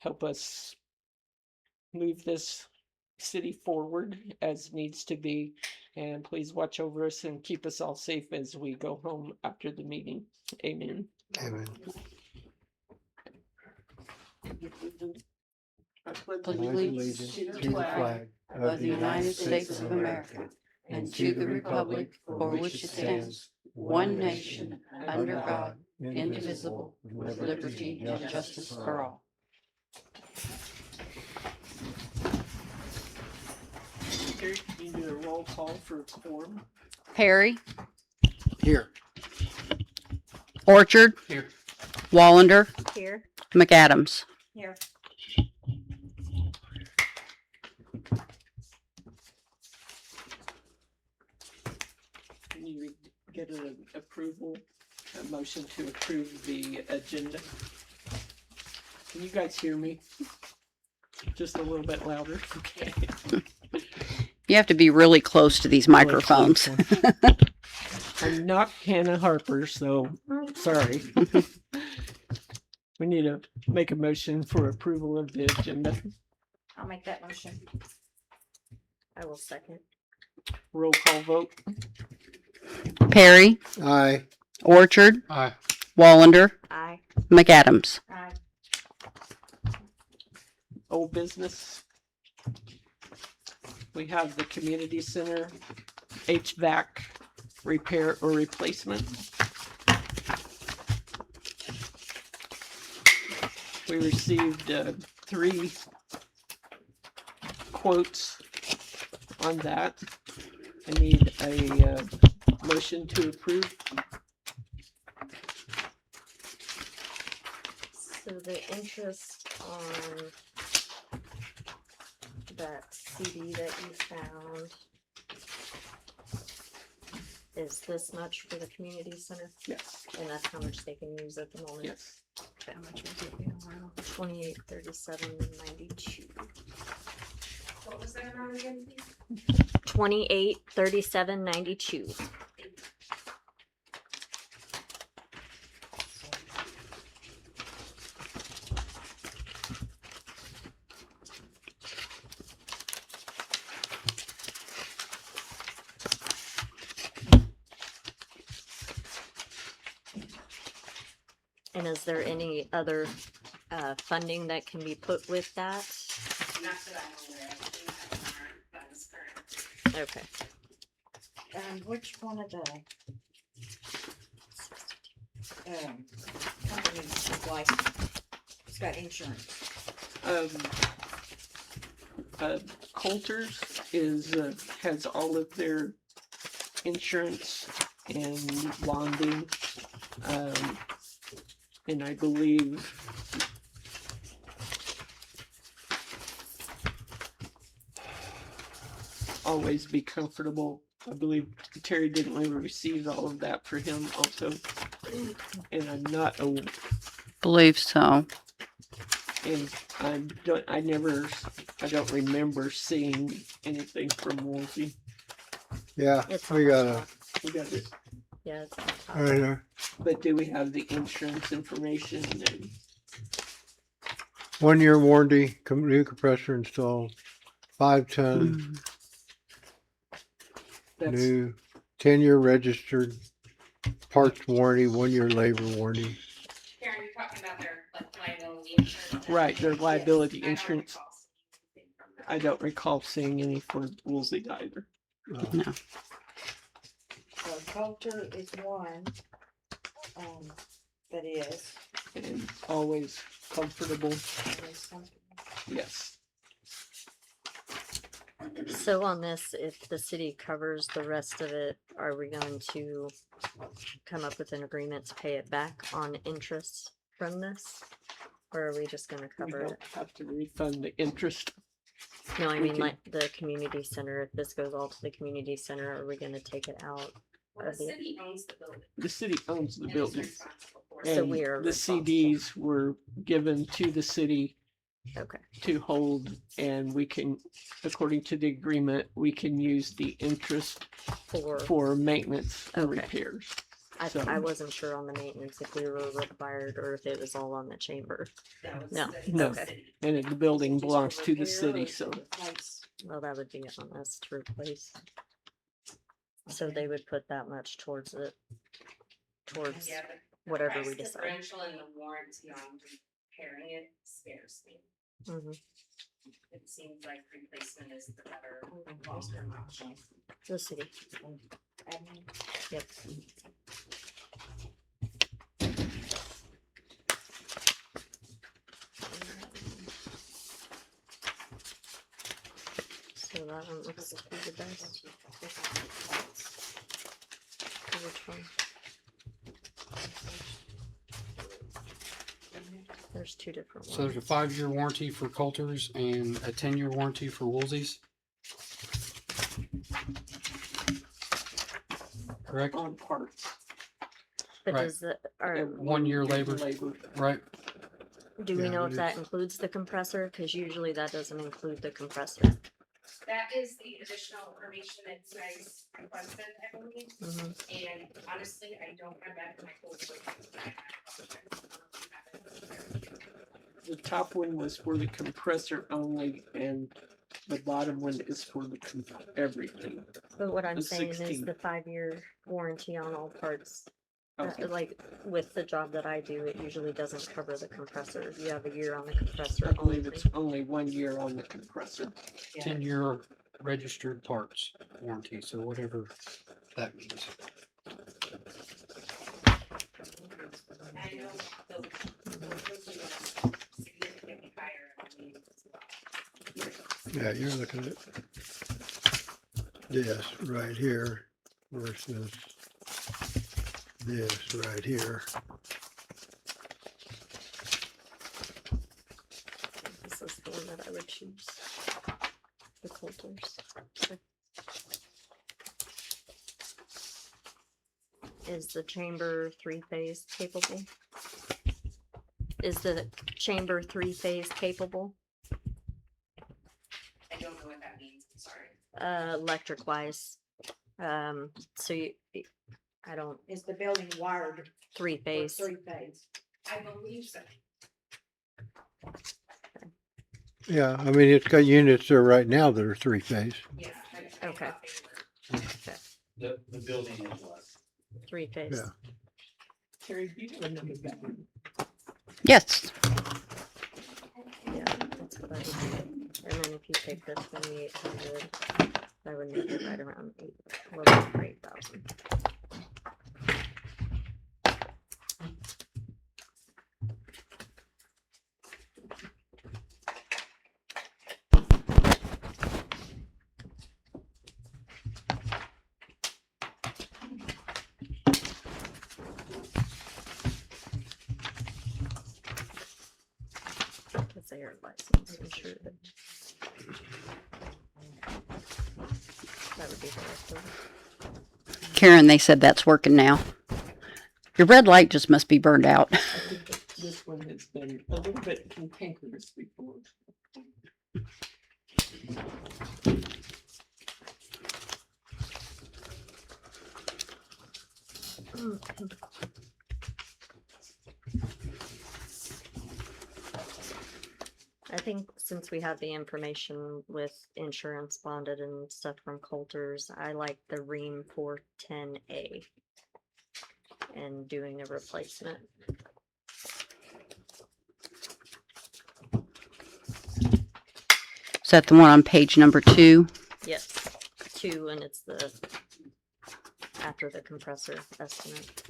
help us move this city forward as needs to be. And please watch over us and keep us all safe as we go home after the meeting. Amen. Amen. I pledge Pledge allegiance allegiance to the flag of the United States of America and to the republic for which it stands, one nation, under God, indivisible, with liberty and justice for all. Carrie, can you do a roll call for a quorum? Perry, Here. Orchard, Here. Wallander, Here. McAdams. Here. Can you get an approval, a motion to approve the agenda? Can you guys hear me? Just a little bit louder, okay? You have to be really close to these microphones. I'm not Hannah Harper, so sorry. We need to make a motion for approval of the agenda. I'll make that motion. I will second. Roll call vote. Perry, Aye. Orchard, Aye. Wallander, Aye. McAdams. Aye. Old business. We have the community center HVAC repair or replacement. We received 3 quotes on that. I need a motion to approve. So the interest on that CD that you found is this much for the community center? Yes, And that's how much they can use at the moment? yes. How much was it? 2837.92. What was that amount again, please? 2837.92. And is there any other funding that can be put with that? Not that I'm aware of. We have our funds current. Okay. Which one of the companies is like, it's got insurance? Coulter's is has all of their insurance and bonding, and I believe Always Be Comfortable. I believe Terry didn't ever receive all of that for him also, and I'm not a Believe so. and I don't remember seeing anything from Woolsey. Yeah, It's we on got top. We got it, Yeah, it's on top. right there. but do we have the insurance information? And 1 year warranty, new compressor installed, 5-ton, that's new, 10-year registered, parts warranty, 1 year labor warranty. Karen, you're talking about their liability insurance. right. Their liability I don't insurance. recall seeing anything from them. I don't recall seeing any for Woolsey either. No. So Coulter is one, that is. And Always Comfortable. There's something. Yes. So on this, if the city covers the rest of it, are we going to come up with an agreement to pay it back on interest from this? Or are we just gonna We cover don't it? have to refund the interest. No, I we mean can- like the community center, if this goes all to the community center, are we gonna take it out? Well, the of the- city owns the building. The city owns the and is building. responsible for it. So And we are the responsible. CDs were given to the city Okay, to hold, and we can, according to the agreement, we can use the interest for, for maintenance and Okay. repairs. So- I wasn't sure on the maintenance if we were required or if it was all on the chamber. That was No. the No. city. And the building belongs to the city, so Well, that would be on us to replace. So they would put that much towards it, towards Yeah, the whatever we price decide. differential and the warranty on repairing it scares me. Mhm. It seems like replacement is the better long-term option. The city, yep. So that one looks to be the best. Which one? There's two different So there's a ones. 5-year warranty for Coulter's and a 10-year warranty for Woolsey's. Correct? on parts. But right. does the, or, And 1 year labor. Right? do we yeah, know it if that is. includes the compressor? Cause usually that doesn't include the compressor. That is the additional information that you guys requested, I believe. Mhm. And honestly, I don't have that in my folder. The top one was for the compressor only, and the bottom one is for the everything. But what I'm The saying is 16. the 5-year warranty on all parts. Okay. Like with the job that I do, it usually doesn't cover the compressor. You have a year on the compressor. I believe only. it's only 1 year on the compressor. 10-year registered parts warranty. So whatever that means. I know those significantly higher. than these as well. Yeah, you're looking at this right here versus this right here. This is the one that I would choose. The Coulters. Is the chamber 3-phase capable? Is the chamber 3-phase capable? I don't know what that means, I'm sorry. Electric wise. So you, I don't, Is the building wired? 3-phase. 3-phase. I believe so. Yeah, I mean, it's got units there right now that are 3-phase. Yes. Okay. The building is what? 3-phase. Yeah. Carrie, do you remember that one? Yes. Yeah, that's what I would do. And then if you take this 2,800, I would make it right around 8, a little over 8,000. Because they are licensed, I'm sure that. That would be the rest of it. Karen, they said that's working now. Your red light just must be burned out. I think that this one has been a little bit cantankerous before. I think since we have the information with insurance bonded and stuff from Coulter's, I like the Ream 410A and doing a replacement. Is that the one on page number 2? Yes, 2, and it's the after the compressor estimate.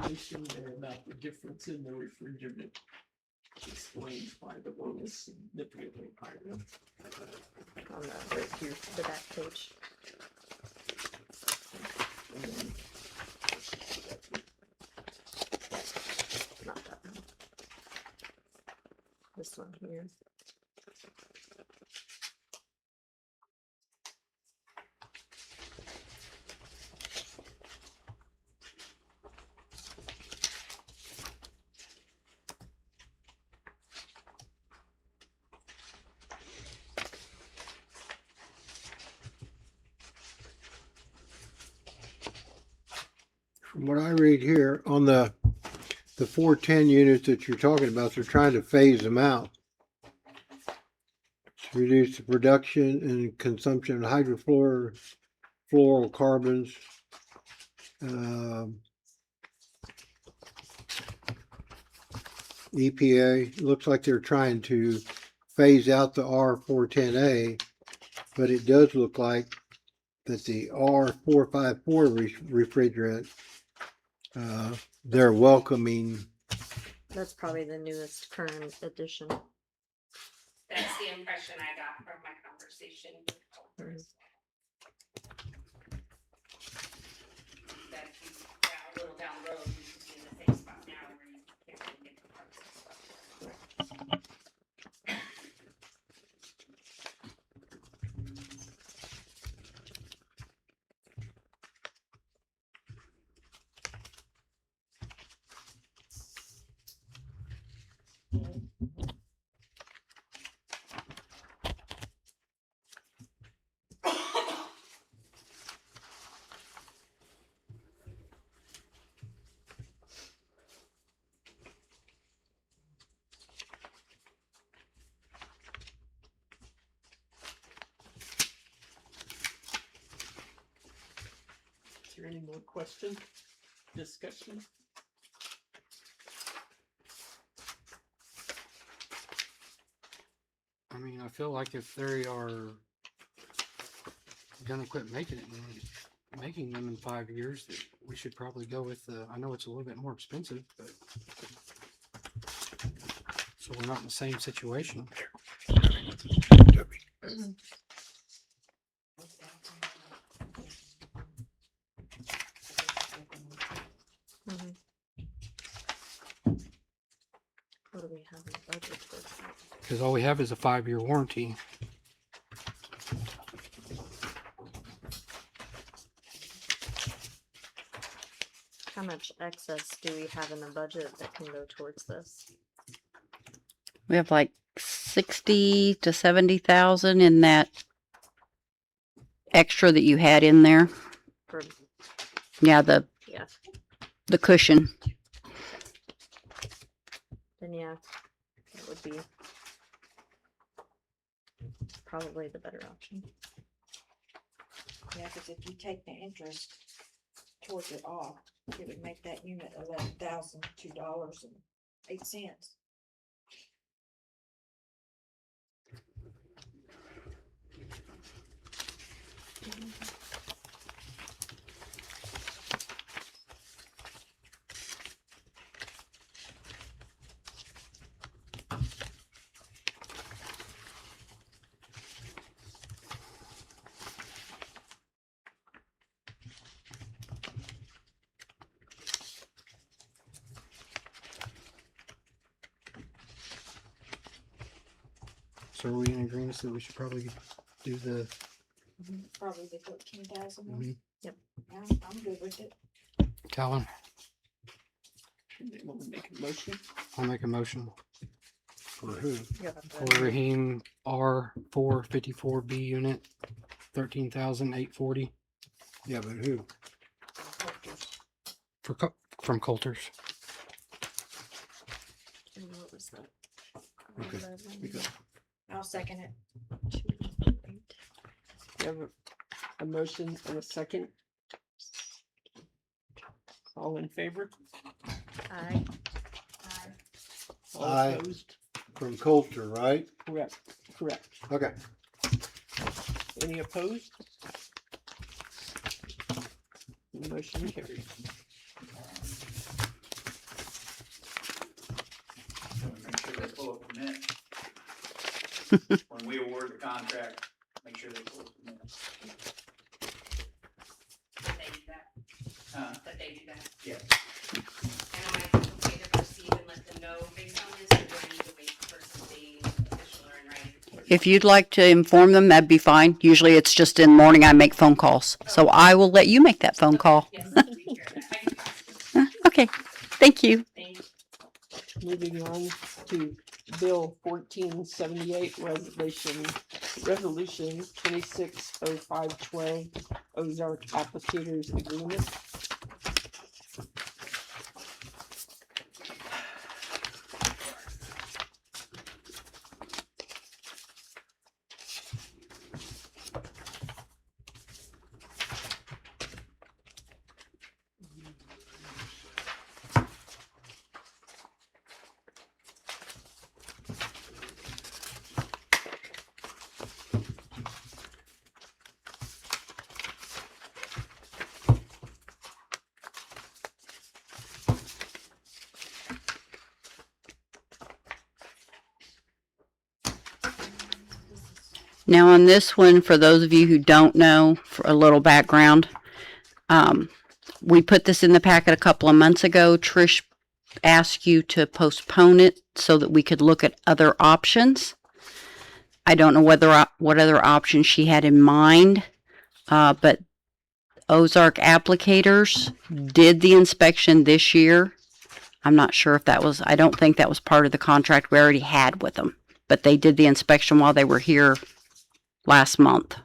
information there about the difference in the refrigerant. Explains why the one is significantly higher. On the, right here, the back page. And then Not that one. This one here. From what I read here on the 410 units that you're talking about, they're trying to phase them out to reduce the production and consumption of hydrofluorocarbons. EPA looks like they're trying to phase out the R410A, but it does look like that the R454 refrigerant, they're welcoming. That's probably the newest current edition. That's the impression I got from my conversation with Culvers. That you, a little down the road, you could be in the same spot now where you can't really get the parts and stuff. is there any more question, discussion? I mean, I feel like if they are gonna quit making it and making them in 5 years, that we should probably go with the, I know it's a little bit more expensive, but so we're not in the same situation. Mhm. What do we have in budget for that? Because all we have is a 5-year warranty. How much excess do we have in the budget that can go towards this? We have like 60 to 70,000 in that extra that you had in there. For, Yeah, yeah, the cushion. then yeah, that would be probably the better option. Yeah, cause if you take the interest towards it off, it would make that unit $11,002.08. So are we in agreement that we should probably do the, Probably the 13,000 one. Mhm. Yep. I'm good with it. Calvin? They want to make a motion? I'll make a motion For who? You have for to- Raheem R454B unit, 13,840 Yeah, but who? for from Coulter's. and what was that? Okay, 11, you go. I'll second it. 208. You have a motion and a second? All in favor? Aye. All Aye. opposed? From Coulter, right? Correct, correct. Okay. Any opposed? Motion carried. when we award the contract, make sure they close the minutes. That they do that, Huh? Yeah. And am I okay to proceed and let them know based on this, or do I need to wait for something official or in writing? If you'd like to inform them, that'd be fine. Usually it's just in the morning I make phone calls. So I will let you make that phone call. Yes, we hear that. I can pass it. Okay, thank you. Thank you. Moving on to Bill 1478, resolution 260512, Ozark Applicators Agreement. Now on this one, for those of you who don't know, for a little background, we put this in the packet a couple of months ago. Trish asked you to postpone it so that we could look at other options. I don't know what other options she had in mind, but Ozark Applicators did the inspection this year. I'm not sure if that was, I don't think that was part of the contract we already had with them, but they did the inspection while they were here last month.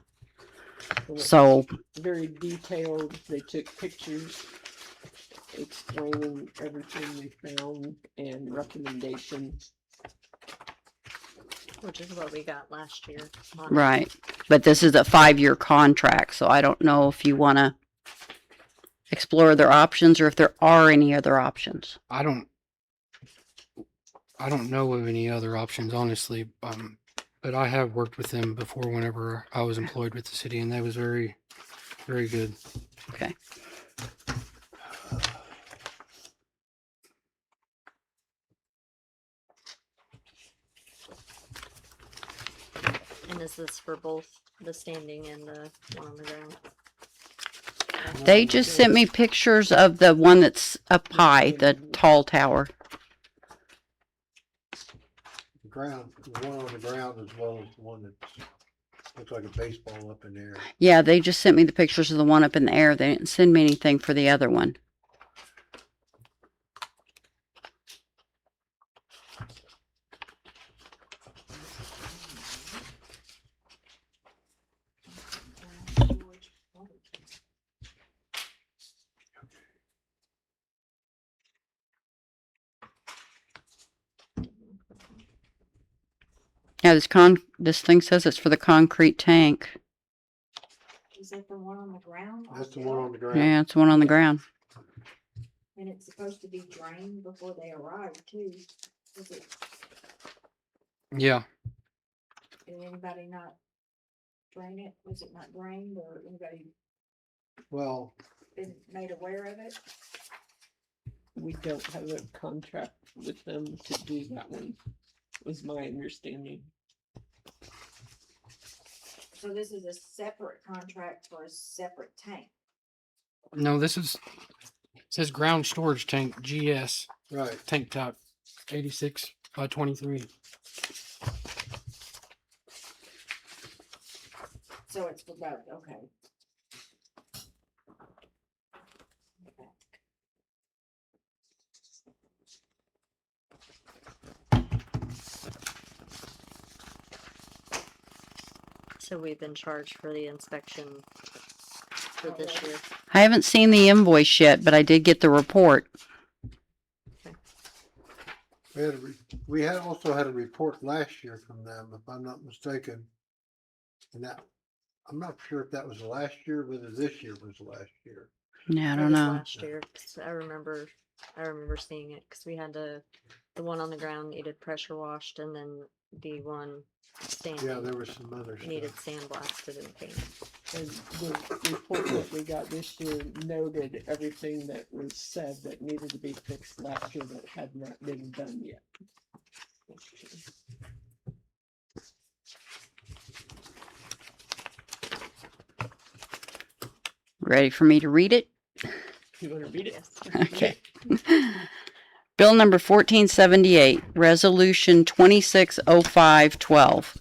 So Very detailed. They took pictures explaining everything they found and recommendations. Which is what we got last year. on it. right, but this is a 5-year contract, so I don't know if you want to explore other options or if there are any other options. I don't know of any other options, honestly. But I have worked with them before whenever I was employed with the city, and that was very, very good. Okay. And is this for both the standing and the one on the ground? They just sent me pictures of the one that's up high, the tall tower. The ground, the one on the ground as well as the one that looks like a baseball up in the air. Yeah, they just sent me the pictures of the one up in the air. They didn't send me anything for the other one. Yeah, this thing says it's for the concrete tank. Is that the one on the ground? That's the one on the ground. Yeah, it's the one on the ground. And it's supposed to be drained before they arrive too. Is it, Yeah. did anybody not drain it? Was it not drained or anybody Well, been made aware of it? We don't have a contract with them to do that one, was my understanding. So this is a separate contract for a separate tank. No, this is it says ground storage tank GS right. tank top 86 by 23. So it's for both, okay. So we've been charged for the inspection for this year. I haven't seen the invoice yet, but I did get the report. We had also had a report last year from them, if I'm not mistaken. And that, I'm not sure if that was the last year, whether this year was the last year. Yeah, I It don't was know. last year, 'cause I remember seeing it, cause we had the one on the ground needed pressure washed, and then the one Yeah, standing there was some other needed stuff. sandblasted and painted. And the report that we got this year noted everything that was said that needed to be fixed last year that had not been done yet. Ready for me to read it? You want to read it? Yes. Okay. Bill number 1478, Resolution 260512.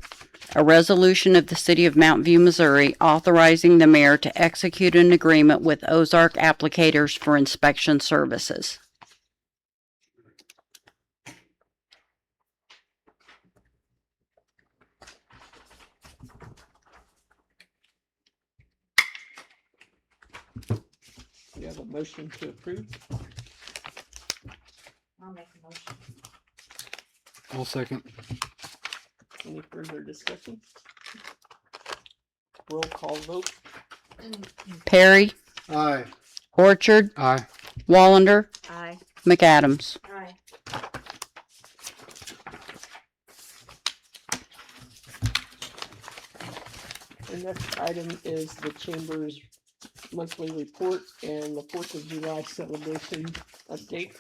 A resolution of the City of Mount View, Missouri, authorizing the mayor to execute an agreement with Ozark Applicators for inspection services. You have a motion to approve? I'll make a motion. I'll second. Any further discussion? Roll call vote. Perry, Aye. Orchard, Aye. Wallander, Aye. McAdams. Aye. The next item is the Chamber's monthly report and the 4th of July celebration update.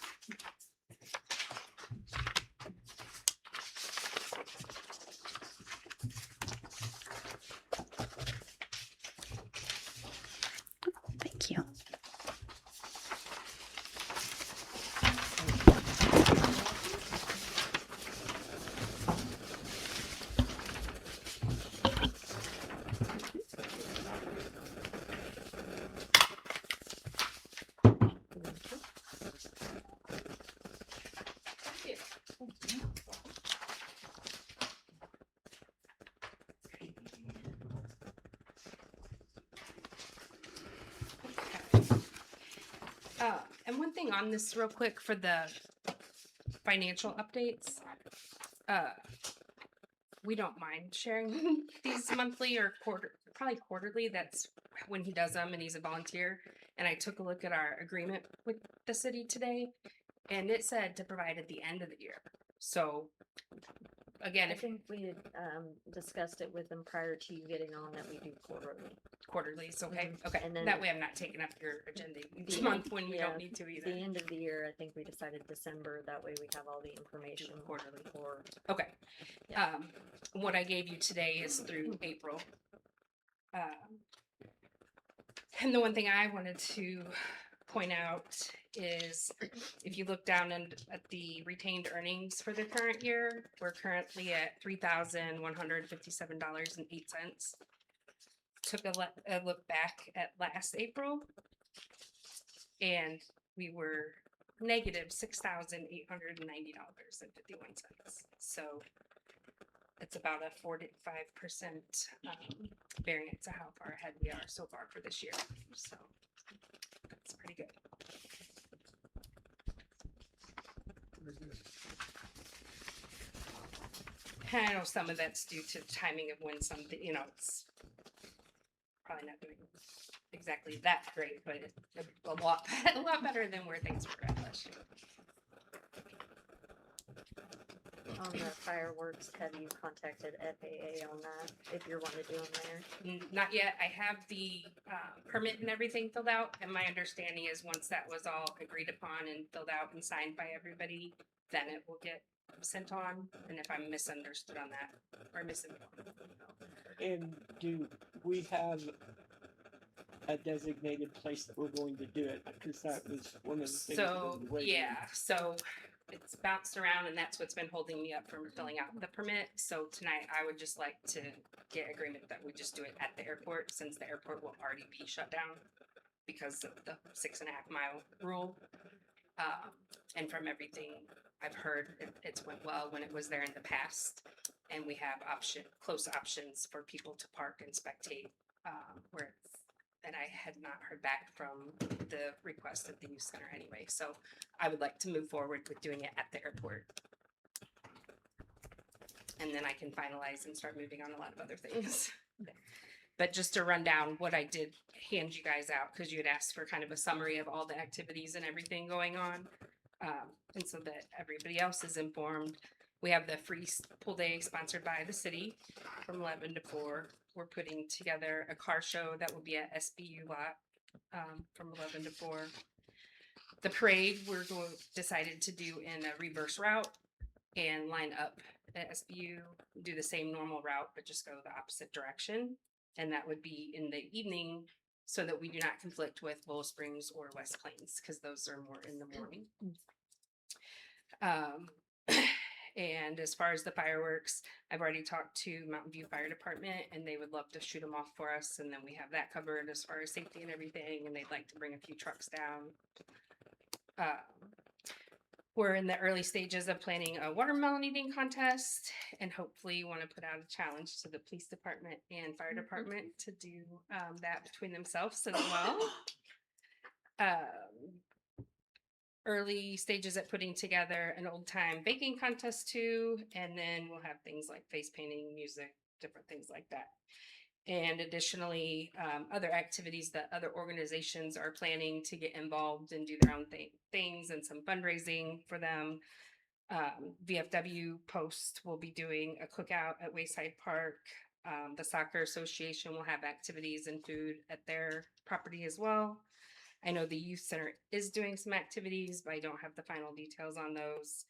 Thank you. And one thing on this real quick for the financial updates. We don't mind sharing these monthly or probably quarterly. That's when he does them and he's a volunteer. And I took a look at our agreement with the city today and it said to provide at the end of the year. So again, I if think we had discussed it with them prior to you getting on that we do quarterly is okay. Okay. And then that way I'm not taking up your agenda each the- month when we yeah, don't need to the either. end of the year. I think we decided December. That way we have all the information Quarterly. for. Okay. Yeah. What I gave you today is through April. And the one thing I wanted to point out is if you look down at the retained earnings for the current year, we're currently at $3,157.08. Took a look back at last April and we were negative $6,890.51. So it's about a 45% variance to how far ahead we are so far for this year. So that's pretty good. And I know some of that's due to timing of when something, it's probably not doing exactly that great, but a lot better than where things were at last year. On the fireworks, have you contacted FAA on that, if you're wanting to do them there? Not yet. I have the permit and everything filled out, and my understanding is once that was all agreed upon and filled out and signed by everybody, then it will get sent on. And if I'm misunderstood on that or misinformed. And do we have a designated place that we're going to do it? Because that was one of the things. So so it's bounced around, and that's what's been holding me up from filling out the permit. So tonight, I would just like to get agreement that we just do it at the airport, since the airport will already be shut down because of the 6.5 mile rule. And from everything I've heard, it's went well when it was there in the past, and we have close options for people to park and spectate where it's. And I had not heard back from the request at the youth center anyway. So I would like to move forward with doing it at the airport. And then I can finalize and start moving on a lot of other things. But just to run down what I did hand you guys out, because you had asked for kind of a summary of all the activities and everything going on. And so that everybody else is informed. We have the free pool day sponsored by the city from 11 to 4. We're putting together a car show that will be at SBU lot from 11 to 4. The parade decided to do in a reverse route and line up at SBU, do the same normal route, but just go the opposite direction. And that would be in the evening so that we do not conflict with Willow Springs or West Plains, because those are more in the morning. And as far as the fireworks, I've already talked to Mountain View Fire Department, and they would love to shoot them off for us, and then we have that covered as far as safety and everything, and they'd like to bring a few trucks down. We're in the early stages of planning a watermelon eating contest, and hopefully want to put out a challenge to the police department and fire department to do that between themselves as well. Early stages at putting together an old time baking contest too, and then we'll have things like face painting, music, different things like that. And additionally, other activities that other organizations are planning to get involved and do their own things, and some fundraising for them. VFW Post will be doing a cookout at Wayside Park. The Soccer Association will have activities and food at their property as well. I know the youth center is doing some activities, but I don't have the final details on those.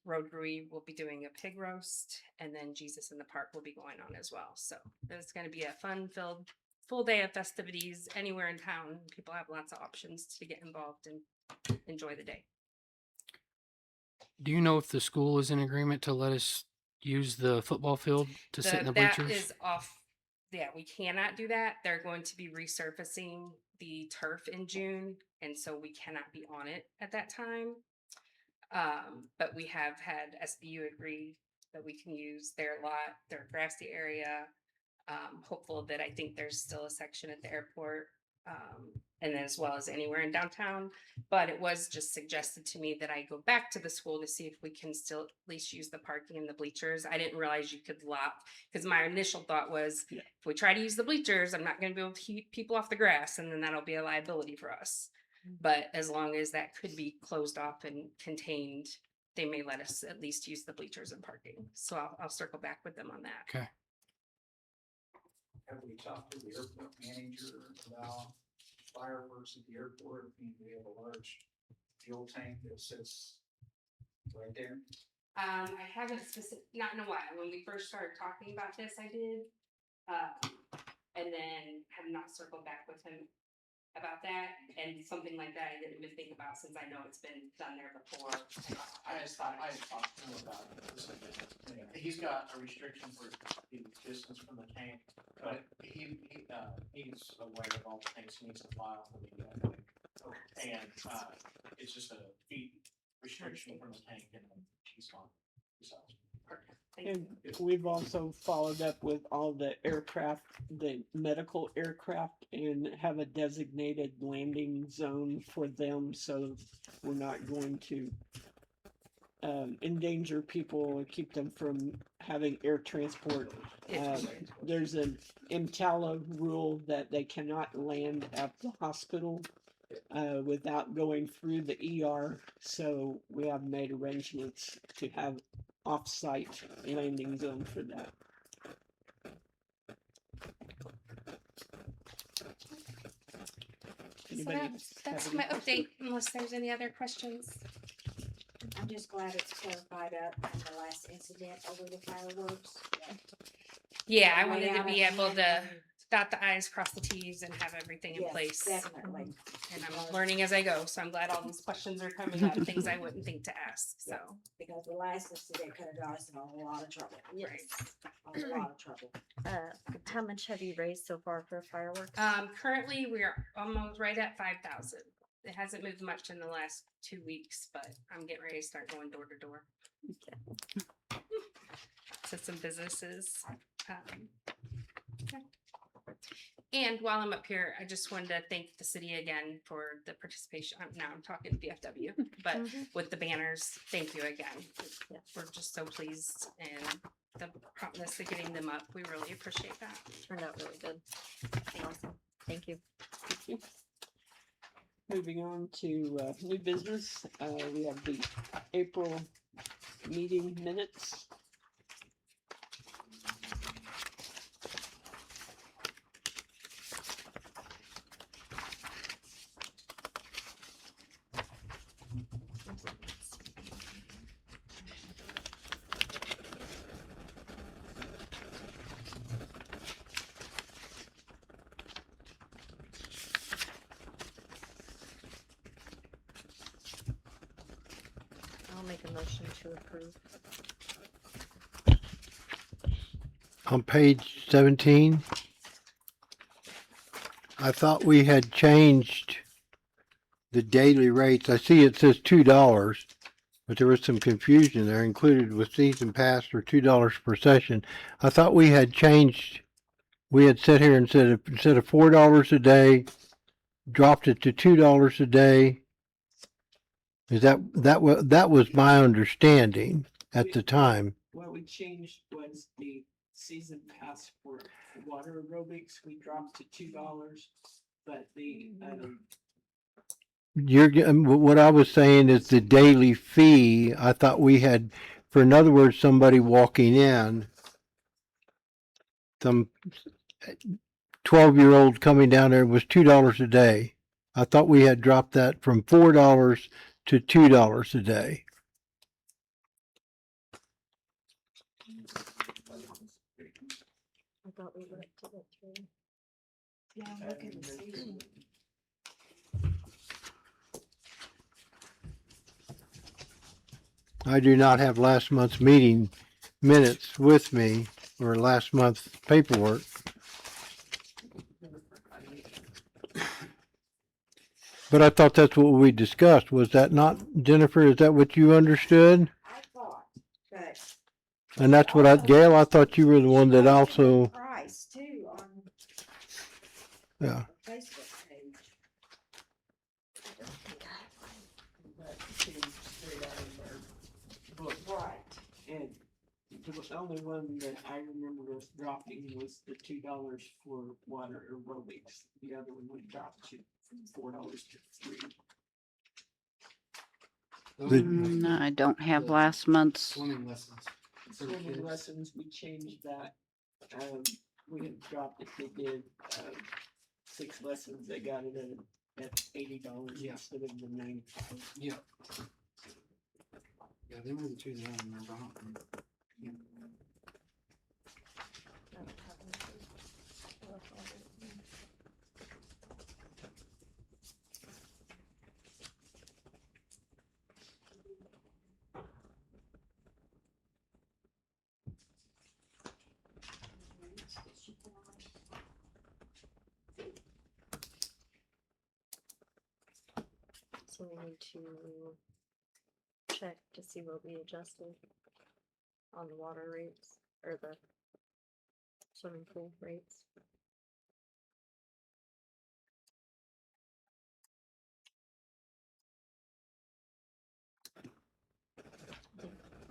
Road Brewery will be doing a pig roast, and then Jesus in the Park will be going on as well. So it's going to be a fun-filled full day of festivities anywhere in town. People have lots of options to get involved and enjoy the day. Do you know if the school is in agreement to let us use the football field to sit in the bleachers? That is off. Yeah, we cannot do that. They're going to be resurfacing the turf in June, and so we cannot be on it at that time. But we have had SBU agree that we can use their lot, their grassy area. Hopeful that I think there's still a section at the airport, and as well as anywhere in downtown. But it was just suggested to me that I go back to the school to see if we can still at least use the parking and the bleachers. I didn't realize you could lock, because my initial thought was, if we try to use the bleachers, I'm not going to be able to keep people off the grass, and then that'll be a liability for us. But as long as that could be closed off and contained, they may let us at least use the bleachers and parking. So I'll circle back with them on that. Okay. Have we talked to the airport manager about fireworks at the airport? I mean, we have a large fuel tank that sits right there. I haven't not in a while. When we first started talking about this, I did. And then have not circled back with him about that, and something like that I didn't even think about, since I know it's been done there before. I just thought, I just talked to him about it. He's got a restriction for the distance from the tank, but he's aware of all the things he needs to file for the, and, it's just a feet restriction from the tank, and he's on. And we've also followed up with all the aircraft, the medical aircraft, and have a designated landing zone for them, so we're not going to endanger people or keep them from having air transport. There's an EMTALA rule that they cannot land at the hospital without going through the ER, so we have made arrangements to have off-site landing zone for that. So that's my update, unless there's any other questions. I'm just glad it's clarified up in the last incident over the fireworks. Yeah, I wanted to be able to dot the i's, cross the t's, and have everything in Yes, place. definitely. And I'm learning as I go, so I'm glad all these questions are coming up, things I wouldn't think to ask, so. Because the last incident could have got us in a lot of trouble. Right. A lot of trouble. How much have you raised so far for fireworks? Currently we are almost right at 5,000. It hasn't moved much in the last 2 weeks, but I'm getting ready to start going door to door. To some businesses. Okay. And while I'm up here, I just wanted to thank the city again for the participation. Now I'm talking VFW, but with the banners, thank you again. Yeah. We're just so pleased, and the promptness of getting them up. We really appreciate that. Turned out really good. Awesome. Thank you. Moving on to new business, we have the April meeting minutes. motion to approve. On page 17, I thought we had changed the daily rates. I see it says $2, but there was some confusion there. Included with season pass for $2 per session. I thought we had changed. We had sat here and said instead of $4 a day, dropped it to $2 a day. Is that was my understanding at the time? What we changed was the season pass for water aerobics, we dropped to $2, but the, What I was saying is the daily fee. I thought we had, for in other words, somebody walking in, some 12-year-old coming down there was $2 a day. I thought we had dropped that from $4 to $2 a day. I thought we went to the three. Yeah, I'm looking to see. I do not have last month's meeting minutes with me or last month's paperwork. But I thought that's what we discussed. Was that not, Jennifer? Is that what you understood? I thought, but. And that's what Gail, I thought you were the one that also, Price too on yeah. the Facebook page. that came straight out of our book. Right. And the only one that I remember us dropping was the $2 for water aerobics. The other one we dropped to from $4 to $3. No, I don't have last month's. Swimming lessons. for the Swimming kids. lessons, we changed that. We had dropped it, they did, 6 lessons, they got it at $80 Yeah. instead of the $95. Yeah. Yeah, they were the two that I remember. I don't remember. Yeah. So we need to check to see what we adjusted on the water rates or the swimming pool rates.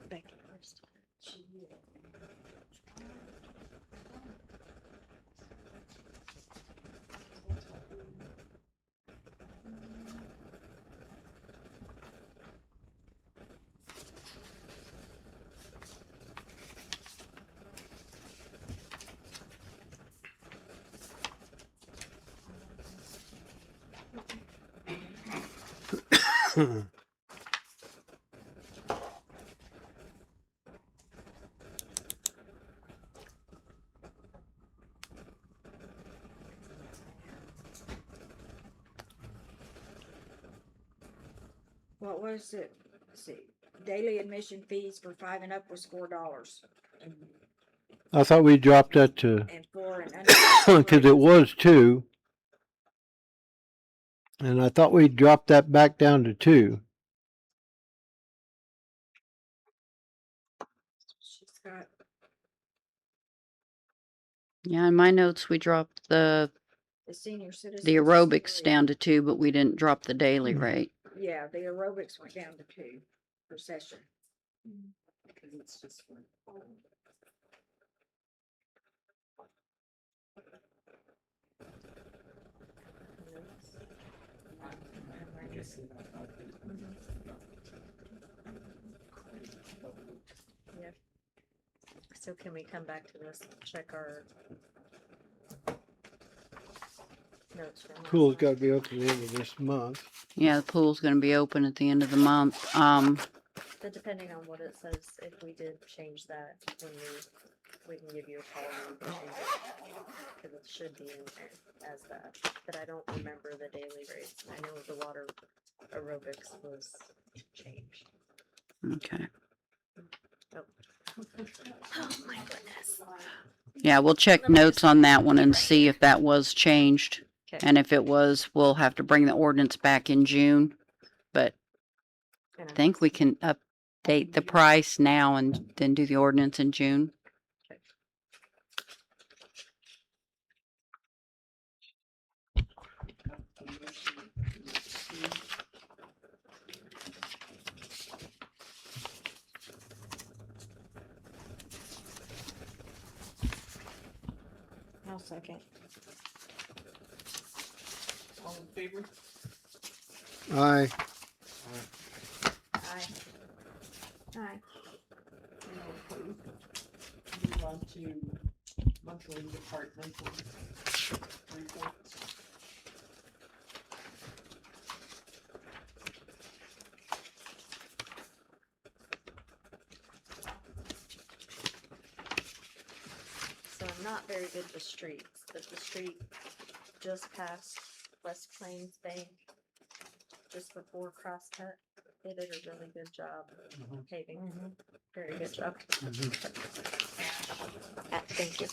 Becky first. What was it? Let's see, daily admission fees for 5 and up was $4. I thought we dropped that to, And 4 and under. because it was 2. And I thought we dropped that back down to 2. She's got, Yeah, in my notes, we dropped the senior citizens. aerobics three. down to 2, but we didn't drop the daily Mm. rate. Yeah, the aerobics went down to 2 per session. Because it's just for. I guess it- So can we come back to this, check our notes from last Pool's month? got to be open at the end of this month. Yeah, the pool's gonna be open at the end of the month. But depending on what it says, if we did change that, when we can give you a call and we can change it. Cause it should be in there as that, but I don't remember the daily rates. I know the water aerobics was changed. Okay. Oh my goodness. Yeah, we'll check Let me notes just on that one get and right see here. if that was changed. Okay. And if it was, we'll have to bring the ordinance back in June. But I think we can update the price now and then do the ordinance in June. I'll second. All in favor? Aye. Aye. Aye. Move on to monthly departmental reports. So I'm not very good with streets, but the street just past West Plains Bank, just before Crosscut, they did a really good job paving. Very good job. Thank you.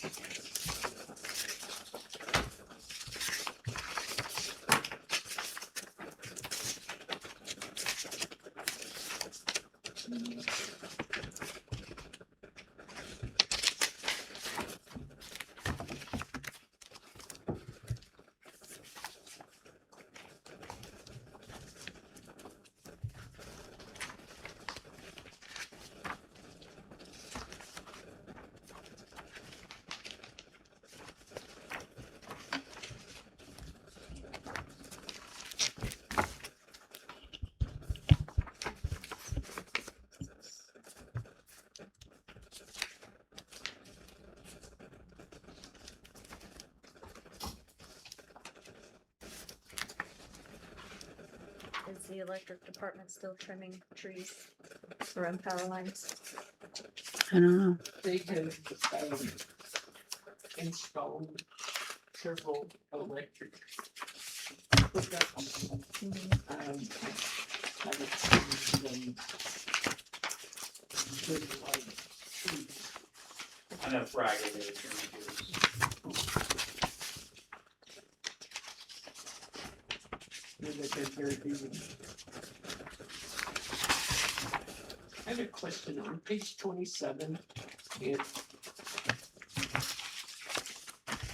Is the electric department still trimming trees around power lines? I don't know. They have installed several electric hookups. I haven't seen them with like trees. I know Friday they were trying to do They've been very busy. I have a question on page 27. It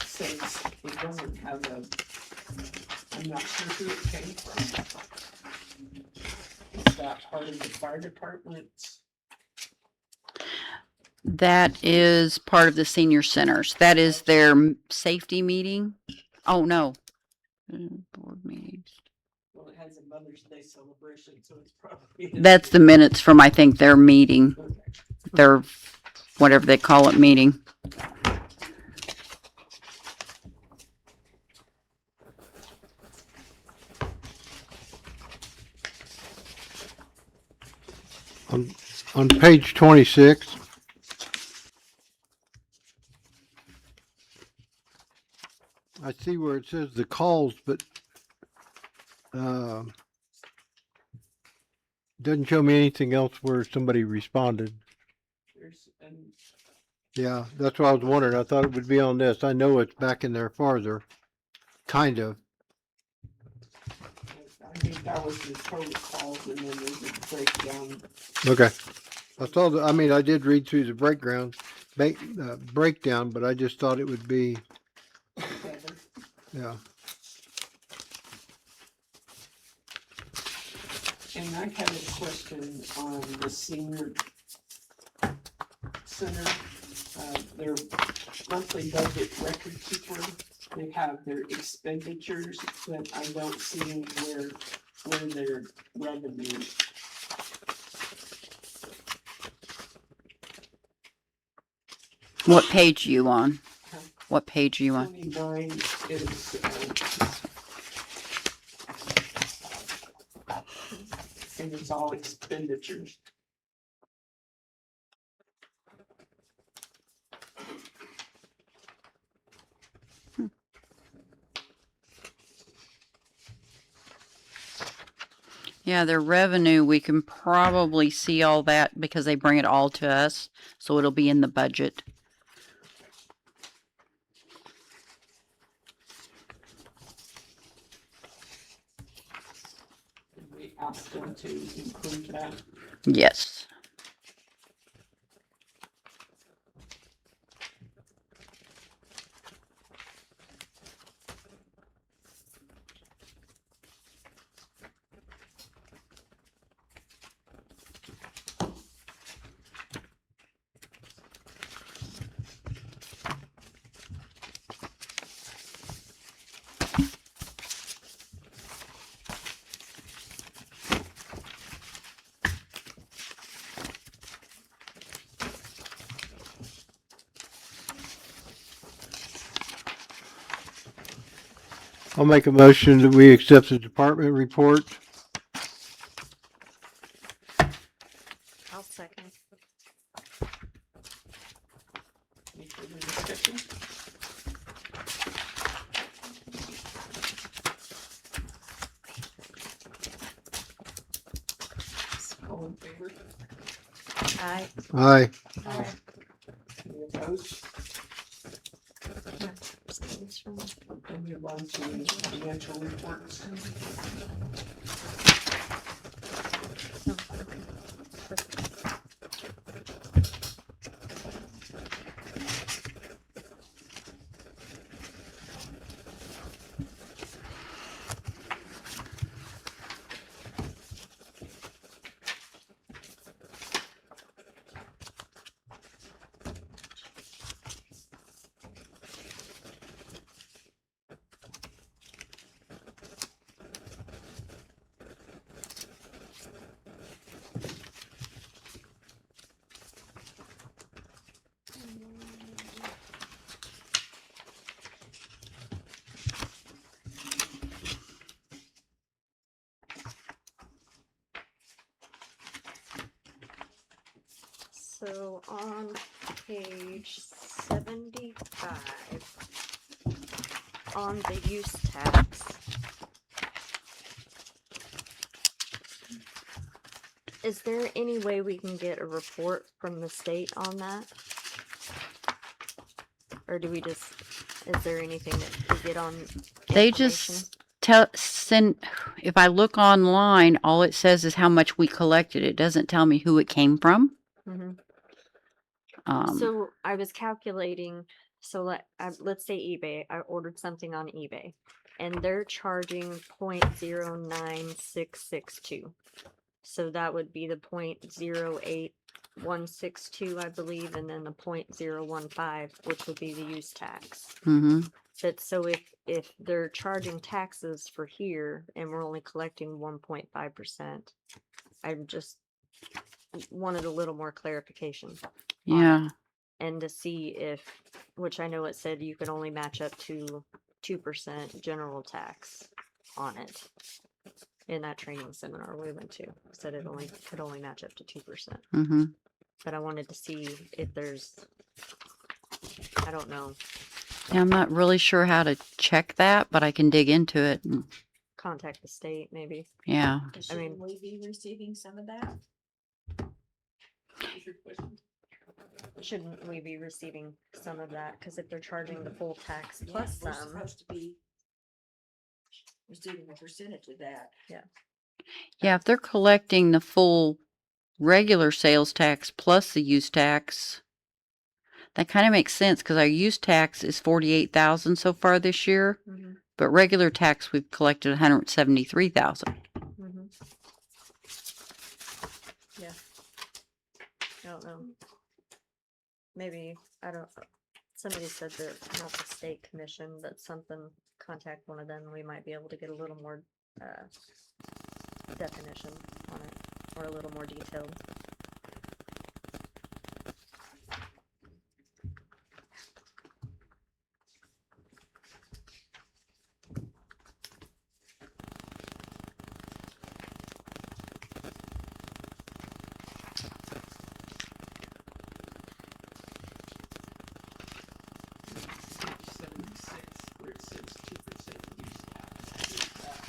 says it doesn't have a, I'm not sure who it came from. Is that part of the fire department's? That is part of the senior centers. That is their safety meeting. Oh, no. Board meetings. Well, it has a Mother's Day celebration, so it's probably. That's the minutes from, I think, their meeting, Okay. their whatever they call it meeting. On page 26, I see where it says the calls, but doesn't show me anything else where somebody responded. There's, and Yeah, that's what I was wondering. I thought it would be on this. I know it's back in there farther, kind of. I think that was the total calls, and then there's a breakdown. Okay. I saw the, I mean, I did read through the breakdown, but I just thought it would be, Together. yeah. And I had a question on the senior center, their monthly budget record keeper. They have their expenditures, but I don't see where their revenue. What page are you on? What page are you on? 29 is, and it's all expenditures. Yeah, their revenue, we can probably see all that because they bring it all to us, so it'll be in the budget. Did we ask them to include that? Yes. I'll make a motion that we accept the department report. I'll second. Any further discussion? All in favor? I, Aye. Any opposed? We'll move on to financial reports. so on page 75, on the use tax, is there any way we can get a report from the state on that? Or do we just, is there anything that we get on They information? just send, if I look online, all it says is how much we collected. It doesn't tell me who it came from. Mhm. Um, So I was calculating, so let's say eBay, I ordered something on eBay and they're charging 0.09662. So that would be the 0.08162, I believe, and then the 0.015, which would be the use tax. mhm. But so if they're charging taxes for here and we're only collecting 1.5%, I just wanted a little more clarification. on it. Yeah. And to see if, which I know it said you could only match up to 2% general tax on it. In that training seminar we went to, said it could only match up to 2%. Mhm. But I wanted to see if there's, I don't know, Yeah, I'm not really sure how to check that, but I can dig into it. contact the state maybe. Yeah. Shouldn't we be receiving some of that? Is your question? Shouldn't we be receiving some of that? Because if they're charging the full tax Yeah, plus we're some, supposed to be receiving a percentage of that. Yeah, if they're collecting the full regular sales tax plus the use tax, that kind of makes sense because our use tax is 48,000 so far this year, Mhm, but regular tax we've collected 173,000. mhm. Yeah. I don't know. Maybe, I don't, somebody said that not the state commission, but something, contact one of them, we might be able to get a little more, definition on it, or a little more detailed. Page 76, where it says 2% use tax. Is that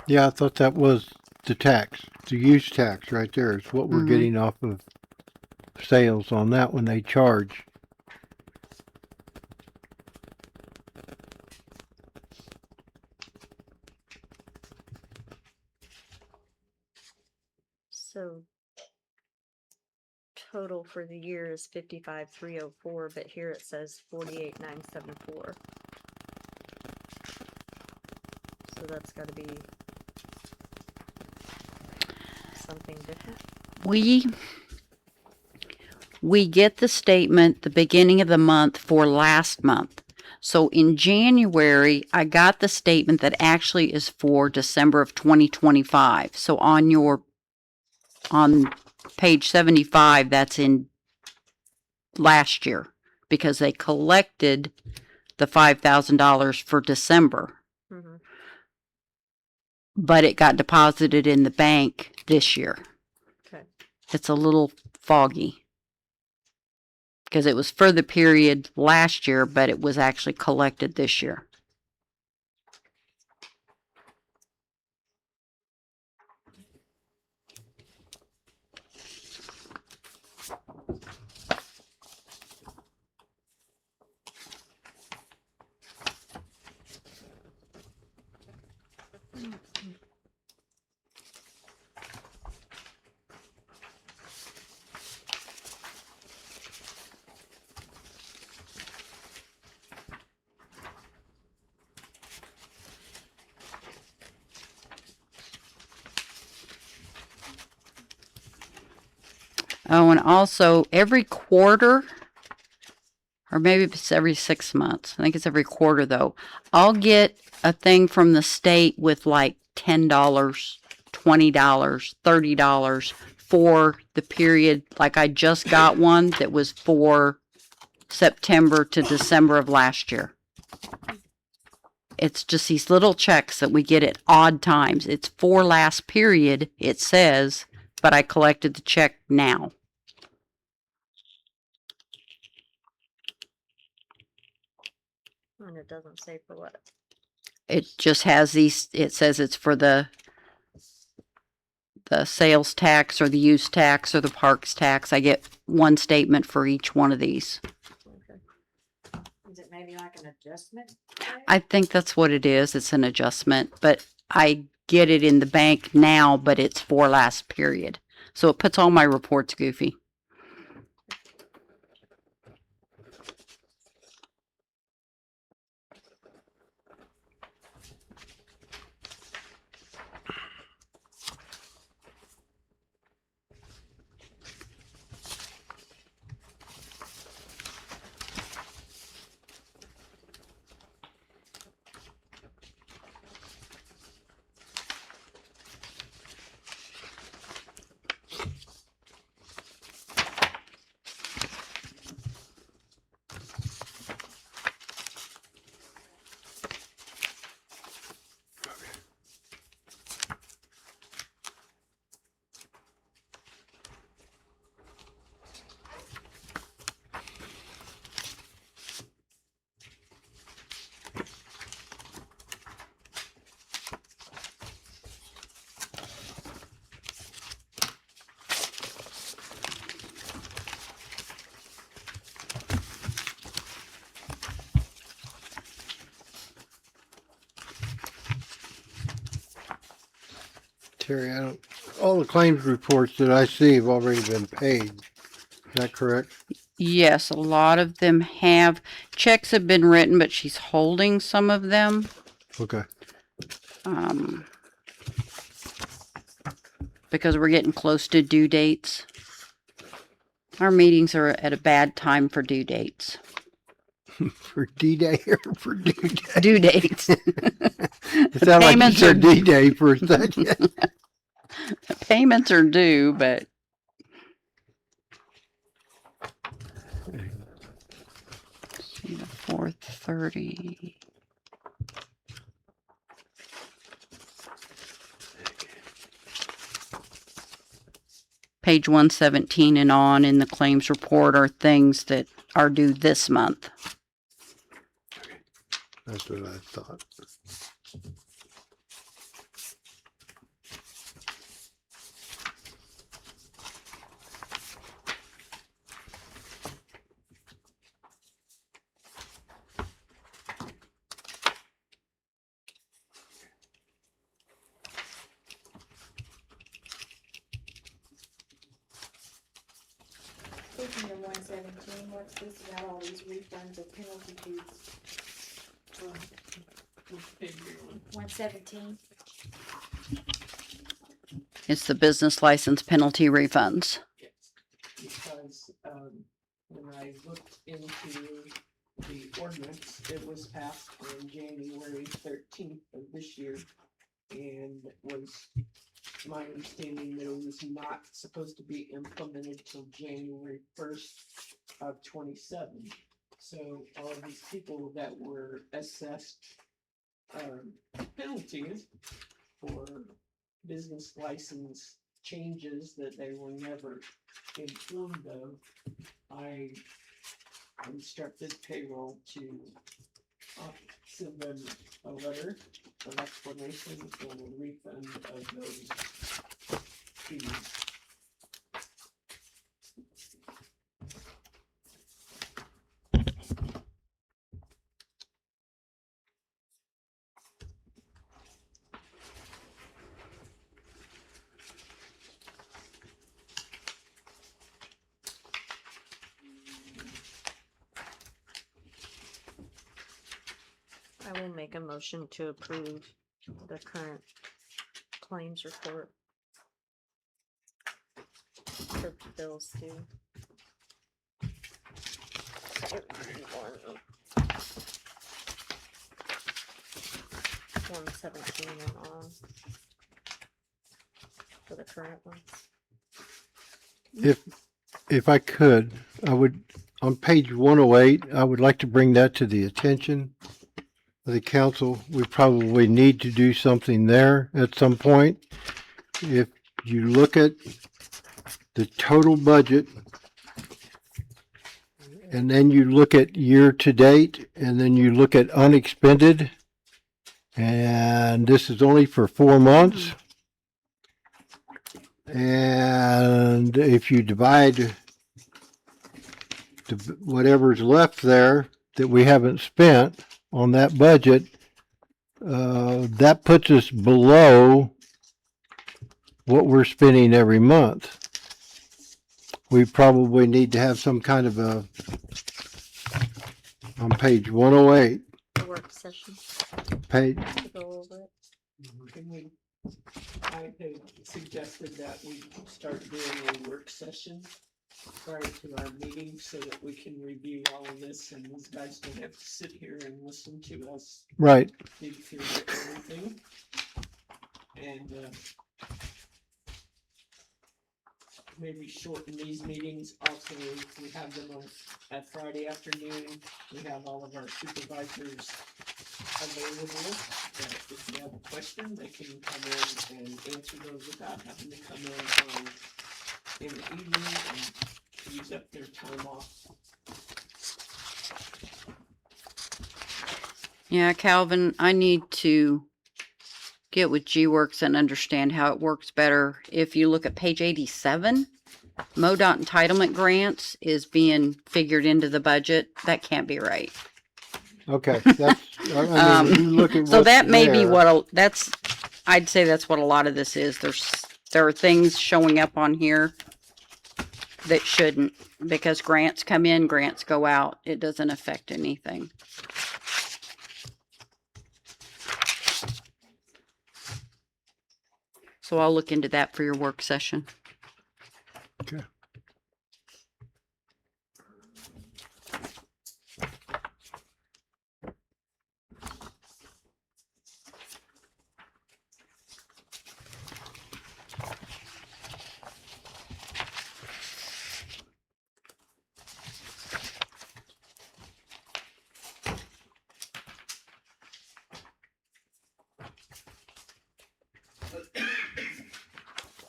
Yeah, I thought that was the tax, the use tax right there is what we're Mhm. getting off of sales on that when they charge. So total for the year is 55,304, but here it says 48,974. So that's got to be something different. We get the statement the beginning of the month for last month. So in January, I got the statement that actually is for December of 2025. So on page 75, that's in last year because they collected the $5,000 for December, Mm-hmm. but it got deposited in the bank this year. Okay. It's a little foggy because it was for the period last year, but it was actually collected this year. Oh, and also every quarter, or maybe it's every 6 months. I think it's every quarter though. I'll get a thing from the state with like $10, $20, $30 for the period. Like I just got one that was for September to December of last year. It's just these little checks that we get at odd times. It's for last period, it says, but I collected the check now. And it doesn't say for what. It just has these, it says it's for the sales tax or the use tax or the parks tax. I get one statement for each one of these. Okay. Is it maybe like an adjustment? I think that's what it is. It's an adjustment, but I get it in the bank now, but it's for last period. So it puts all my reports goofy. Terry, all the claims reports that I see have already been paid. Is that correct? Yes, a lot of them have. Checks have been written, but she's holding some of them. Okay. Because we're getting close to due dates. Our meetings are at a bad time for due dates. For D-Day or for due day? Due dates. It sounded like you payments said are- D-Day for a second. Payments are due, but see the 430. Page 117 and on in the claims report are things that are due this month. That's what I thought. 117, what's this about all these refunds of penalty fees? Which page are you on? 117, It's the business license penalty refunds. Yes, because, when I looked into the ordinance, it was passed on January 13th of this year. And it was my understanding that it was not supposed to be implemented till January 1st of 27. So all of these people that were assessed, penalties for business license changes that they were never informed of, I instructed payroll to send them a letter of explanation and a refund of those fees. I will make a motion to approve the current claims report for bills due. 117 and on for the current ones. If I could, I would, on page 108, I would like to bring that to the attention of the council. We probably need to do something there at some point. If you look at the total budget and then you look at year to date and then you look at unexpended, and this is only for 4 months. And if you divide whatever's left there that we haven't spent on that budget, that puts us below what we're spending every month. We probably need to have some kind of a, on page 108, The work session page, to go over it. Can we, I had suggested that we start doing a work session prior to our meeting so that we can review all of this and these guys don't have to sit here and listen to us right, dig through everything. And, maybe shorten these meetings. Also, we have them on at Friday afternoon. We have all of our supervisors available. That if you have a question, they can come in and answer those without having to come in the evening and use up their time off. Yeah, Calvin, I need to get with G-Works and understand how it works better. If you look at page 87, MoDOT entitlement grants is being figured into the budget. That can't be right. okay, that's, I mean, if you look at So what's that may be there, what, I'd say that's what a lot of this is. There are things showing up on here that shouldn't, because grants come in, grants go out. It doesn't affect anything. So I'll look into that for your work session. Okay.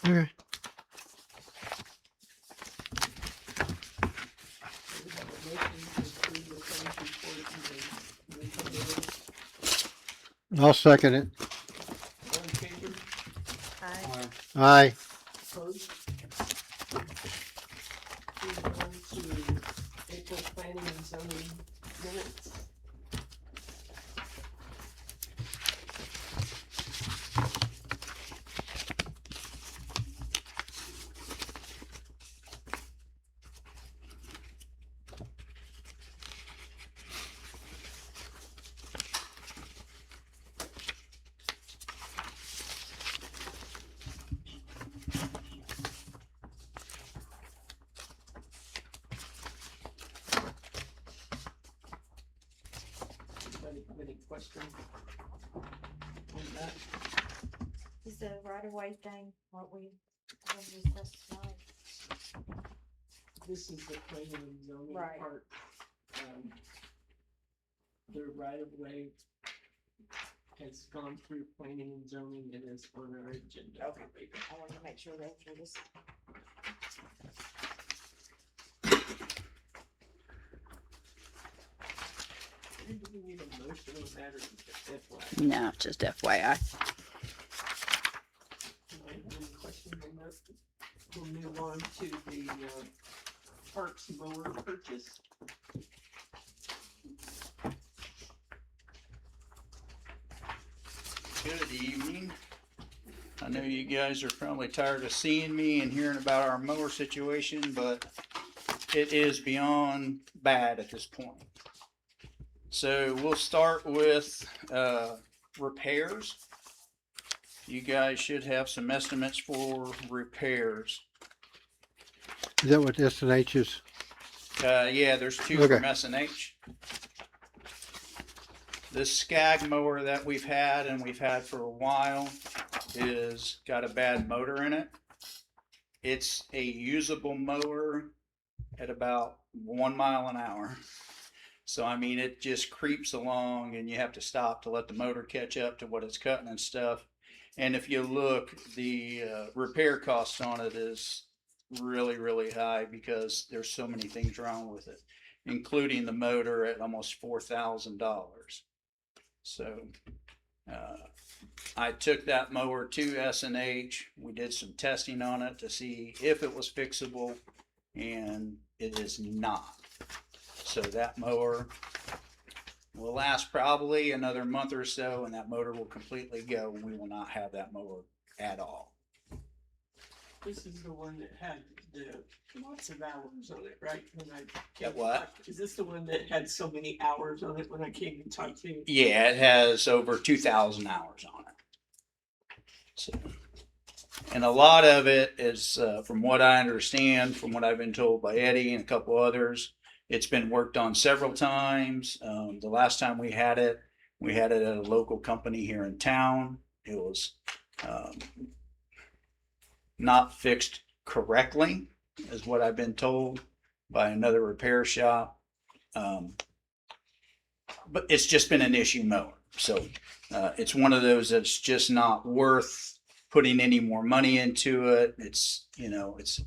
Okay. We have a motion to approve the claims report and the I'll second it. all in favor, Aye. opposed? Moving on to April planning and zoning minutes. question on that. Is the right of way thing what we discussed tonight? This is the planning and zoning Right. part. The right of way has gone through planning and zoning and is on our agenda. Okay. I wanted to make sure that for this. Do we need a motion on that or just FYI? No, just FYI. Any questions on that? We'll move on to the parks mower purchase. Good evening. I know you guys are probably tired of seeing me and hearing about our mower situation, but it is beyond bad at this point. So we'll start with repairs. You guys should have some estimates for repairs. Is that what S&H is? Yeah, there's two Okay. from S&H. This Skag mower that we've had and we've had for a while is got a bad motor in it. It's a usable mower at about 1 mile an hour. So, I mean, it just creeps along and you have to stop to let the motor catch up to what it's cutting and stuff. And if you look, the repair cost on it is really, really high because there's so many things wrong with it, including the motor at almost $4,000. So I took that mower to S&H. We did some testing on it to see if it was fixable, and it is not. So that mower will last probably another month or so, and that motor will completely go, and we will not have that mower at all. This is the one that had the lots of hours on it, right? When I came That to what? talk- Is this the one that had so many hours on it when I came to talk to you? Yeah, it has over 2,000 hours on it. So, and a lot of it is, from what I understand, from what I've been told by Eddie and a couple others, it's been worked on several times. The last time we had it at a local company here in town. It was not fixed correctly, is what I've been told by another repair shop. But it's just been an issue mower. So it's one of those that's just not worth putting any more money into it. It's, you know, it's a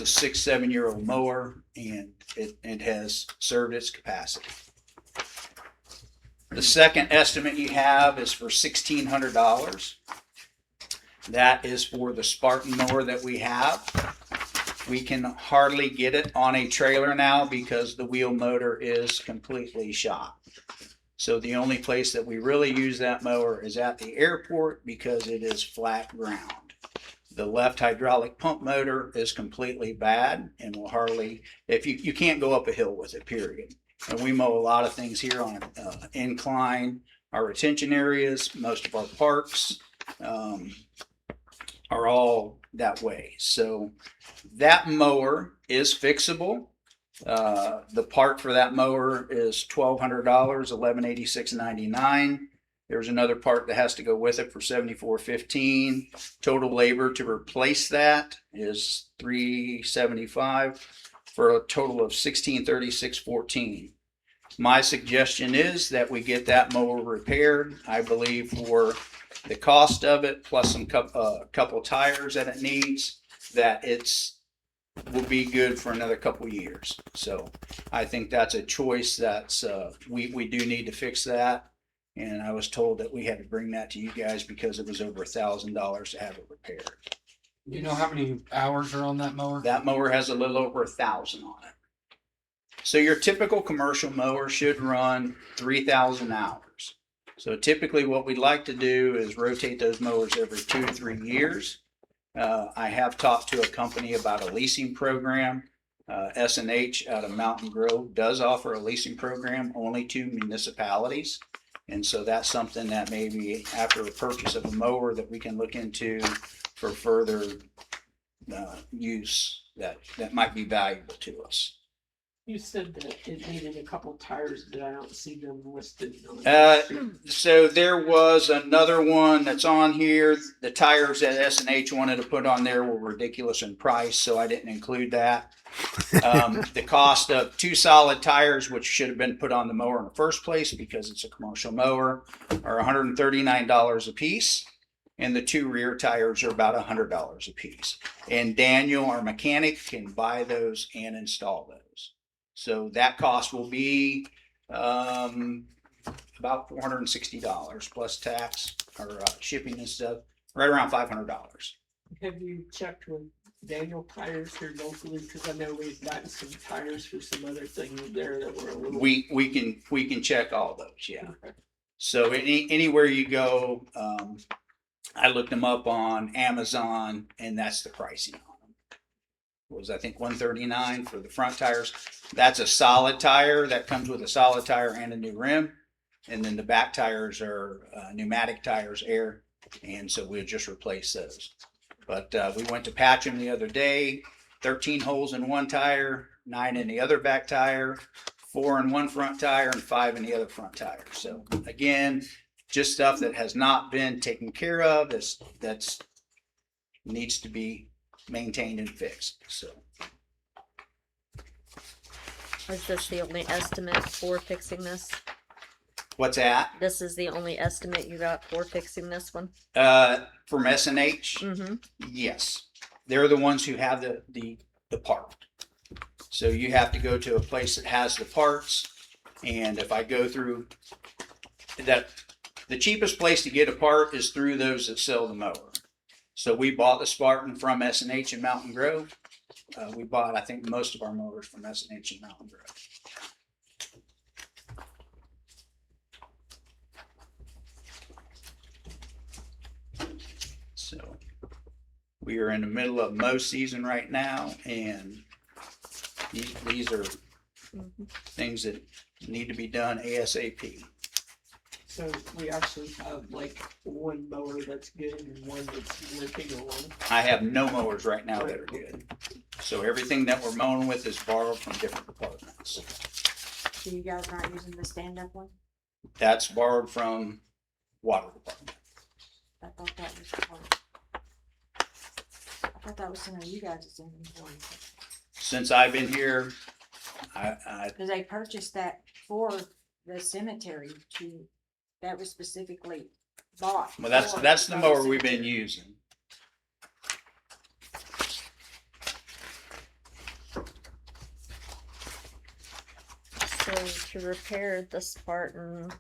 6-7 year old mower, and it has served its capacity. The second estimate you have is for $1,600. That is for the Spartan mower that we have. We can hardly get it on a trailer now because the wheel motor is completely shot. So the only place that we really use that mower is at the airport because it is flat ground. The left hydraulic pump motor is completely bad and will hardly, if you can't go up a hill with it, period. And we mow a lot of things here on incline, our retention areas, most of our parks are all that way. So that mower is fixable. The part for that mower is $1,200, $1,186.99. There's another part that has to go with it for $74.15. Total labor to replace that is $375 for a total of $1,636.14. My suggestion is that we get that mower repaired. I believe for the cost of it, plus some couple tires that it needs, that will be good for another couple years. So I think that's a choice that's, we do need to fix that. And I was told that we had to bring that to you guys because it was over $1,000 to have it repaired. Do you know how many hours are on that mower? That mower has a little over 1,000 on it. So your typical commercial mower should run 3,000 hours. So typically what we'd like to do is rotate those mowers every 2 to 3 years. I have talked to a company about a leasing program. S&H out of Mountain Grove does offer a leasing program only to municipalities. And so that's something that maybe after a purchase of a mower that we can look into for further use that might be valuable to us. You said that it needed a couple tires, but I don't see them listed on. So there was another one that's on here. The tires that S&H wanted to put on there were ridiculous in price, so I didn't include that. The cost of 2 solid tires, which should have been put on the mower in the first place because it's a commercial mower, are $139 a piece. And the 2 rear tires are about $100 a piece. And Daniel, our mechanic, can buy those and install those. So that cost will be about $460 plus tax or shipping and stuff, right around $500. Have you checked with Daniel Tires here locally? Because I know we've gotten some tires for some other things there that were a little. We can check all those, yeah. So anywhere you go, I looked them up on Amazon, and that's the pricing on them. It was, I think, $139 for the front tires. That's a solid tire that comes with a solid tire and a new rim, and then the back tires are pneumatic tires, air, and so we'll just replace those. But we went to patch them the other day. 13 holes in one tire, 9 in the other back tire, 4 in one front tire, and 5 in the other front tire. So again, just stuff that has not been taken care of, that's needs to be maintained and fixed. So Is this the only estimate for fixing this? what's that? This is the only estimate you got for fixing this one? From S&H, Mm-hmm. yes, they're the ones who have the part. So you have to go to a place that has the parts, and if I go through that. The cheapest place to get a part is through those that sell the mower. So we bought the Spartan from S&H in Mountain Grove. We bought, I think, most of our mowers from S&H in Mountain Grove. So we are in the middle of mow season right now, and these are things that need to be done ASAP. So we actually have like one mower that's good and one that's limping along. I have no mowers right now that are good. So everything that we're mowing with is borrowed from different departments. So you guys not using the stand-up one? That's borrowed from water department. I thought that was one. I thought that was some of you guys' inventory. Since I've been here, I Cause they purchased that for the cemetery that was specifically bought. well, that's the mower we've been using. So to repair the Spartan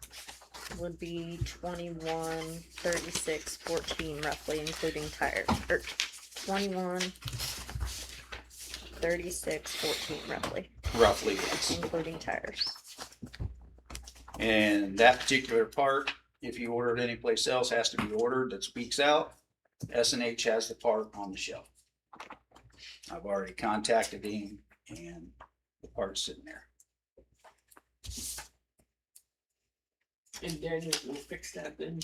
would be 21, 36, 14 roughly, including tires. Or 21, 36, 14 roughly, Roughly, yes. including tires. And that particular part, if you order it anyplace else, has to be ordered that speaks out. S&H has the part on the shelf. I've already contacted him, and the part's sitting there. And Daniel will fix that then.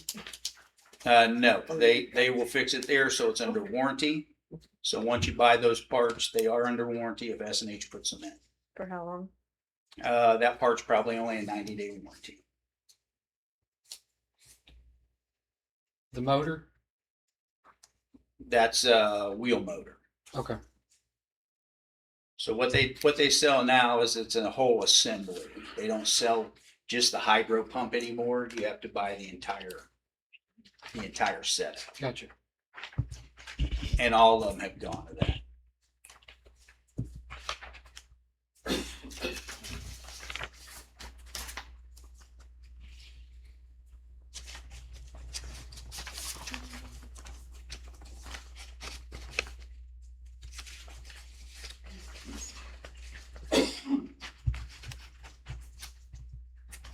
No, they will fix it there, so it's under warranty. So once you buy those parts, they are under warranty if S&H puts them in. For how long? That part's probably only a 90-day warranty. The motor? That's a wheel motor. Okay. So what they sell now is it's a whole assembly. They don't sell just the hydro pump anymore. You have to buy the entire setup. Gotcha. And all of them have gone to that.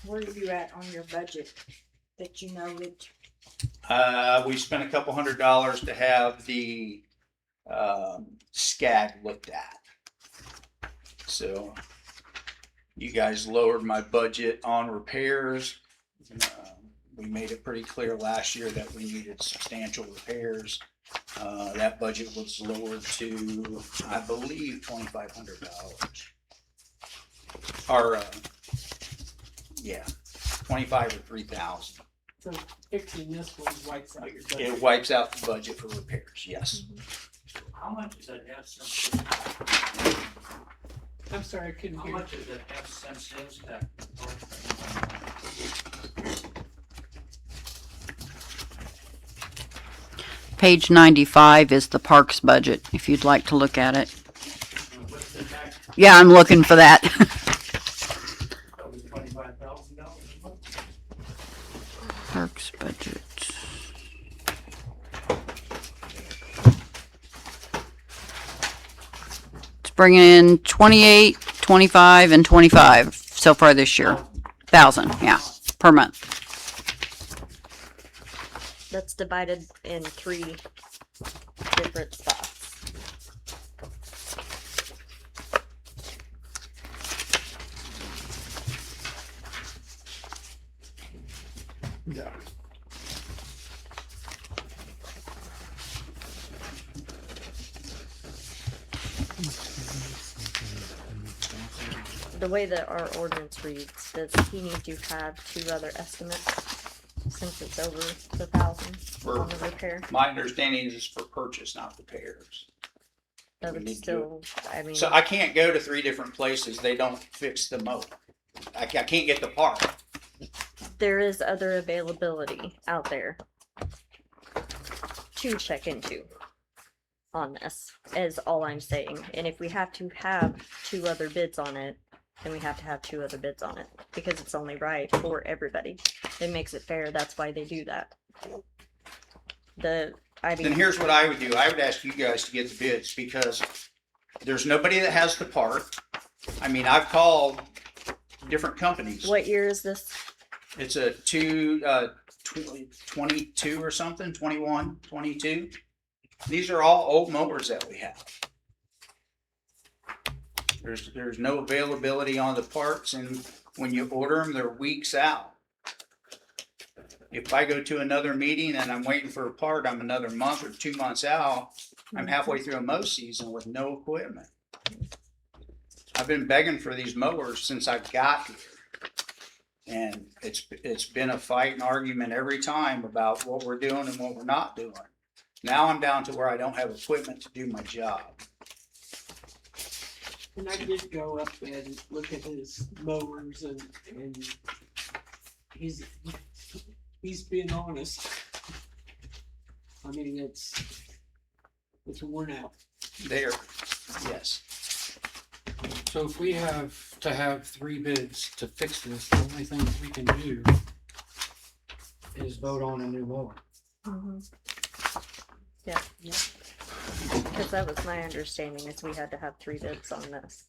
Where are you at on your budget that you know that? We spent a couple $100 to have the SCAG looked at. So you guys lowered my budget on repairs. We made it pretty clear last year that we needed substantial repairs. That budget was lowered to, I believe, $2,500. Or, yeah, 25 or 3,000. So fixing this one wipes out your budget. It wipes out the budget for repairs, yes. How much is that F cents? I'm sorry, I couldn't How hear. much is that F cents is that? Page 95 is the parks budget, if you'd like to look at it. What's the tax? Yeah, I'm looking for that. That was $25,000. Parks budget. It's bringing in 28, 25, and 25 so far this year. 1,000, yeah, per month. That's divided in 3 different spots. Yeah. The way that our ordinance reads, does he need to have 2 other estimates since it's over the 1,000 on the repair? My understanding is for purchase, not repairs. That We would need to- still, I mean, So I can't go to 3 different places. They don't fix the mower. I can't get the part. there is other availability out there to check into on this, is all I'm saying. And if we have to have 2 other bids on it, then we have to have 2 other bids on it, because it's only right for everybody. It makes it fair, that's why they do that. I Then mean, here's what I would do. I would ask you guys to get the bids because there's nobody that has the part. I mean, I've called different companies. what year is this? It's a 22 or something, 21, 22. These are all old mowers that we have. There's no availability on the parts, and when you order them, they're weeks out. If I go to another meeting and I'm waiting for a part, I'm another month or 2 months out. I'm halfway through a mow season with no equipment. I've been begging for these mowers since I got here. And it's been a fight and argument every time about what we're doing and what we're not doing. Now I'm down to where I don't have equipment to do my job. And I did go up and look at his mowers and he's being honest. I mean, it's worn out. There, yes. So if we have to have 3 bids to fix this, the only thing that we can do is vote on a new mower. Yeah. Because that was my understanding, is we had to have 3 bids on this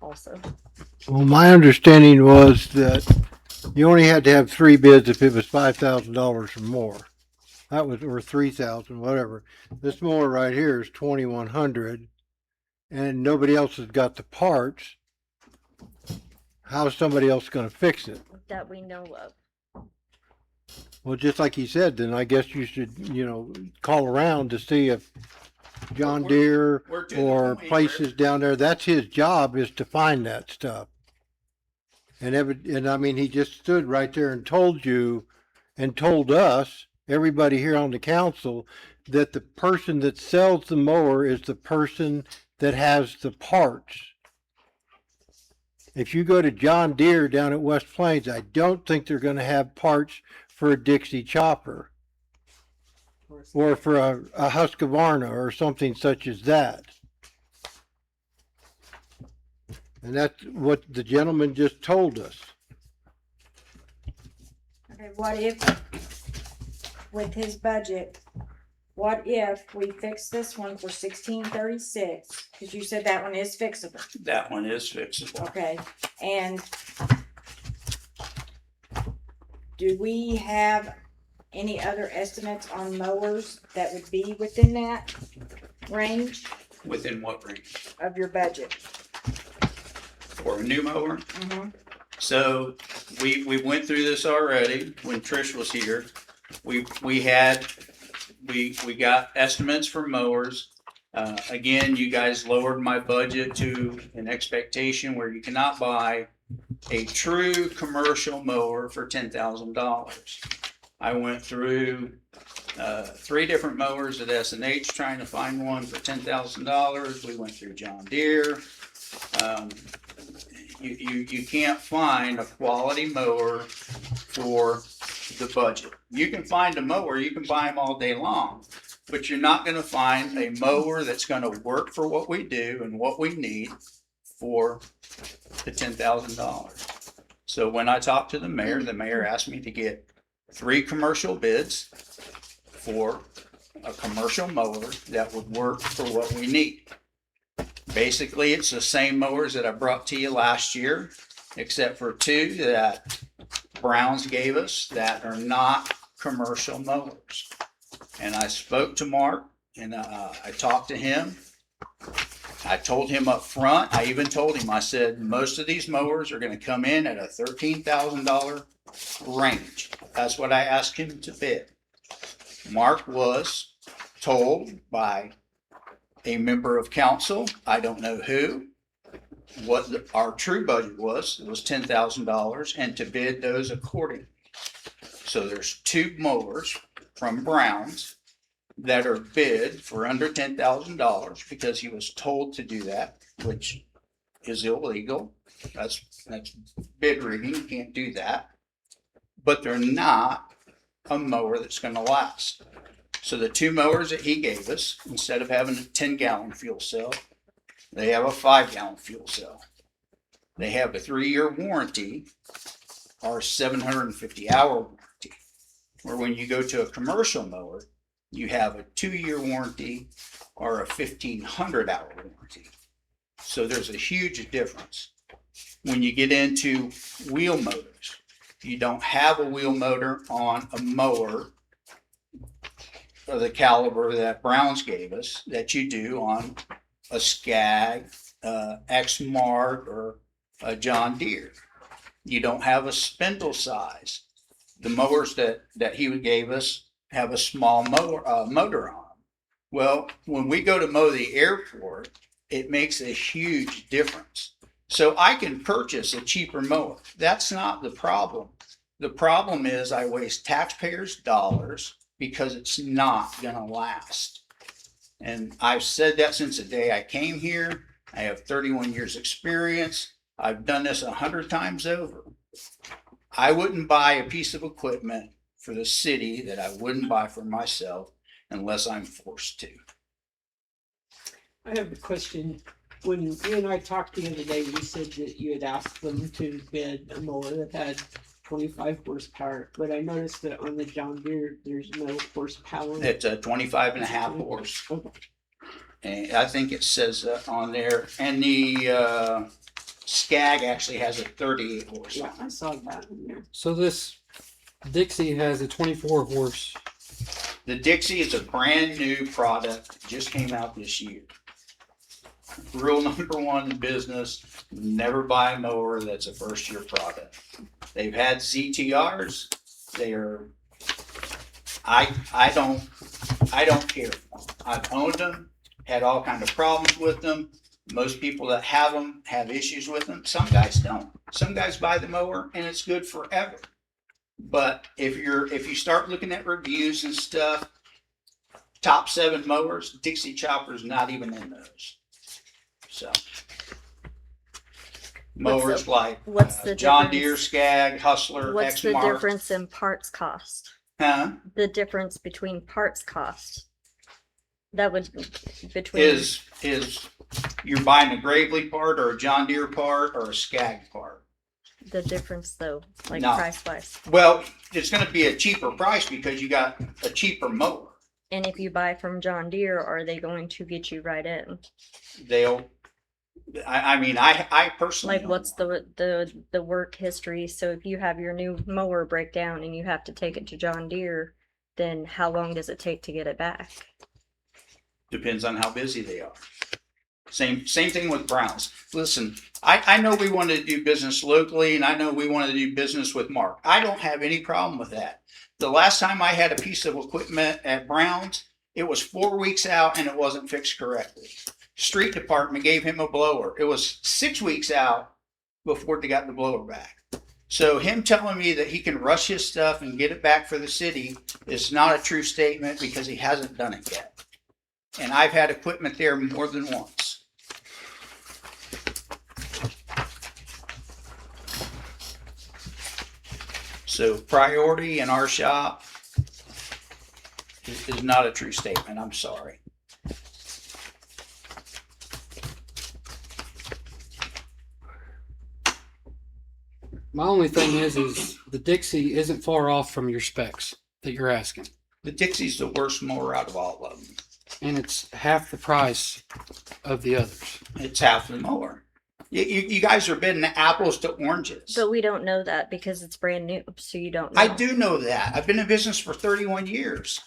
also. Well, my understanding was that you only had to have 3 bids if it was $5,000 or more. That was, or 3,000, whatever. This mower right here is 2,100, and nobody else has got the parts. How's somebody else going to fix it? That we know of. Well, just like he said, then I guess you should, call around to see if John Deere We're to the or point places down there, that's his job, is to find that stuff. And I mean, he just stood right there and told you and told us, everybody here on the council, that the person that sells the mower is the person that has the parts. If you go to John Deere down at West Plains, I don't think they're going to have parts for a Dixie chopper or for a Husqvarna or something such as that. And that's what the gentleman just told us. Okay, what if, with his budget, what if we fix this one for 1636? Cause you said that one is fixable, That one is fixable. okay? And do we have any other estimates on mowers that would be within that range Within what range? of your budget? For a new mower? Mm-hmm. So we went through this already when Trish was here. We got estimates for mowers. Again, you guys lowered my budget to an expectation where you cannot buy a true commercial mower for $10,000. I went through 3 different mowers at S&H trying to find one for $10,000. We went through John Deere. You can't find a quality mower for the budget. You can find a mower, you can buy them all day long, but you're not going to find a mower that's going to work for what we do and what we need for the $10,000. So when I talked to the mayor asked me to get 3 commercial bids for a commercial mower that would work for what we need. Basically, it's the same mowers that I brought to you last year, except for 2 that Browns gave us that are not commercial mowers. And I spoke to Mark, and I talked to him. I told him up front, I even told him, I said, most of these mowers are going to come in at a $13,000 range. That's what I asked him to bid. Mark was told by a member of council, I don't know who, what our true budget was. It was $10,000, and to bid those accordingly. So there's 2 mowers from Browns that are bid for under $10,000 because he was told to do that, which is illegal. That's bid rigging. You can't do that. But they're not a mower that's going to last. So the 2 mowers that he gave us, instead of having a 10-gallon fuel cell, they have a 5-gallon fuel cell. They have a 3-year warranty or 750-hour warranty. Where when you go to a commercial mower, you have a 2-year warranty or a 1,500-hour warranty. So there's a huge difference. When you get into wheel motors, you don't have a wheel motor on a mower of the caliber that Browns gave us that you do on a Skag, X-Mark, or a John Deere. You don't have a spindle size. The mowers that he gave us have a small motor on them. Well, when we go to mow the airport, it makes a huge difference. So I can purchase a cheaper mower. That's not the problem. The problem is I waste taxpayers' dollars because it's not going to last. And I've said that since the day I came here. I have 31 years experience. I've done this 100 times over. I wouldn't buy a piece of equipment for the city that I wouldn't buy for myself unless I'm forced to. I have a question. When you and I talked the other day, you said that you had asked them to bid a mower that had 25 horsepower, but I noticed that on the John Deere, there's no horsepower. It's a 25.5 horse. Okay. And I think it says on there. And the Skag actually has a 38 horse. Yeah, I saw that in there. So this Dixie has a 24 horse. The Dixie is a brand new product, just came out this year. Rule number 1 in business, never buy a mower that's a first year product. They've had ZTRs. They are, I don't care. I've owned them, had all kinds of problems with them. Most people that have them have issues with them. Some guys don't. Some guys buy the mower and it's good forever. But if you start looking at reviews and stuff, top 7 mowers, Dixie Chopper's not even in those. So mowers like what's the John difference? Deere, Skag, Hustler, What's the X-Mark. difference in parts cost? Huh? The difference between parts cost. That would between Is you're buying a Gravely part or a John Deere part or a Skag part? the difference though, like No. price wise. Well, it's going to be a cheaper price because you got a cheaper mower. And if you buy from John Deere, are they going to get you right in? I personally Like what's the work history? So if you have your new mower break down and you have to take it to John Deere, then how long does it take to get it back? depends on how busy they are. Same thing with Browns. Listen, I know we want to do business locally, and I know we want to do business with Mark. I don't have any problem with that. The last time I had a piece of equipment at Browns, It was 4 weeks out and it wasn't fixed correctly. Street department gave him a blower. It was 6 weeks out before they got the blower back. So him telling me that he can rush his stuff and get it back for the city is not a true statement because he hasn't done it yet. And I've had equipment there more than once. So priority in our shop is not a true statement. I'm sorry. My only thing is the Dixie isn't far off from your specs that you're asking. The Dixie's the worst mower out of all of them. And it's half the price of the others. It's half the mower. You guys are bidding apples to oranges. But we don't know that because it's brand new, so you don't know. I do know that. I've been in business for 31 years.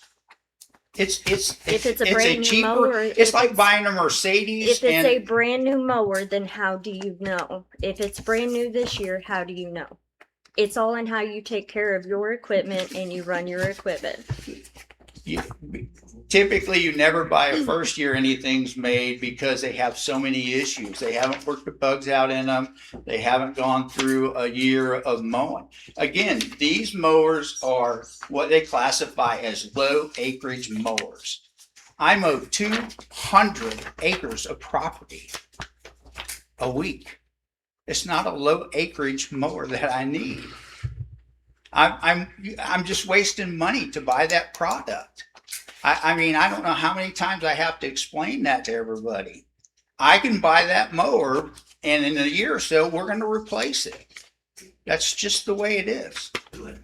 If it's a brand new cheaper. mower, It's if like it's- buying a Mercedes. If it's and a brand new mower, then how do you know? If it's brand new this year, how do you know? It's all in how you take care of your equipment and you run your equipment. typically you never buy a first year anything's made because they have so many issues. They haven't worked the bugs out in them. They haven't gone through a year of mowing. Again, these mowers are what they classify as low acreage mowers. I mow 200 acres of property a week. It's not a low acreage mower that I need. I'm just wasting money to buy that product. I mean, I don't know how many times I have to explain that to everybody. I can buy that mower, and in a year or so, we're going to replace it. That's just the way it is. Do it.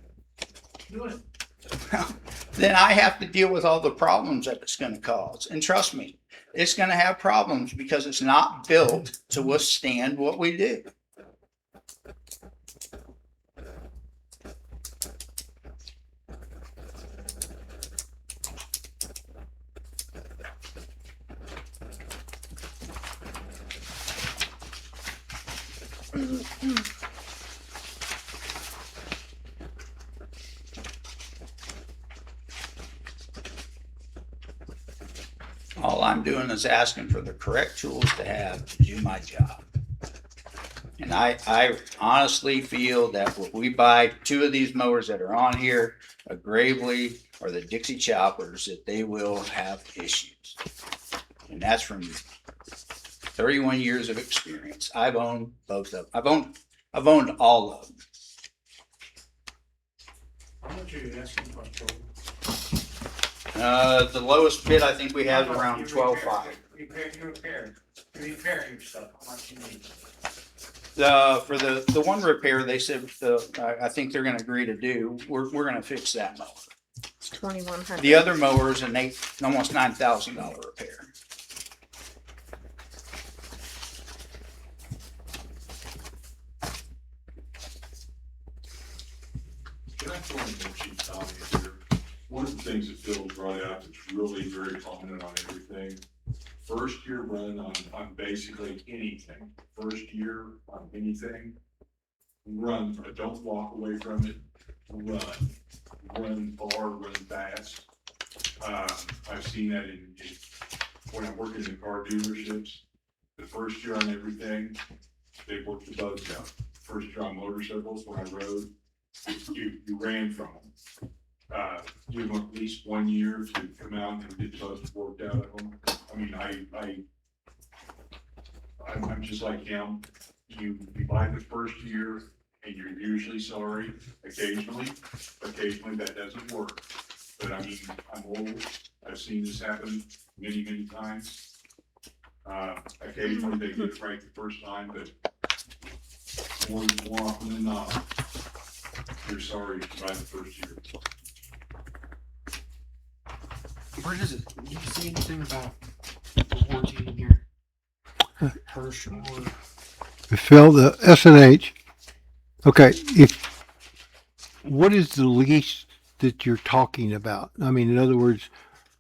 Then I have to deal with all the problems that it's going to cause. And trust me, it's going to have problems because it's not built to withstand what we do. All I'm doing is asking for the correct tools to have to do my job. And I honestly feel that if we buy two of these mowers that are on here, a Gravely or the Dixie Choppers, that they will have issues. And that's from 31 years of experience. I've owned both of them. I've owned all of them. How much are you asking for total? The lowest bid I think we have is around 12.5. Repairing stuff, how much you need? For the one repair, they said I think they're going to agree to do. We're going to fix that mower. It's 2,100. The other mower is almost $9,000 repair. Can I throw in more cheap comments here? One of the things that Phil brought out that's really very prominent on everything, first year run on basically anything. First year on anything, run, don't walk away from it, run far, run fast. I've seen that in when I work in the car dealerships, the first year on everything, they work the bugs out. First year on motorcycles, when I rode, you ran from them. Give them at least 1 year to come out and get bugs worked out of them. I mean, I'm just like him. You buy the first year and you're usually sorry. Occasionally that doesn't work. But I mean, I'm old. I've seen this happen many, many times. Occasionally they get it right the first time, but more often than not, you're sorry to buy the first year. Where does it? Do you see anything about the warranty in here? Hirsch or Phil, the S&H. Okay, what is the lease that you're talking about? I mean, in other words,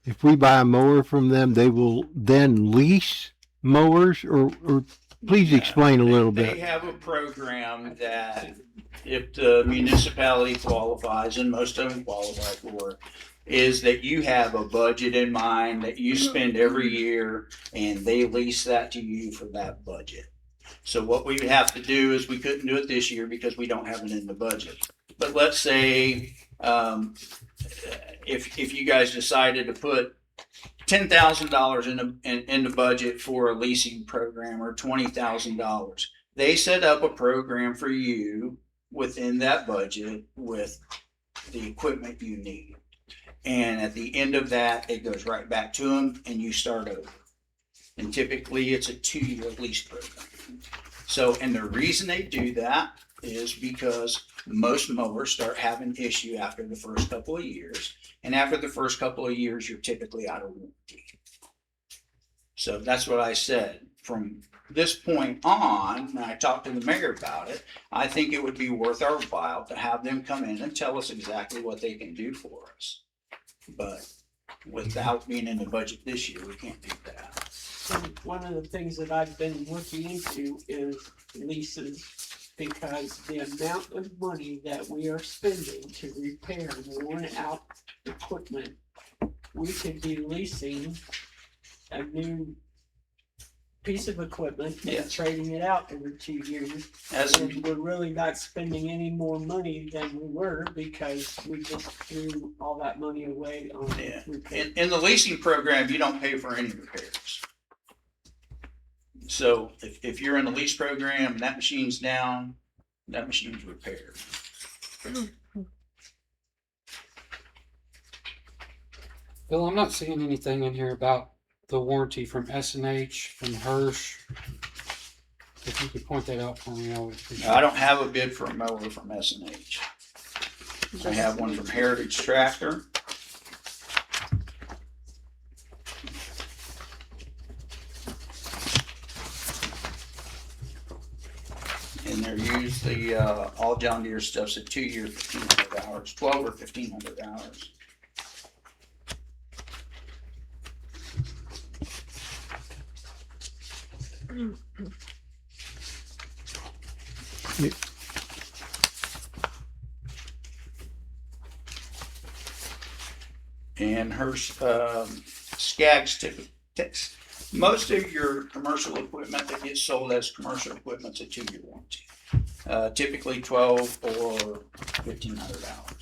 if we buy a mower from them, they will then lease mowers, or please explain a little They bit. have a program that if the municipality qualifies, and most of them qualify for is that you have a budget in mind that you spend every year and they lease that to you for that budget. So what we would have to do is we couldn't do it this year because we don't have it in the budget. But let's say, if you guys decided to put $10,000 in the budget for a leasing program or $20,000, they set up a program for you within that budget with the equipment you need. And at the end of that, it goes right back to them and you start over. And typically it's a 2-year lease program. So, and the reason they do that is because most mowers start having issue after the first couple of years. And after the first couple of years, you're typically out of warranty. So that's what I said. From this point on, and I talked to the mayor about it, I think it would be worth our while to have them come in and tell us exactly what they can do for us. But without being in the budget this year, we can't do that. So one of the things that I've been looking into is leases, because the amount of money that we are spending to repair worn out equipment, we could be leasing a new piece of equipment Yeah. and trading it out every 2 years. And we're really not spending any more money than we were because we just threw all that money away on Yeah. repair. In the leasing program, you don't pay for any repairs. So if you're in the lease program and that machine's down, that machine's repaired. Bill, I'm not seeing anything in here about the warranty from S&H, from Hirsch. If you could point that out for me, I would appreciate it. I don't have a bid for a mower from S&H. I have one from Heritage Tractor. And they're usually, all John Deere stuff's a 2-year, 1,500 hours, 12 or 1,500 hours. And her Skaggs most of your commercial equipment that gets sold as commercial equipment's a 2-year warranty. Typically 12 or 1,500 hours.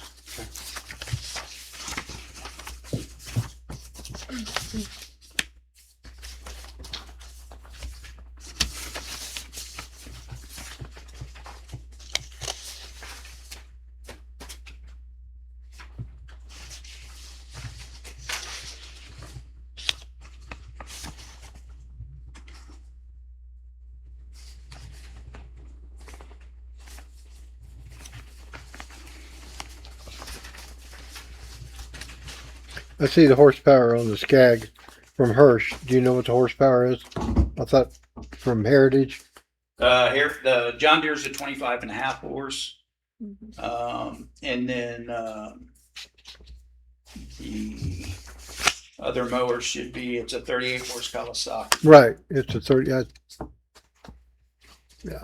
I see the horsepower on the Skag from Hirsch. Do you know what the horsepower is? I thought from Heritage. Here, the John Deere's a 25.5 horse. And then, the other mower should be, it's a 38 horse Kawasaki. Right. It's a 30. Yeah.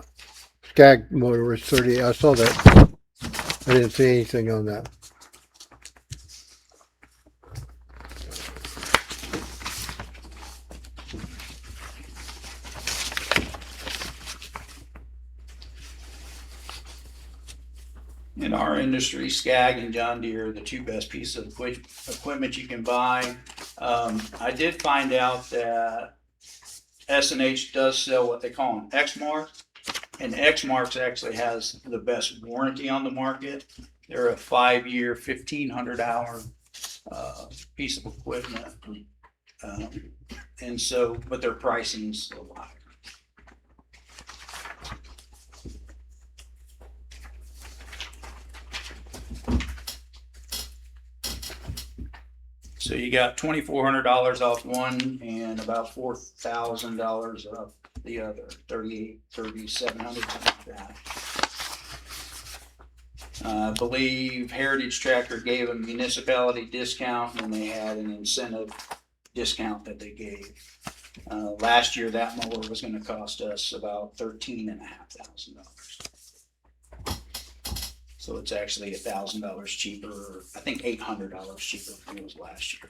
Skag motor was 30. I saw that. I didn't see anything on that. In our industry, Skag and John Deere are the two best pieces of equipment you can buy. I did find out that S&H does sell what they call an X-Mark, and X-Marks actually has the best warranty on the market. They're a 5-year, 1,500 hour piece of equipment. And so, but their pricing's a lot. So you got $2,400 off one and about $4,000 off the other, 3,700, something like that. I believe Heritage Tractor gave a municipality discount and they had an incentive discount that they gave. Last year, that mower was gonna cost us about $13,500. So it's actually $1,000 cheaper, or I think $800 cheaper than it was last year.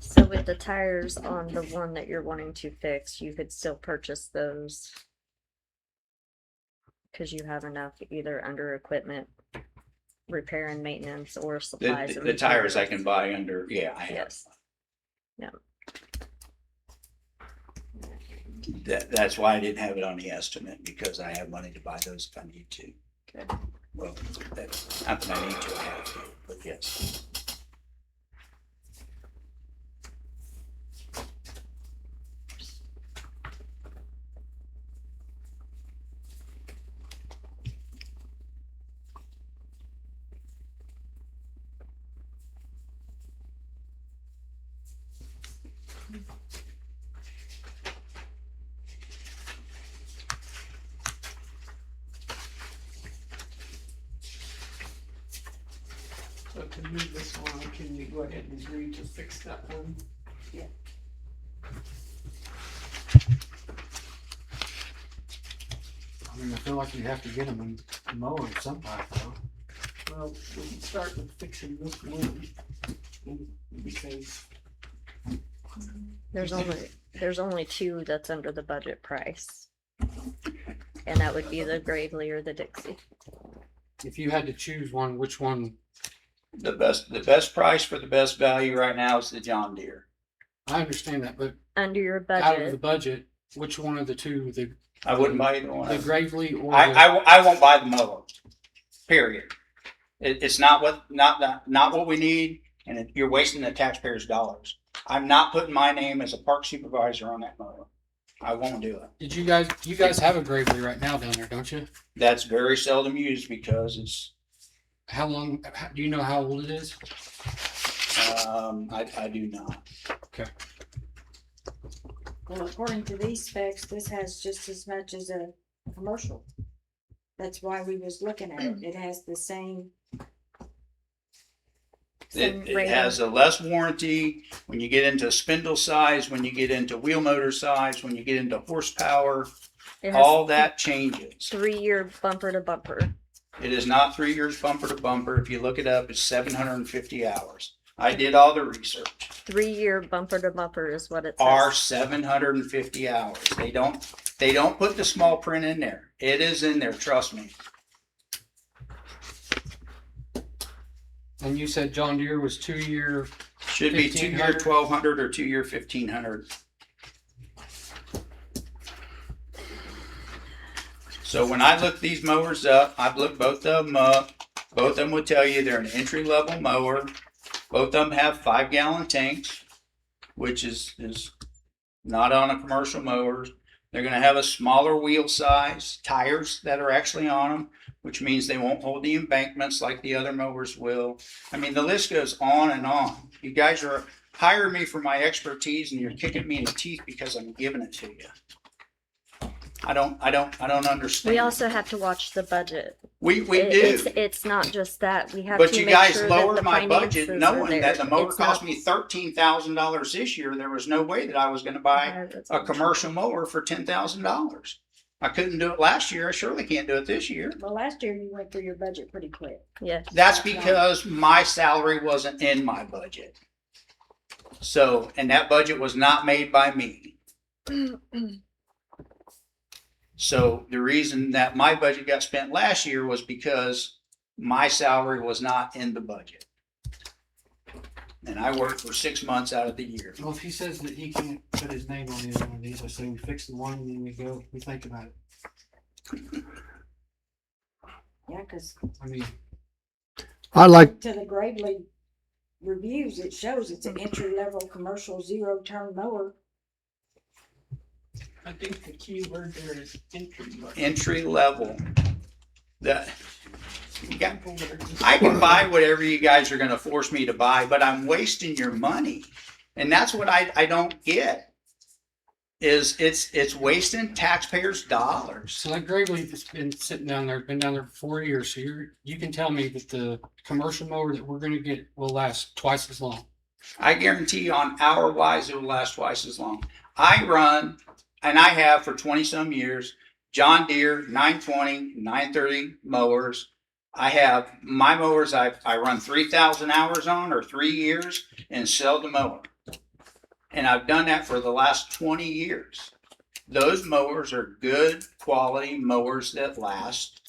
So with the tires on the one that you're wanting to fix, you could still purchase those. Cause you have enough either under equipment, repair and maintenance, or supplies. The and tires I materials. can buy under, yeah, I have. Yes. That's why I didn't have it on the estimate, because I have money to buy those if I need to. Okay. Well, that's not that I need to, I have to, but yes. So to move this one, can you go ahead and agree to fix that one? I mean, I feel like you have to get them in mowing sometime though. Well, we can start with fixing this one. Because There's only two that's under the budget price. And that would be the Gravely or the Dixie. If you had to choose one, which one? The best price for the best value right now is the John Deere. I understand that, but Under your out of the budget, budget, which one of the two, I wouldn't buy either one the of them. Gravely or the? I won't buy the mower, period. It's not what we need, and you're wasting the taxpayers' dollars. I'm not putting my name as a park supervisor on that mower. I won't do it. Did you guys have a Gravely right now down there, don't you? That's very seldom used because it's, How long, do you know how old it is? I do not. Well, according to these specs, this has just as much as a commercial. That's why we was looking at it. It has the same. same It rating. has a less warranty when you get into spindle size, when you get into wheel motor size, when you get into horsepower, It has all that changes. 3-year bumper to bumper. It is not 3 years bumper to bumper. If you look it up, it's 750 hours. I did all the research. 3-year bumper to bumper is what it Are says. 750 hours. They don't put the small print in there. It is in there, trust me. And you said John Deere was 2-year. Should be 2 year 1500. 1200 or 2 year 1500. So when I look these mowers up, I've looked both of them up. Both of them would tell you they're an entry level mower. Both of them have 5-gallon tanks, which is not on a commercial mower. They're going to have a smaller wheel size, tires that are actually on them, which means they won't hold the embankments like the other mowers will. I mean, the list goes on and on. You guys are hiring me for my expertise, and you're kicking me in the teeth because I'm giving it to you. I don't understand. We also have to watch the budget. We do. It's not just that. We have But to you make guys sure that lowered the my budget finances are knowing that there. the mower It's cost not- me $13,000 this year. There was no way that I was going to buy That's a not true. commercial mower for $10,000. I couldn't do it last year. I surely can't do it this year. Well, last year you went through your budget pretty quick. Yeah. That's because my salary wasn't in my budget. So, and that budget was not made by me. So the reason that my budget got spent last year was because my salary was not in the budget. And I worked for 6 months out of the year. Well, if he says that he can't put his name on either one of these, I say we fix the one and then we think about it. Yeah, cause I mean, I like, To the Gravely reviews, it shows it's an entry-level commercial zero-turn mower. I think the key word there is entry. Entry level. That, you got, People that are just- I can buy whatever you guys are gonna force me to buy, but I'm wasting your money. And that's what I don't get. Is it's wasting taxpayers' dollars. So that Gravely that's been sitting down there, been down there for 4 years. So you can tell me that the commercial mower that we're gonna get will last twice as long. I guarantee you on hour wise, it will last twice as long. I run, and I have for 20 some years, John Deere 920, 930 mowers. I have my mowers I run 3,000 hours on or 3 years and sell the mower. And I've done that for the last 20 years. Those mowers are good quality mowers that last.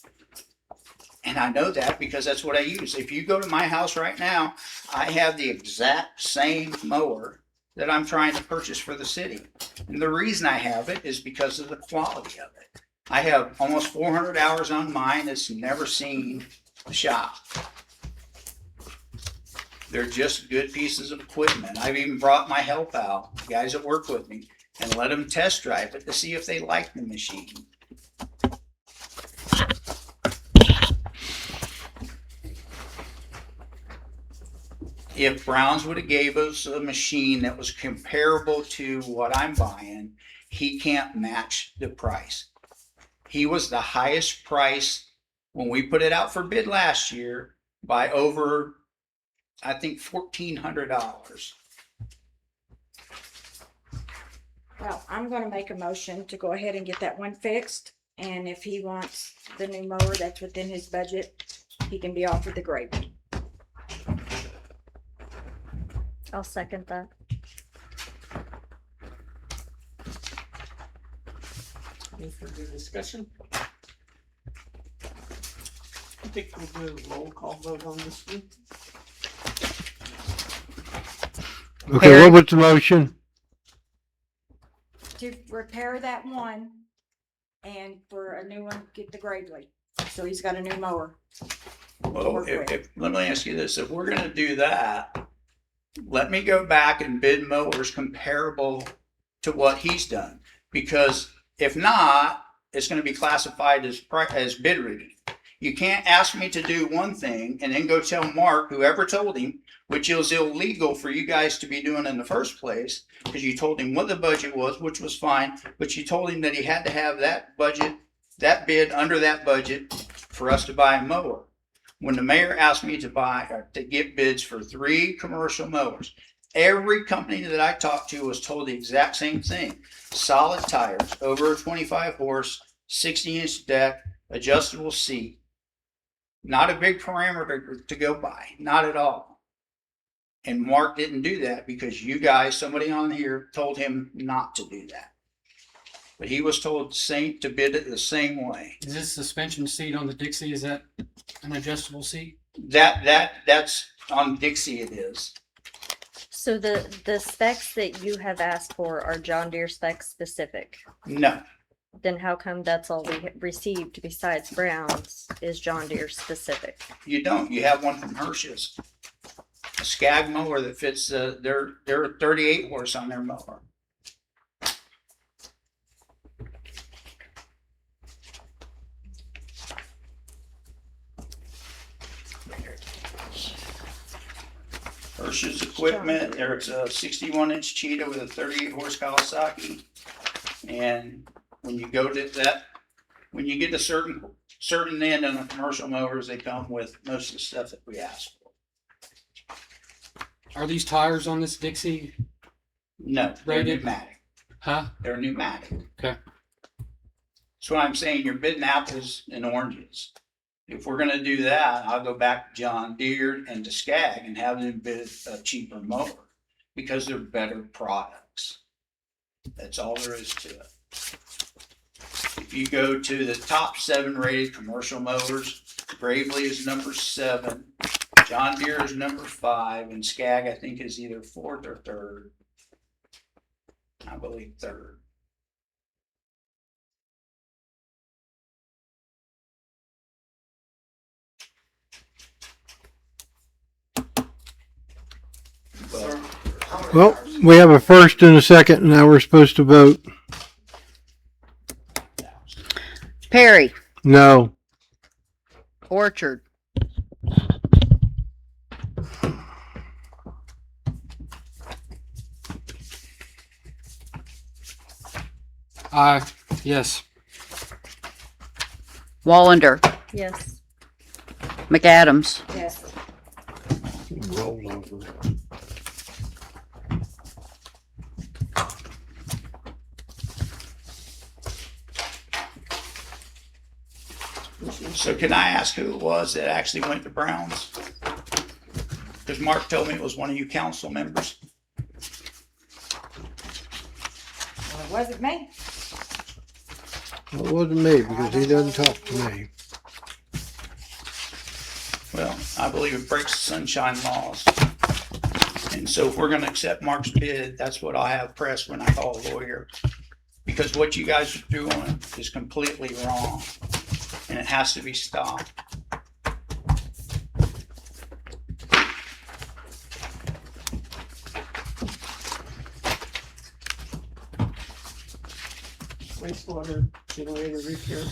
And I know that because that's what I use. If you go to my house right now, I have the exact same mower that I'm trying to purchase for the city. And the reason I have it is because of the quality of it. I have almost 400 hours on mine. It's never seen the shop. They're just good pieces of equipment. I've even brought my help out, guys that work with me, and let them test drive it to see if they like the machine. If Browns would have gave us a machine that was comparable to what I'm buying, he can't match the price. He was the highest price when we put it out for bid last year by over, I think, $1,400. Well, I'm gonna make a motion to go ahead and get that one fixed, and if he wants the new mower that's within his budget, he can be offered the Gravely. I'll second that. Any further discussion? I think we'll do a roll call vote on this one. okay, Harry? what was the motion? To repair that one, and for a new one, get the Gravely, so he's got a new mower. Well, let me ask you this, if we're gonna do that, let me go back and bid mowers comparable to what he's done. Because if not, it's gonna be classified as bid rigging. You can't ask me to do one thing and then go tell Mark, whoever told him, which is illegal for you guys to be doing in the first place, because you told him what the budget was, which was fine, but you told him that he had to have that budget, that bid under that budget for us to buy a mower. When the mayor asked me to get bids for 3 commercial mowers, every company that I talked to was told the exact same thing. Solid tires, over a 25 horse, 60-inch deck, adjustable seat. Not a big parameter to go by, not at all. And Mark didn't do that because you guys, somebody on here told him not to do that. But he was told to bid it the same way. Is this suspension seat on the Dixie? Is that an adjustable seat? That's on Dixie it is. So the specs that you have asked for are John Deere specs specific. No, Then how come that's all we received besides Brown's is John Deere specific? you don't. You have one from Hirsch's. A Skag mower that fits their 38 horse on their mower. Hirsch's equipment, there's a 61-inch Cheetah with a 38 horse Kawasaki. And when you go to that, when you get a certain end on the commercial mowers, they come with most of the stuff that we ask for. Are these tires on this Dixie? No, they're Rated? pneumatic. Huh? They're pneumatic. Okay. That's what I'm saying. You're bidding apples and oranges. If we're gonna do that, I'll go back to John Deere and to Skag and have them bid a cheaper mower because they're better products. That's all there is to it. If you go to the top 7 rated commercial mowers, Gravely is number 7, John Deere is number 5, and Skag I think is either 4th or 3rd. I believe 3rd. Well, we have a first and a second, and now we're supposed to vote. Perry, No. Orchard, Yes. Wallander, Yes. McAdams, Yes. Roll over. So can I ask who it was that actually went to Browns? Because Mark told me it was one of you council members. Well, it wasn't me. Well, it wasn't me because he doesn't talk to me. Well, I believe it breaks the sunshine laws. And so if we're gonna accept Mark's bid, that's what I have pressed when I call a lawyer. Because what you guys are doing is completely wrong, and it has to be stopped. Wastewater generator repair.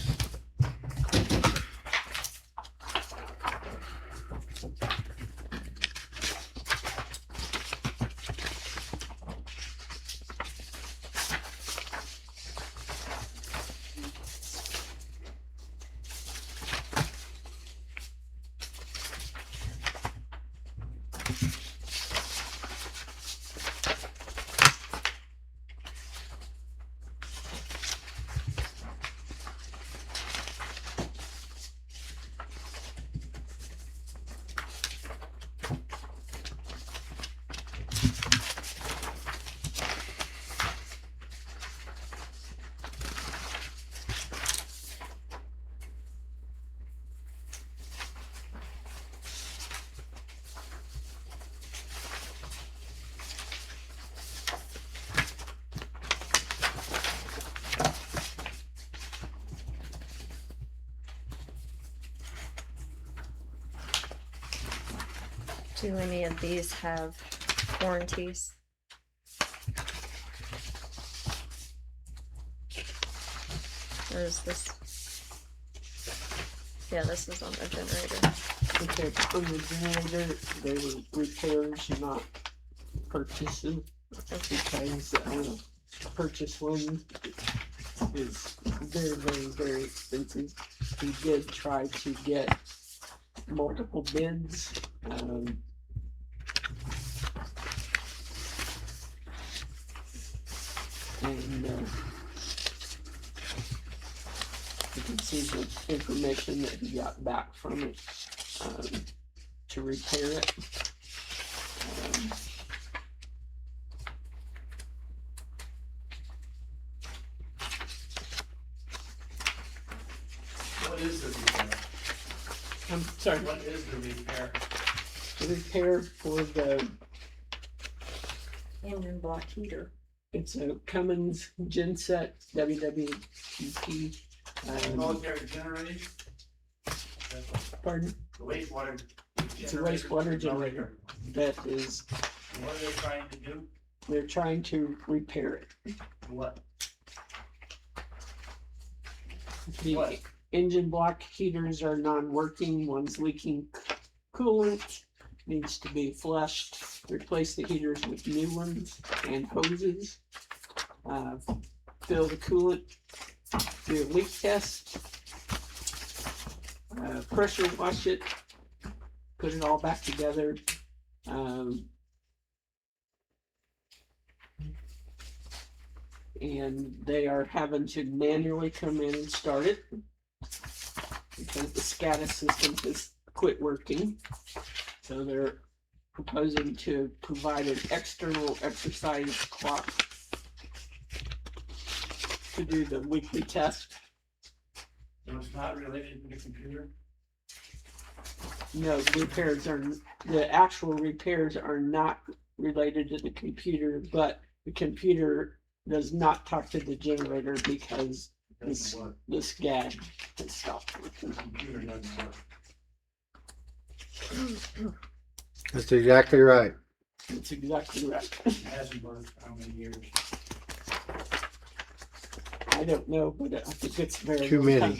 Do any of these have warranties? Or is this? Yeah, this is on the generator. Okay, on the generator, they were repairs, not purchases. Because, purchase one is very, very, very expensive. We did try to get multiple bids, and, you can see the information that he got back from it, to repair it. Um, What is the repair? I'm sorry, What is the repair? the repair for the, Engine block heater. it's a Cummins genset WWTP. Military generating? Pardon? The wastewater. It's a wastewater generator that is, What are they trying to do? they're trying to repair it. What? The What? engine block heaters are non-working, one's leaking coolant, needs to be flushed, replace the heaters with new ones and hoses. Fill the coolant, do a leak test. Pressure wash it, put it all back together. And they are having to manually come in and start it because the SCADA system has quit working. So they're proposing to provide an external exercise clock to do the weekly test. So it's not related to the computer? No, the actual repairs are not related to the computer, but the computer does not talk to the generator because Doesn't work. the SCAD has stopped working. The computer doesn't work. That's exactly right. That's exactly right. Hasn't worked how many years? I don't know, but I think it's very. Too long many. time.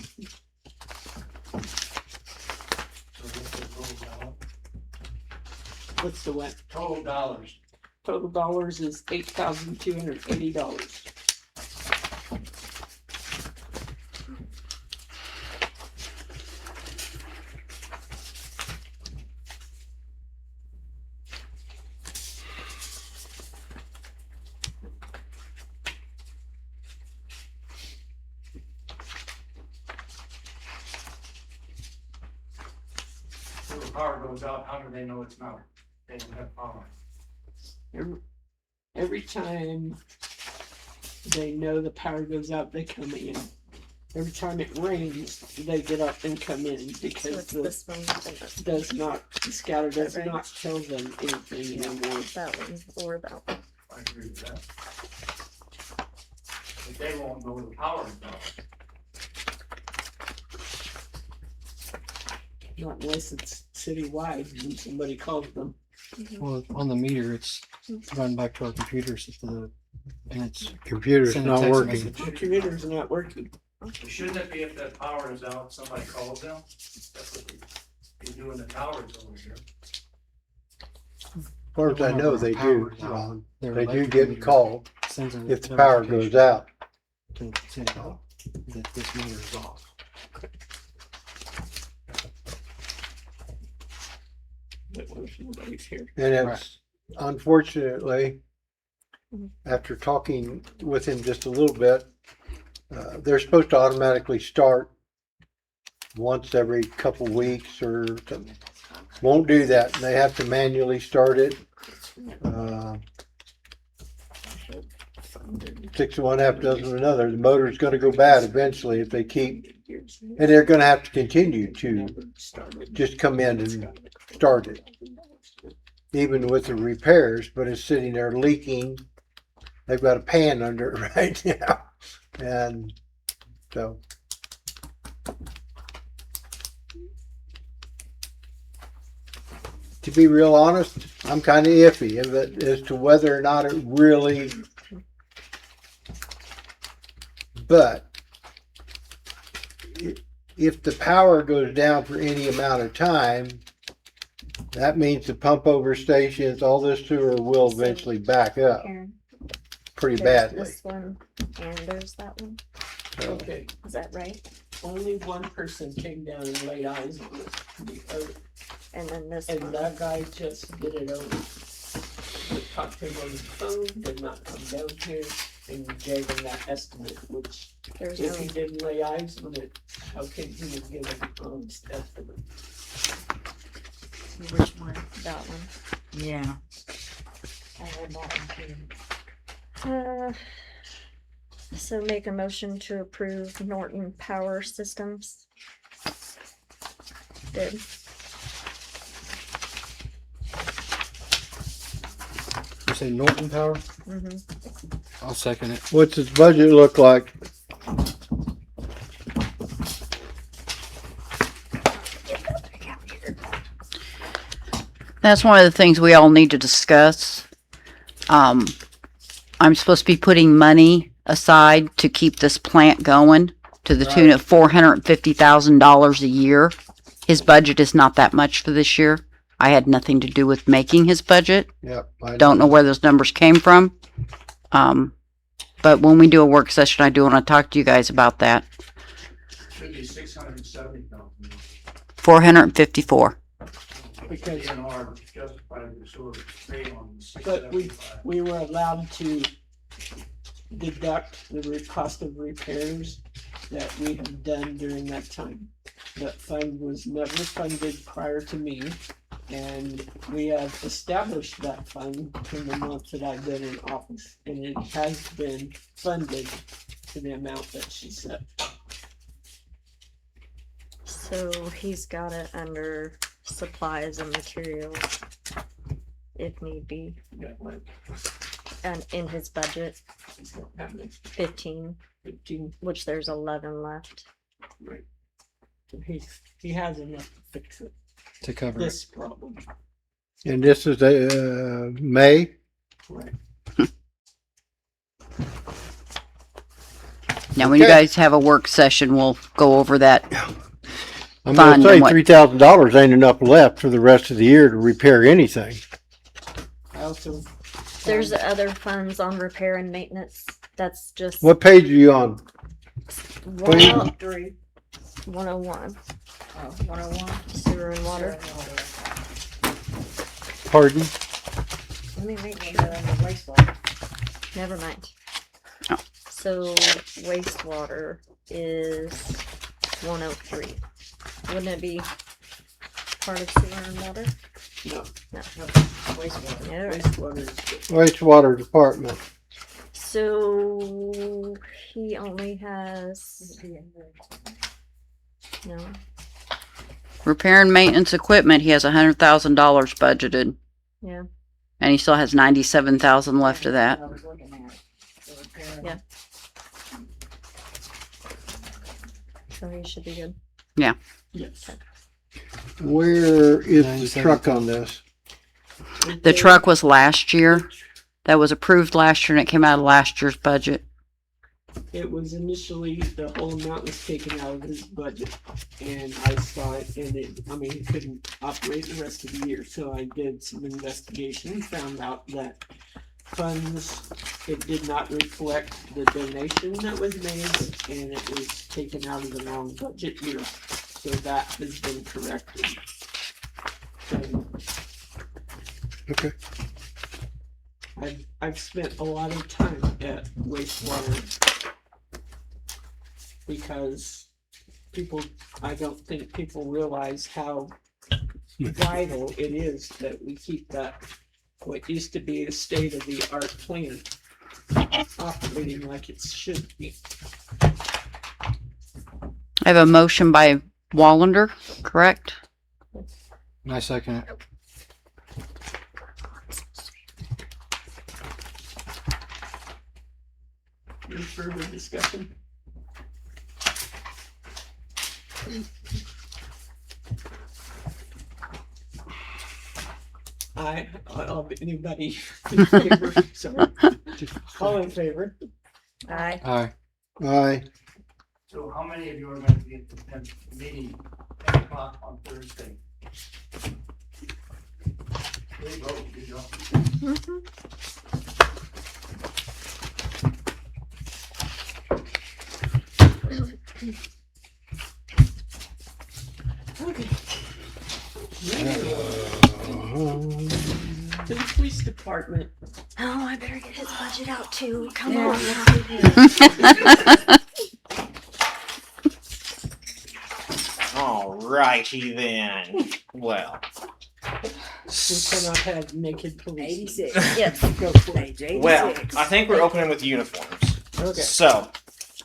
So what's the total dollar? What's the what? Total dollars. Total dollars is $8,280. So the power goes out, how do they know it's not? They don't have power. Every time they know the power goes out, they come in. Every time it rains, they get up and come in So because it's the this one and this does not, the scatter does Right. not tell them anything anymore. that one or that one. I agree with that. But they won't know the power is out. Not unless it's citywide and somebody calls them. Well, on the meter, it's run back to our computers and it's Computer's send a not text working. message. The computer's not working. Shouldn't it be if that power is out, somebody calls them? That's what they do in the towers over here. As far as I know, they do, Power's out. Ron. Their They do electric get meter called sends a if the power goes notification out. to City Hall that this meter is off. But what if nobody's here? And Right. it's unfortunately, after talking with him just a little bit, they're supposed to automatically start once every couple weeks or something. Won't do that. They have to manually start it. 6 of one, half dozen of another. The motor's gonna go bad eventually if they keep, and they're gonna have to continue to just come in and start it. Even with the repairs, but it's sitting there leaking. They've got a pan under it right now. And so. To be real honest, I'm kind of iffy as to whether or not it really. But if the power goes down for any amount of time, that means the pump over stations, all this sewer will eventually back up Karen, pretty there's badly. this one and there's that one. So, Okay, Is that right? only one person came down and laid eyes on it. And then this And one. that guy just did it over. We talked to him on the phone, did not come down here, and gave him that estimate, which There's if he no, didn't lay eyes on it, how can he give an honest estimate? Which one? that one. Yeah. I heard that one too. So make a motion to approve Norton Power Systems. Bid. You say Norton Power? Mm-hmm. I'll second it. what's his budget look like? That's one of the things we all need to discuss. I'm supposed to be putting money aside to keep this plant going to the tune of $450,000 a year. His budget is not that much for this year. I had nothing to do with making his budget. Yep. Don't know where those numbers came from. But when we do a work session, I do want to talk to you guys about that. Should be 670,000. 454. Because DNR justified the sewer pay on But we 675. were allowed to deduct the cost of repairs that we had done during that time. That fund was never funded prior to me, and we have established that fund in the month that I've been in office, and it has been funded to the amount that she said. So he's got it under supplies and materials if need be, and in his budget, 15, 15, which there's 11 left. right. So he has enough to fix it, To cover it. this problem. And this is May. Right. Now, when you Okay. guys have a work session, we'll go over that. I'm Fund gonna say and what- $3,000 ain't enough left for the rest of the year to repair anything. I also. There's other funds on repair and maintenance. That's just What page are you on? 103. 101 Oh, 101. sewer and water. Pardon? Let me make They're sure. in the wastewater. Never mind. Oh. So wastewater is 103. Wouldn't it be part of sewer and water? No, No. Wastewater. Yeah, right. wastewater is. Wastewater Department. So he only has no. Repair and maintenance equipment, he has $100,000 budgeted. Yeah. And he still has 97,000 left of that. I was looking at it. The repair. Yeah. So he should be good. Yes. Where is the truck on this? The truck was last year. That was approved last year and it came out of last year's budget. It was initially, the whole amount was taken out of his budget, and I saw it, and he couldn't operate the rest of the year, so I did some investigation and found out that funds, it did not reflect the donation that was made, and it was taken out of the wrong budget year, so that has been corrected. So, Okay. I've spent a lot of time at wastewater because I don't think people realize how vital it is that we keep that, what used to be a state-of-the-art plant operating like it should be. I have a motion by Wallander, correct? I second it. Any further discussion? Anybody in favor? Sorry. All in favor? Aye. Aye. Aye. So how many of you are gonna be at the meeting at 10 o'clock on Thursday? There you go, good job. Okay. To the police department. Oh, I better get his budget out too. Come Yeah. on now. Alrighty then, well. We cannot have naked police. 86. Yes. Go for it. Page 86. Well, I think we're opening with uniforms. Okay. So,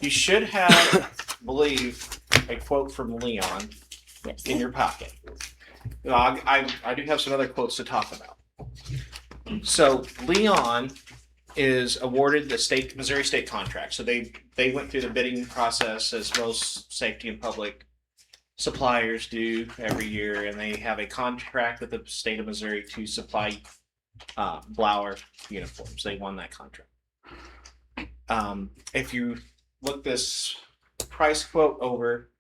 you should have, believe, a quote from Leon Yes. in your pocket. Now, I do have some other quotes to talk about. So, Leon is awarded the Missouri state contract. So they went through the bidding process as most safety and public suppliers do every year, and they have a contract with the state of Missouri to supply Blower uniforms. They won that contract. If you look this price quote over,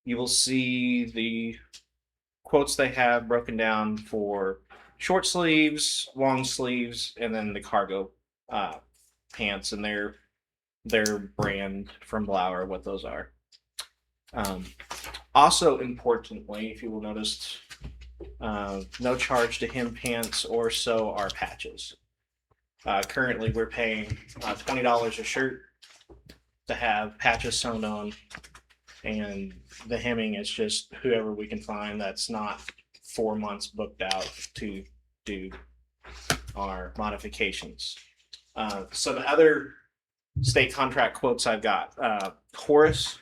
you will see the quotes they have broken down for short sleeves, long sleeves, and then the cargo pants and their brand from Blower, what those are. Also importantly, if you will notice, no charge to hem pants or so are patches. Currently we're paying $20 a shirt to have patches sewn on, and the hemming is just whoever we can find that's not 4 months booked out to do our modifications. So the other state contract quotes I've got, Horace,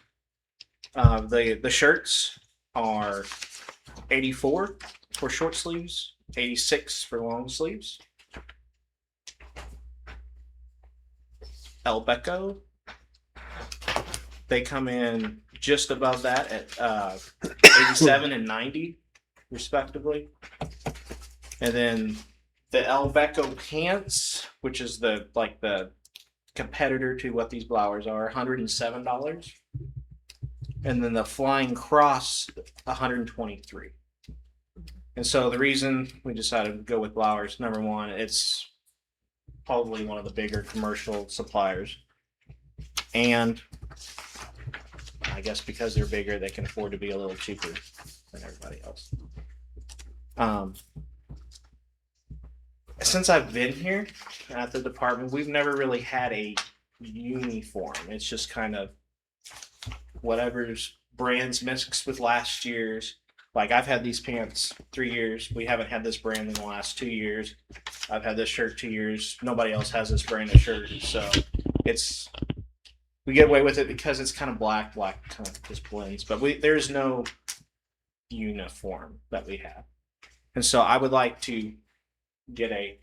the shirts are 84 for short sleeves, 86 for long sleeves. El Becco, they come in just above that at 87 and 90 respectively. And then the Elveco pants, which is the competitor to what these blowers are, $107. And then the Flying Cross, $123. And so the reason we decided to go with blowers, number one, it's probably one of the bigger commercial suppliers. And I guess because they're bigger, they can afford to be a little cheaper than everybody else. Since I've been here at the department, we've never really had a uniform. It's just kind of whatever's brands mixed with last year's. Like I've had these pants 3 years. We haven't had this brand in the last 2 years. I've had this shirt 2 years. Nobody else has this brand of shirt. So we get away with it because it's kind of black kind of just blends. But there's no uniform that we have. And so I would like to get a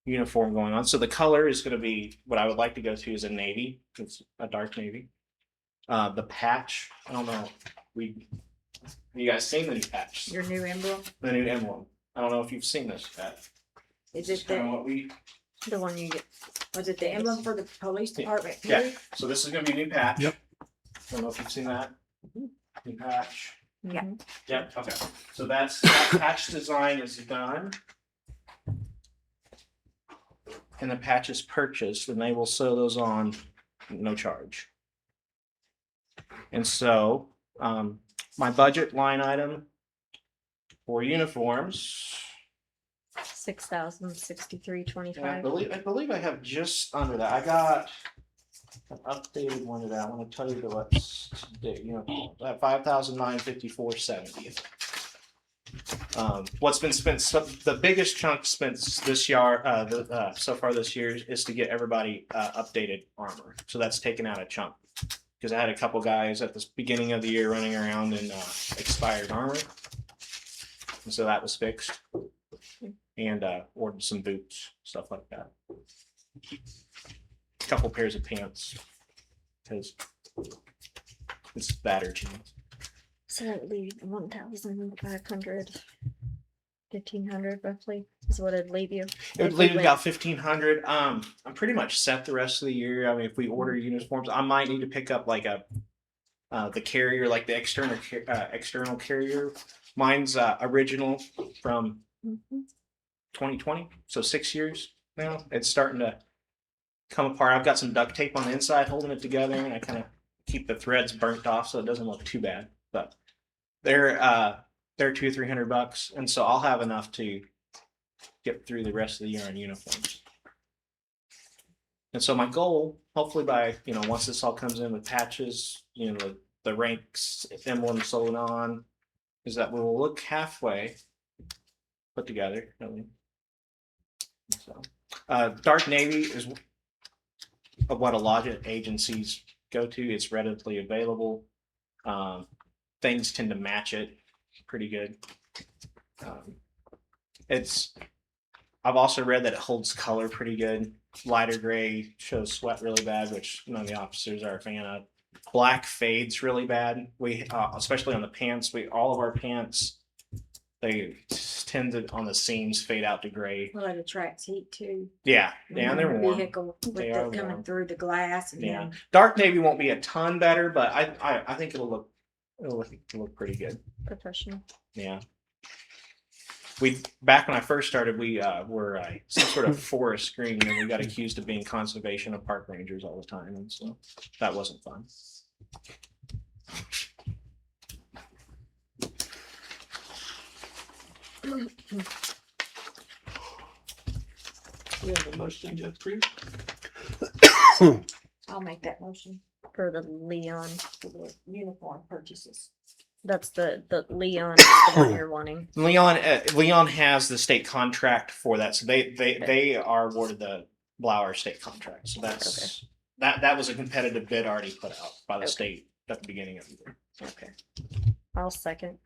uniform going on. So the color is going to be, what I would like to go to is a navy. It's a dark navy. The patch, I don't know. Have you guys seen the new patch? Your new emblem? The new emblem. I don't know if you've seen this yet. Is This it kind of the, what we, The one you get. was it the emblem for the police department? yeah. here? So this is going to be a new patch. Yep. I don't know if you've seen that. New patch. Yeah. Yep. Okay. So that patch design is done. And the patch is purchased, and they will sew those on no charge. And so, my budget line item for uniforms, $6,063.25. I believe I have just under that. I got an updated one of that. I want to tell you what's today. That $5,954.70. What's been spent? So the biggest chunk spent this year, so far this year, is to get everybody updated armor. So that's taken out a chunk because I had a couple guys at the beginning of the year running around in expired armor, and so that was fixed. And ordered some boots, stuff like that. A couple pairs of pants because it's battered jeans. So that would leave 1,500, 1,500 roughly is what it'd leave you. It would if we leave went- about 1,500. I'm pretty much set the rest of the year. I mean, if we order uniforms, I might need to pick up like the carrier, like the external carrier. Mine's original from Mhm. 2020, so 6 years now. It's starting to come apart. I've got some duct tape on the inside holding it together, and I kind of keep the threads burnt off so it doesn't look too bad. But they're $200 or $300, and so I'll have enough to get through the rest of the year on uniforms. And so my goal, hopefully by once this all comes in with patches, the ranks emblem sold on, is that we will look halfway put together. So, dark navy is what a lot of agencies go to. It's readily available. Things tend to match it pretty good. I've also read that it holds color pretty good. Lighter gray shows sweat really bad, which none of the officers are a fan of. Black fades really bad. We especially on the pants. All of our pants, they tend to on the seams fade out to gray. Well, it attracts heat too. Yeah, and they're warm. Vehicle with They it are coming warm. through the glass and Yeah, then dark navy won't be a ton better, but I think it'll look pretty good. Professional. Yeah. Back when I first started, we were some sort of forest green, and we got accused of being conservation of park rangers all the time, and so that wasn't fun. We have a motion to approve. I'll make that motion For the Leon. for the uniform purchases. That's the Leon is the one you're wanting. Leon has the state contract for that, so they are awarded the Blower state contract. So that's that was a competitive bid already put out by the state at the beginning of the year. Okay. I'll second.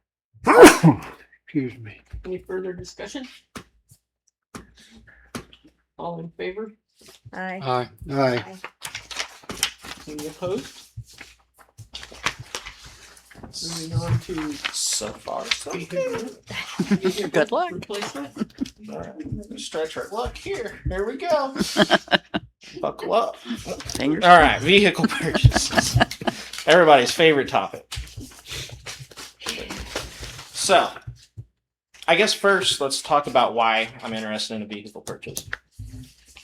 Excuse me. Any further discussion? All in favor? Aye. Aye. Aye. Any opposed? Moving on to So far, so vehicle. Good luck. Replacement? All right, stretch our luck here. Here we go. Buckle up. Fingers. All right, vehicle purchases. Everybody's favorite topic. So, I guess first let's talk about why I'm interested in a vehicle purchase.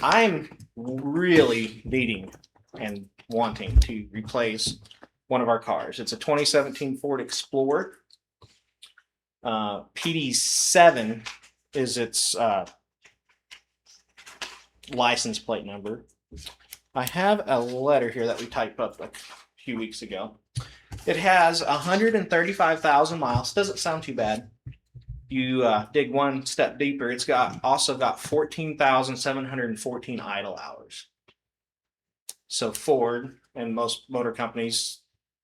I'm really needing and wanting to replace one of our cars. It's a 2017 Ford Explorer. PD7 is its license plate number. I have a letter here that we typed up a few weeks ago. It has 135,000 miles. Doesn't sound too bad. You dig one step deeper, it's also got 14,714 idle hours. So Ford and most motor companies,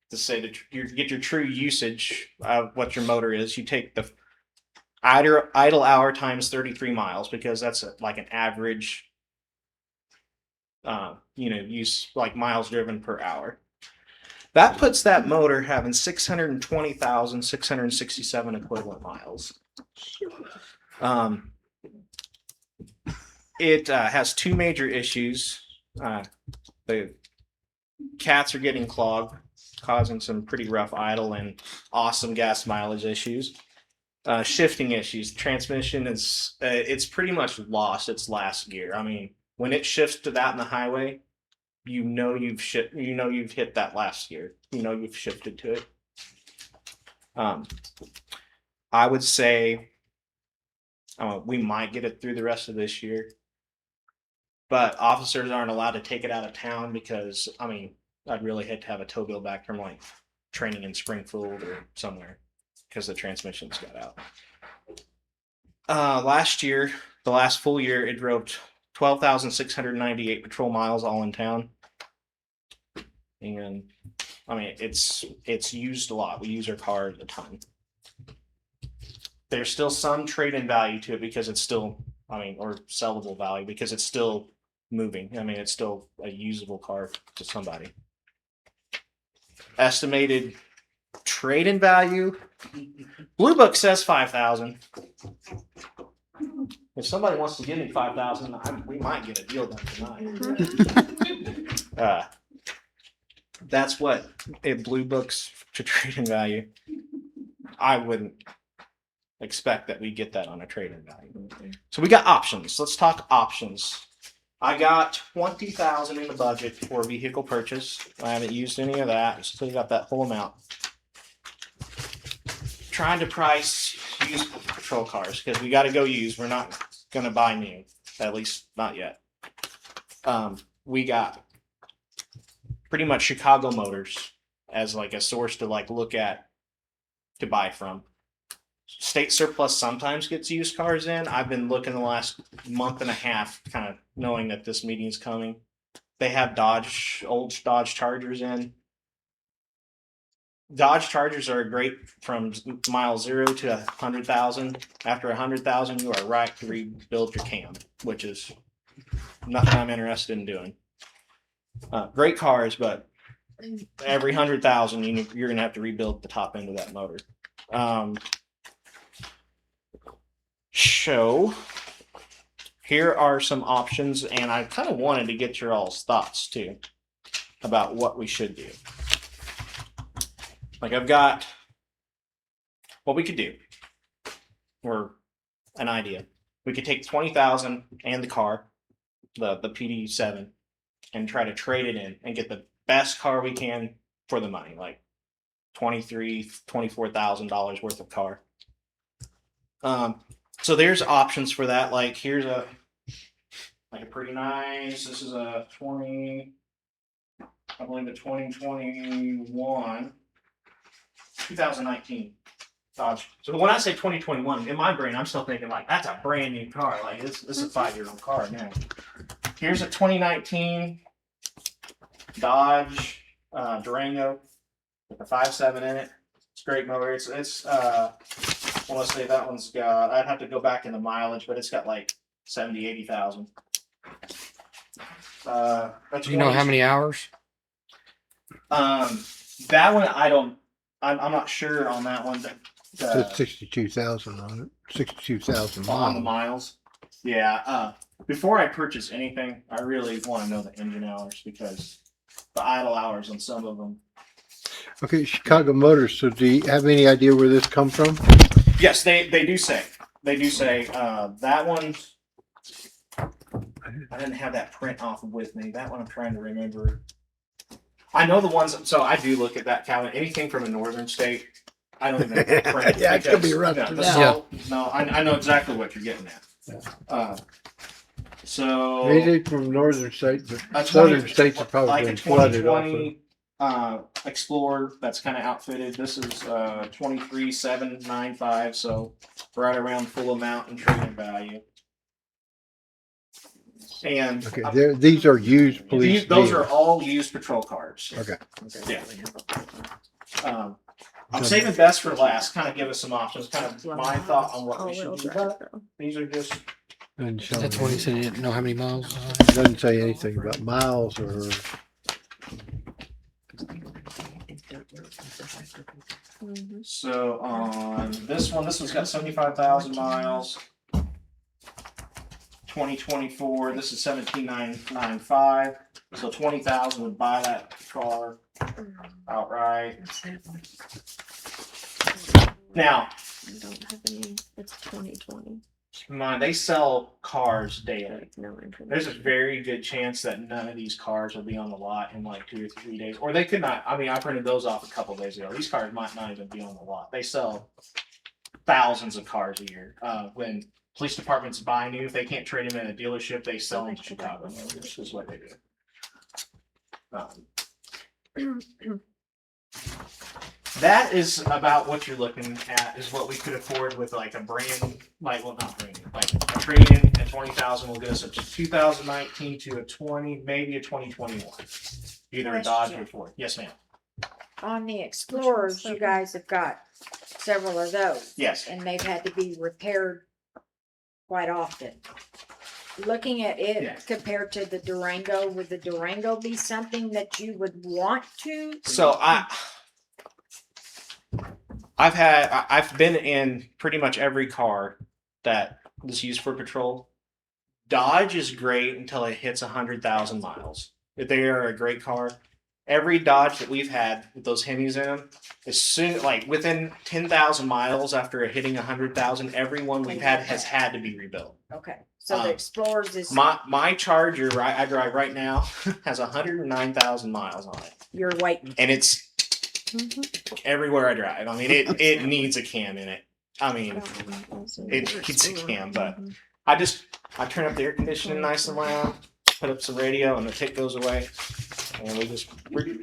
to say that you get your true usage of what your motor is, you take the idle hour times 33 miles, because that's like an average use, like miles driven per hour. That puts that motor having 620,667 equivalent miles. It has two major issues. The cats are getting clogged, causing some pretty rough idle and awesome gas mileage issues. Shifting issues. Transmission is it's pretty much lost its last gear. I mean, when it shifts to that in the highway, you've hit that last gear. You've shifted to it. I would say we might get it through the rest of this year, but officers aren't allowed to take it out of town because, I mean, I'd really hate to have a tow bill back from like training in Springfield or somewhere because the transmissions got out. Last year, the last full year, it drove 12,698 patrol miles all in town. And I mean, it's used a lot. We use our car a ton. There's still some trade-in value to it because it's still, or sellable value because it's still moving. I mean, it's still a usable car to somebody. Estimated trade-in value, Blue Book says 5,000. If somebody wants to give me 5,000, we might get a deal done tonight. That's what it Blue Books to trade-in value. I wouldn't expect that we get that on a trade-in value. So we got options. Let's talk options. I got 20,000 in the budget for vehicle purchase. I haven't used any of that. Still got that whole amount. Trying to price used patrol cars because we got to go used. We're not going to buy new, at least not yet. We got pretty much Chicago Motors as like a source to like look at to buy from. State Surplus sometimes gets used cars in. I've been looking the last month and a half, kind of knowing that this meeting's coming. They have old Dodge Chargers in. Dodge Chargers are great from mile 0 to 100,000. After 100,000, you are right to rebuild your cam, which is nothing I'm interested in doing. Great cars, but every 100,000, you're going to have to rebuild the top end of that motor. So here are some options, and I kind of wanted to get your all's thoughts too about what we should do. Like I've got what we could do, or an idea. We could take 20,000 and the car, the PD7, and try to trade it in and get the best car we can for the money, like $24,000 worth of car. So there's options for that. Like here's a pretty nice. This is a 2019 Dodge. So when I say 2021, in my brain, I'm still thinking like that's a brand new car. Like this is a 5-year-old car now. Here's a 2019 Dodge Durango with a 5.7 in it. It's a great motor. It's I want to say that one's got, I'd have to go back in the mileage, but it's got like 70, 80,000. You know how many hours? That one, I'm not sure on that one. That's 62,000 on it, 62,000 on the miles. miles. Yeah. Before I purchase anything, I really want to know the engine hours because the idle hours on some of them. Okay, Chicago Motors, so do you have any idea where this come from? Yes, they do say. They do say that one. I didn't have that print off with me. That one I'm trying to remember. I know the ones. So I do look at that, Calvin. Anything from a northern state, I don't even print. Yeah, it could be because, rusted the out. salt- No, I know exactly what you're getting at. So Anything from northern states, but a 20 southern states have probably like been a flooded also. 2020 Explorer that's kind of outfitted. This is 23,795, so right around full amount and trading value. And Okay, these are used police those are vehicles. all used patrol cars. Okay. Yeah. I'm saving best for last. Kind of give us some options. Kind of my thought on what we should do. But these are just. Doesn't show That's what he me. said. He didn't know how many miles. Doesn't say anything about miles or. So on this one's got 75,000 miles. 2024, this is 17,995. So 20,000 would buy that car outright. Now, I don't have any. It's 2020. keep in mind, they sell cars daily. No information. There's a very good chance that none of these cars will be on the lot in like 2 or 3 days. Or they could not. I mean, I printed those off a couple days ago. These cars might not even be on the lot. They sell thousands of cars a year. When police departments buy new, if they can't trade them in a dealership, they sell them to Chicago Motors, is what they do. That is about what you're looking at, is what we could afford with like a brand, like, well, not brand new, like a trade-in at 20,000 will get us up to 2019 to a 20, maybe a 2021. Either a Dodge or a Ford. Yes, ma'am. On the Explorers, you guys have got several of those. Yes. And they've had to be repaired quite often. Looking at it Yeah. compared to the Durango, would the Durango be something that you would want to? So I've been in pretty much every car that is used for patrol. Dodge is great until it hits 100,000 miles. They are a great car. Every Dodge that we've had with those Hemis in them, as soon like within 10,000 miles after it hitting 100,000, every one we've had has had to be rebuilt. Okay, so the Explorers is My Charger, I drive right now, has 109,000 miles on it, you're waiting. and it's everywhere I drive. I mean, it needs a cam in it. I mean, it needs a cam, but I turn up the air conditioning nice and loud, put up some radio, and the tick goes away, and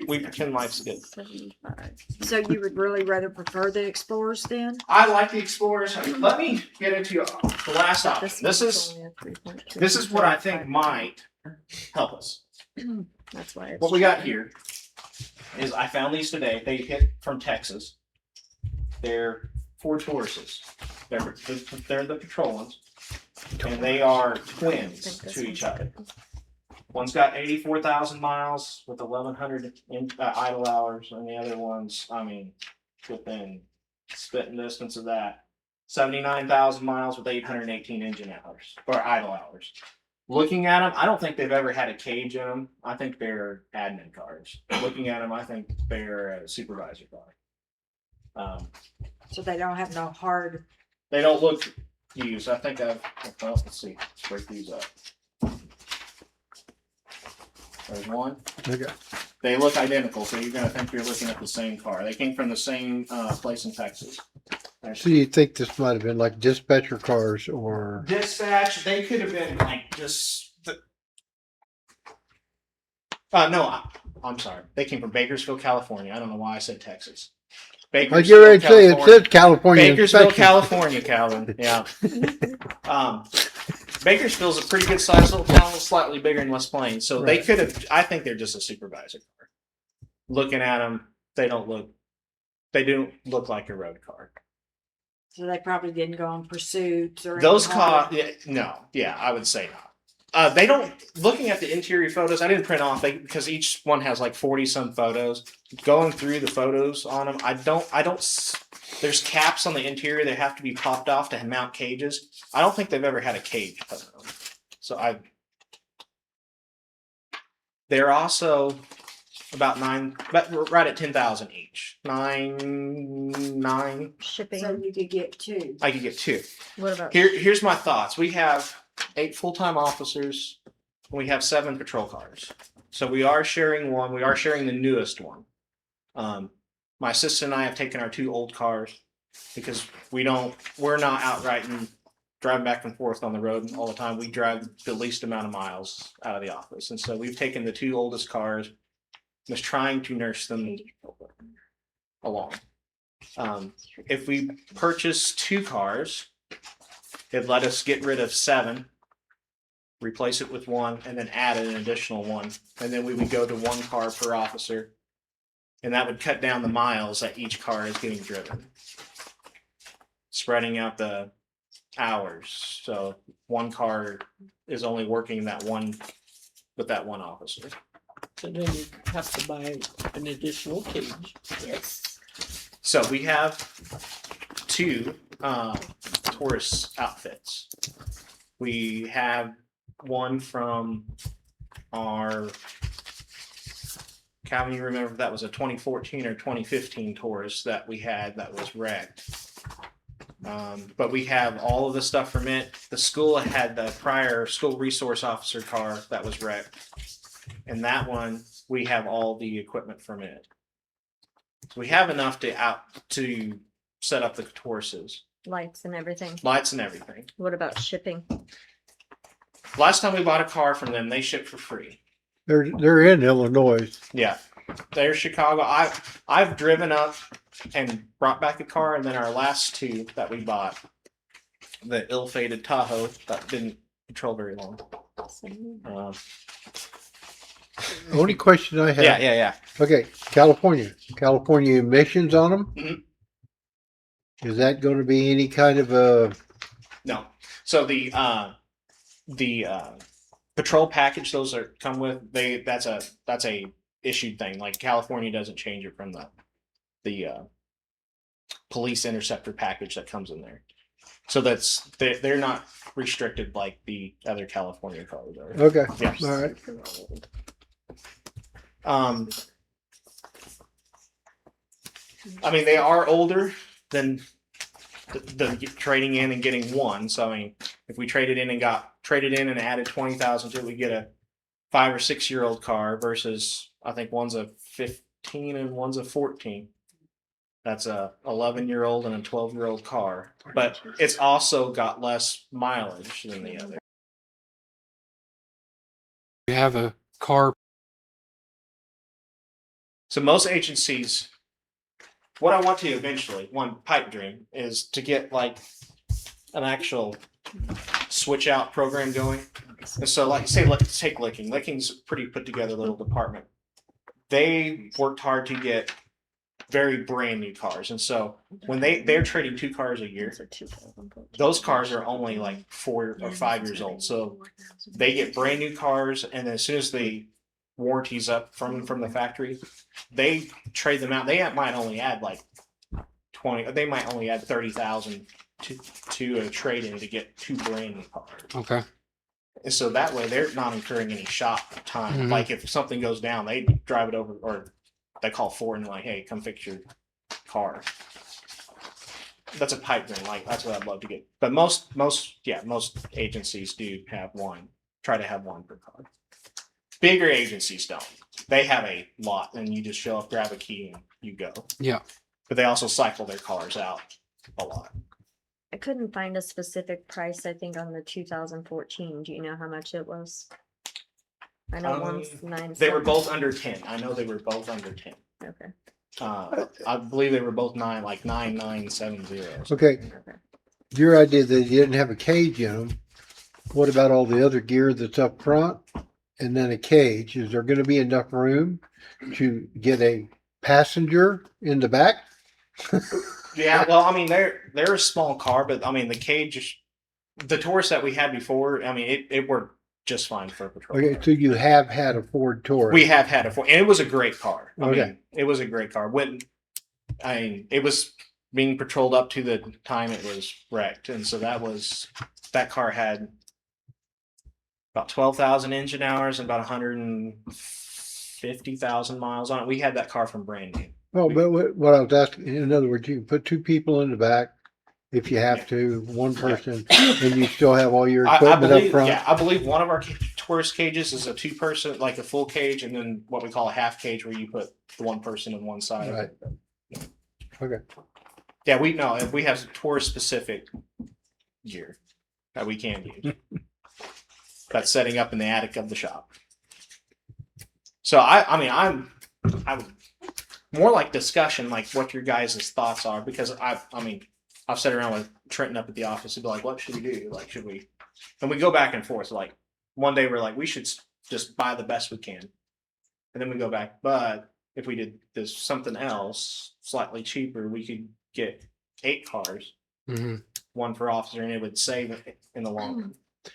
we pretend life's good. 75. So you would really rather prefer the Explorers then? I like the Explorers. Let me get into the last option. This is what I think might help us. That's why it's What we got here is I found these today. They hit from Texas. They're Ford Tauruses. They're the patrol ones, and they are twins to each other. One's got 84,000 miles with 1,100 idle hours, and the other one's, I mean, within spitting distance of that, 79,000 miles with 818 engine hours or idle hours. Looking at them, I don't think they've ever had a cage in them. I think they're admin cars. Looking at them, I think they're a supervisor car. So they don't have no hard. They don't look used. I think well, let's see. Let's break these up. There's one. Okay. They look identical, so you're gonna think you're looking at the same car. They came from the same place in Texas. So you think this might have been like dispatcher cars or? Dispatch, they could have been like just. No, I'm sorry. They came from Bakersfield, California. I don't know why I said Texas. I get ready to say it says California. Bakersfield, inspection. California, Calvin. Yeah. Bakersfield's a pretty good sized little town, slightly bigger than West Plains. So they could have. I think they're just a supervisor car. Looking at them, they don't look like a road car. So they probably didn't go on pursuits or Those anything hard. cars, no, yeah, I would say not. They don't. Looking at the interior photos, I didn't print off because each one has like 40 some photos. Going through the photos on them, I don't There's caps on the interior that have to be popped off to mount cages. I don't think they've ever had a cage put on them. So they're also about right at 10,000 each. Nine. Shipping. So you could get two. I could get two. What about Here's my thoughts. We have 8 full-time officers. And we have 7 patrol cars. So we are sharing one. We are sharing the newest one. My assistant and I have taken our 2 old cars because we're not out driving back and forth on the road all the time. We drive the least amount of miles out of the office. And so we've taken the 2 oldest cars and was trying to nurse them along. If we purchase 2 cars, it'd let us get rid of 7, replace it with 1, and then add an additional 1. And then we would go to 1 car per officer. And that would cut down the miles that each car is getting driven, spreading out the hours. So 1 car is only working with that 1 officer. So then you have to buy an additional cage. Yes. So we have 2 Taurus outfits. We have one from our Calvin, you remember if that was a 2014 or 2015 Taurus that we had that was wrecked. But we have all of the stuff from it. The school had the prior school resource officer car that was wrecked. And that one, we have all the equipment from it. So we have enough to set up the Tauruses. lights and everything? Lights and everything. What about shipping? Last time we bought a car from them, they shipped for free. They're in Illinois. Yeah. They're Chicago. I've driven up and brought back a car, and then our last 2 that we bought, the ill-fated Tahoe that didn't patrol very long. Only question I have. Yeah. Okay, California emissions on them? Mhm. Is that going to be any kind of a? No. So the patrol package those are come with, that's a issued thing. Like California doesn't change it from the police interceptor package that comes in there. So they're not restricted like the other California cars are. Okay, Yeah. all right. I mean, they are older than the trading in and getting 1. So I mean, if we traded in and added 20,000 to it, we get a 5 or 6 year old car versus I think one's a 15 and one's a 14. That's a 11-year-old and a 12-year-old car, but it's also got less mileage than the other. You have a car. So most agencies, what I want to eventually, one pipe dream, is to get like an actual switch out program going. And so like say, let's take Licking. Licking's a pretty put together little department. They worked hard to get very brand new cars. And so when they're trading 2 cars a year, those cars are only like 4 or 5 years old. So they get brand new cars, and then as soon as the warranty's up from the factory, they trade them out. They might only add like 20, they might only add 30,000 to a trade-in to get 2 brand new cars. Okay. And so that way they're not incurring any shop time. Mhm. Like if something goes down, they drive it over, or they call Ford and like, hey, come fix your car. That's a pipe dream. Like that's what I'd love to get. But most agencies do have 1. Try to have 1 per car. Bigger agencies don't. They have a lot, and you just show up, grab a key, and you go. Yeah. But they also cycle their cars out a lot. I couldn't find a specific price, I think, on the 2014. Do you know how much it was? I know one's 9. They were both under 10. I know they were both under 10. Okay. I believe they were both 9970. Okay, your idea that you didn't have a cage in them. What about all the other gear that's up front and then a cage? Is there going to be enough room to get a passenger in the back? Yeah, well, I mean, they're a small car, but I mean, the cage, the Taurus that we had before, I mean, it worked just fine for a patrol Okay, car. so you have had a Ford Taurus. We have had a Ford, and it was a great car. I Okay. mean, it was a great car. It was being patrolled up to the time it was wrecked. And so that car had about 12,000 engine hours and about 150,000 miles on it. We had that car from brand new. Oh, but what I was asking, in other words, you can put 2 people in the back if you have to, one person, and you still have all your I equipment up believe, front. yeah, I believe one of our tourist cages is a 2-person, like a full cage, and then what we call a half cage where you put the 1 person on one side. Right. Okay. Yeah, we have tourist specific gear that we can use. That's setting up in the attic of the shop. So I'm more like discussion, like what your guys' thoughts are, because I've sat around with Trenton up at the office and be like, what should we do? Like, should we? And we go back and forth. Like one day we're like, we should just buy the best we can, and then we go back. But if we did this something else slightly cheaper, we could get 8 cars, Mhm. 1 for officer, and it would save it in the long run.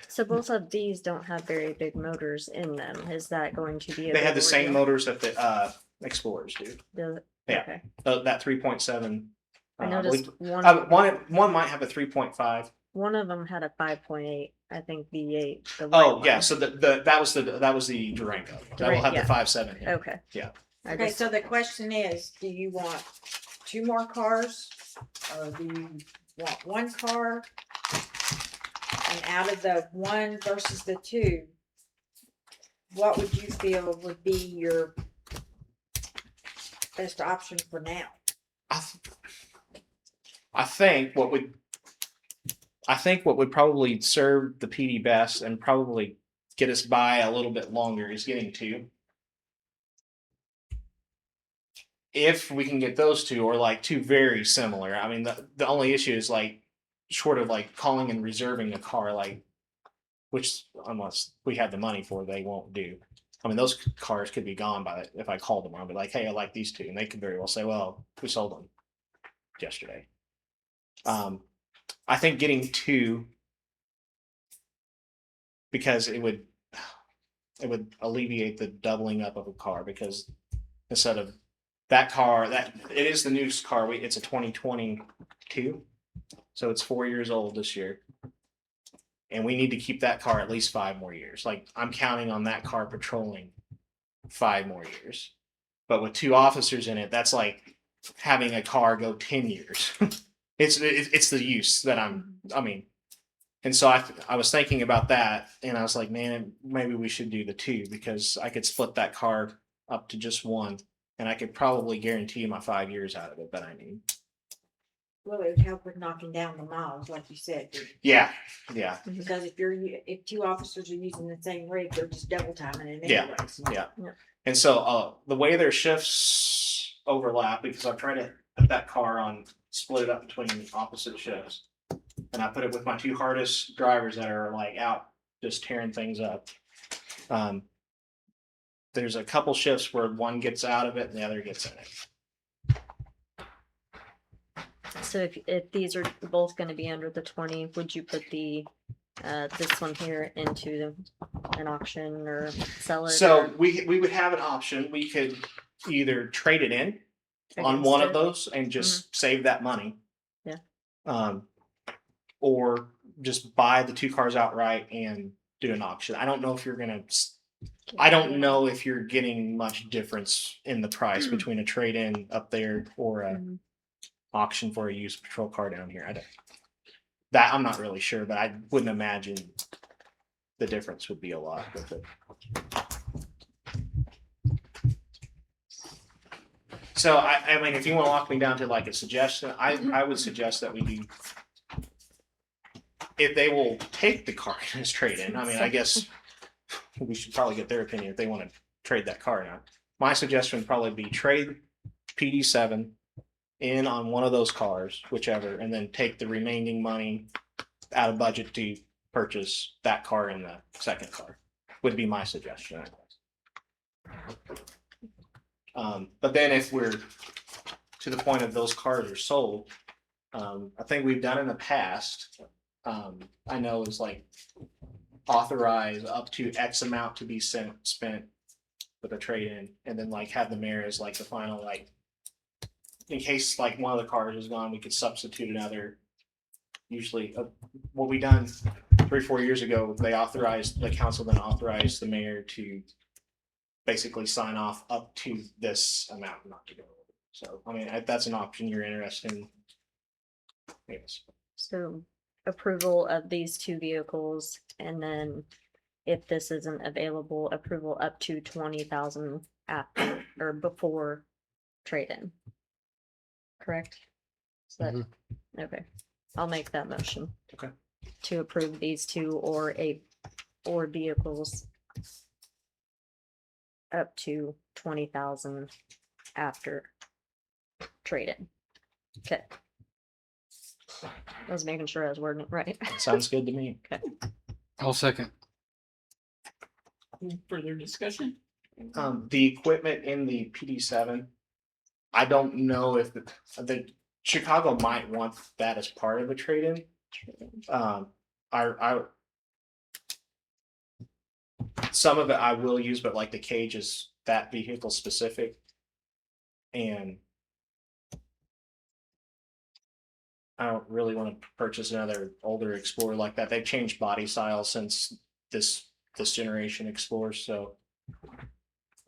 So both of these don't have very big motors in them. Is that going to be a They big have the same ordeal? motors that the Explorers do. Does it? Yeah. Okay. That 3.7. I believe- noticed one one might have a 3.5. one of them had a 5.8, I think V8. The Oh white yeah, one. so that was the Durango. That will have Yeah. the 5.7 here. Okay. Yeah. I Okay, just, so the question is, do you want 2 more cars? Or do you want 1 car? And out of the 1 versus the 2, what would you feel would be your best option for now? I think what would probably serve the PD best and probably get us by a little bit longer is getting 2. If we can get those 2, or like 2 very similar. I mean, the only issue is like short of like calling and reserving a car, like, which unless we have the money for, they won't do. I mean, those cars could be gone by if I called them. I'll be like, hey, I like these 2, and they could very well say, well, we sold them yesterday. I think getting 2, because it would alleviate the doubling up of a car, because instead of that car, that it is the newest car. It's a 2022, so it's 4 years old this year, and we need to keep that car at least 5 more years. Like I'm counting on that car patrolling 5 more years, but with 2 officers in it, that's like having a car go 10 years. it's the use that and so I was thinking about that, and I was like, man, maybe we should do the 2, because I could split that car up to just 1. And I could probably guarantee my 5 years out of it that I need. Well, it would help with knocking down the miles, like you said. Yeah. Because if 2 officers are using the same rig, they're just double timing it Yeah. anyways. Yeah. Yeah. And so the way their shifts overlap, because I've tried to put that car on, split it up between opposite shifts. And I put it with my 2 hardest drivers that are like out just tearing things up. There's a couple shifts where one gets out of it and the other gets in it. so if these are both going to be under the 20, would you put the this one here into an auction or sell it? So or we would have an option. We could either trade it in on one of against it? those and just save that money. Yeah. Or just buy the 2 cars outright and do an auction. I don't know if you're getting much difference in the price between a trade-in up there or a auction for a used patrol car down here. I'm not really sure, but I wouldn't imagine the difference would be a lot with it. So I mean, if you want to lock me down to like a suggestion, I would suggest that we do. If they will take the car as trade-in, I mean, I guess we should probably get their opinion if they want to trade that car now. My suggestion would probably be trade PD7 in on one of those cars, whichever, and then take the remaining money out of budget to purchase that car in the second car. Would be my suggestion. But then if we're to the point of those cars are sold, I think we've done in the past. I know it's like authorize up to X amount to be spent with a trade-in, and then like have the mayor as like the final like in case like one of the cars is gone, we could substitute another. Usually, what we done 3-4 years ago, the council then authorized the mayor to basically sign off up to this amount, not to go over. So, I mean, if that's an option you're interested in. Yes. So approval of these 2 vehicles, and then if this isn't available, approval up to 20,000 after or before trade-in. Correct? Is that, okay, I'll make that motion. Okay. To approve these 2 or vehicles up to 20,000 after trade-in. Okay. I was making sure I was wording it right. Sounds good to me. I'll second. Any further discussion? The equipment in the PD7, I don't know if the Chicago might want that as part of a trade-in. I some of it I will use, but like the cage is that vehicle specific, and I don't really want to purchase another older Explorer like that. They've changed body style since this generation Explorer, so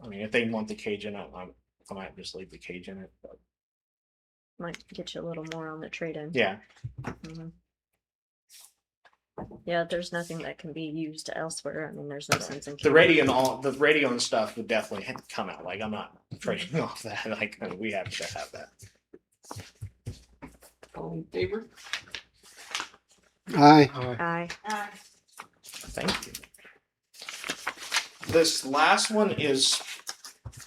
I mean, if they want the cage in it, I might just leave the cage in it. But Might get you a little more on the trade-in. yeah, Mhm. Yeah, there's nothing that can be used elsewhere. I mean, there's no sense in the radio and stuff would definitely come out. Like I'm not trading off that. Like we have to have that. All in favor? Aye. Aye. Thank you. This last one is,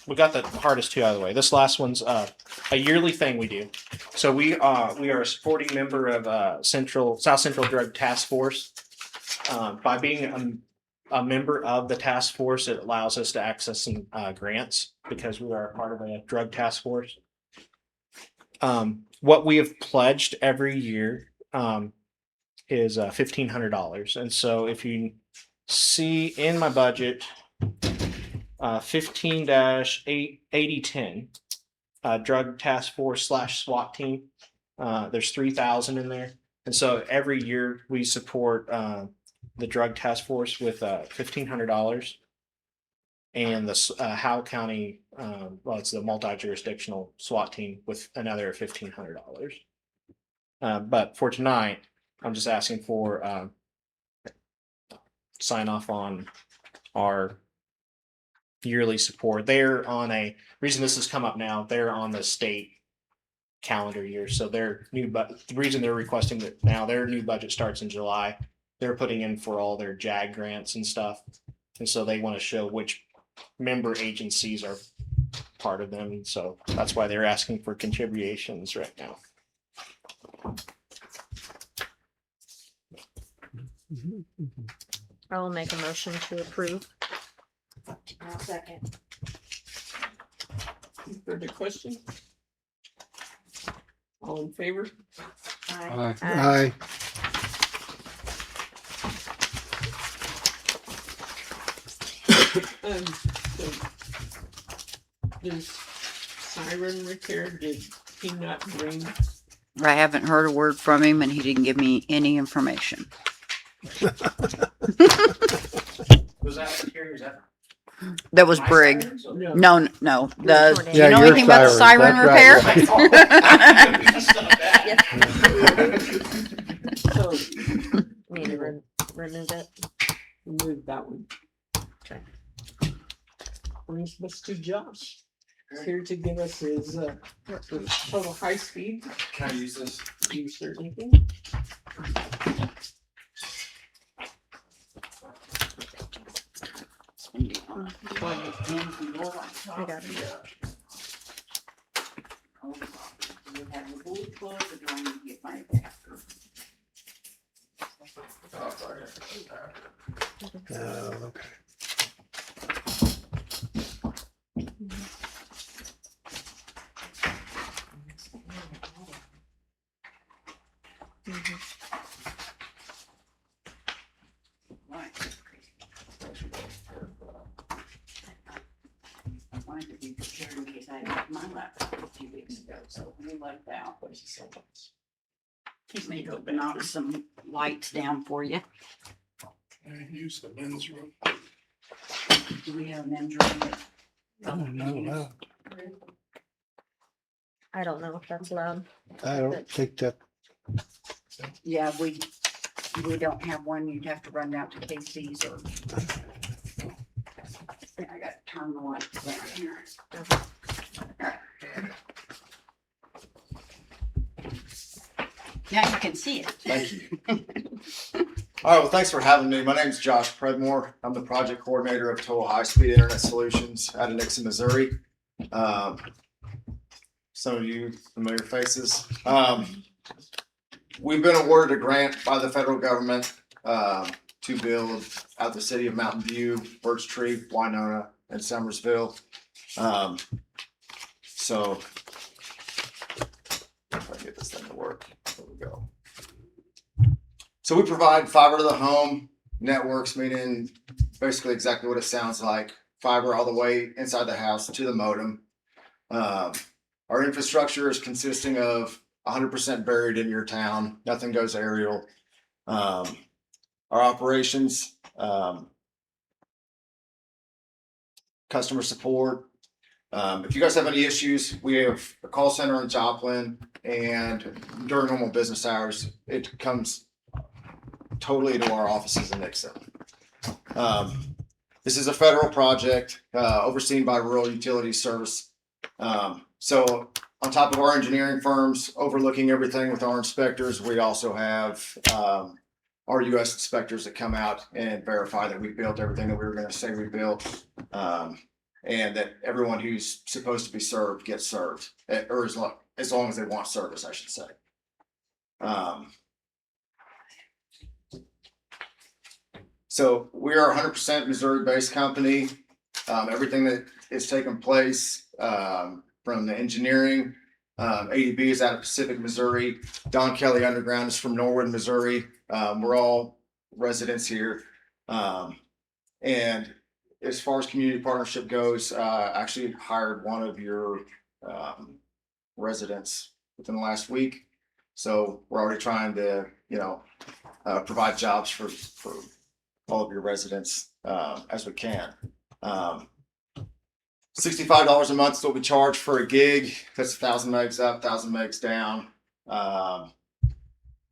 we got the hardest 2 out of the way. This last one's a yearly thing we do. So we are a supporting member of South Central Drug Task Force. By being a member of the task force, it allows us to access some grants because we are a part of a drug task force. What we have pledged every year is $1,500, and so if you see in my budget, 15-8010, drug task force / SWAT team. There's 3,000 in there, and so every year we support the drug task force with $1,500, and the Howe County, it's the multi-jurisdictional SWAT team with another $1,500. But for tonight, I'm just asking for sign off on our yearly support. They're on a reason this has come up now. They're on the state calendar year, so their the reason they're requesting that now their new budget starts in July. They're putting in for all their JAG grants and stuff, and so they want to show which member agencies are part of them. So that's why they're asking for contributions right now. I will make a motion to approve. I'll second. Any further question? All in favor? Aye. Aye. So this siren repair, did he not bring? I haven't heard a word from him and he didn't give me any information. Was that here? Was that That was my Brig. sirens? No, no. The, tornado. do you know your anything about the siren siren. That's repair? So Need to remove it. remove that one. Okay. Brings us to Josh. He's here to give us his total high speed. Can I use this? You certainly can. I got it. Okay. I wanted to be prepared in case I left my laptop. few weeks ago, so we left out. Let me go knock some lights down for you. Use the men's room. Do we have a men's room? I don't know. I don't know if that's allowed. I don't think that, Yeah, we don't have one. You'd have to run out to KC's or. I gotta turn the lights down here. Now you can see it. Thank you. All right, well, thanks for having me. My name is Josh Predmore. I'm the project coordinator of Total High Speed Internet Solutions out of Nixon, Missouri. Some of you familiar faces. We've been awarded a grant by the federal government to build out the city of Mountain View, Birch Tree, Winona, and Summersville. So if I get this thing to work, there we go. So we provide fiber to the home networks, meaning basically exactly what it sounds like. Fiber all the way inside the house to the modem. Our infrastructure is consisting of 100% buried in your town. Nothing goes aerial. Our operations, customer support. If you guys have any issues, we have a call center in Joplin, and during normal business hours, it comes totally to our offices in Nixon. This is a federal project overseen by Rural Utilities Service. So on top of our engineering firms overlooking everything with our inspectors, we also have our U.S. inspectors that come out and verify that we built everything that we were going to say we built, and that everyone who's supposed to be served gets served, or as long as they want service, I should say. So we are a 100% Missouri-based company. Everything that is taking place from the engineering, ADB is out of Pacific, Missouri. Don Kelly Underground is from Norwood, Missouri. We're all residents here. And as far as community partnership goes, actually hired one of your residents within the last week. So we're already trying to, provide jobs for all of your residents as we can. $65 a month is what we charge for a gig. That's 1,000 megs up, 1,000 megs down.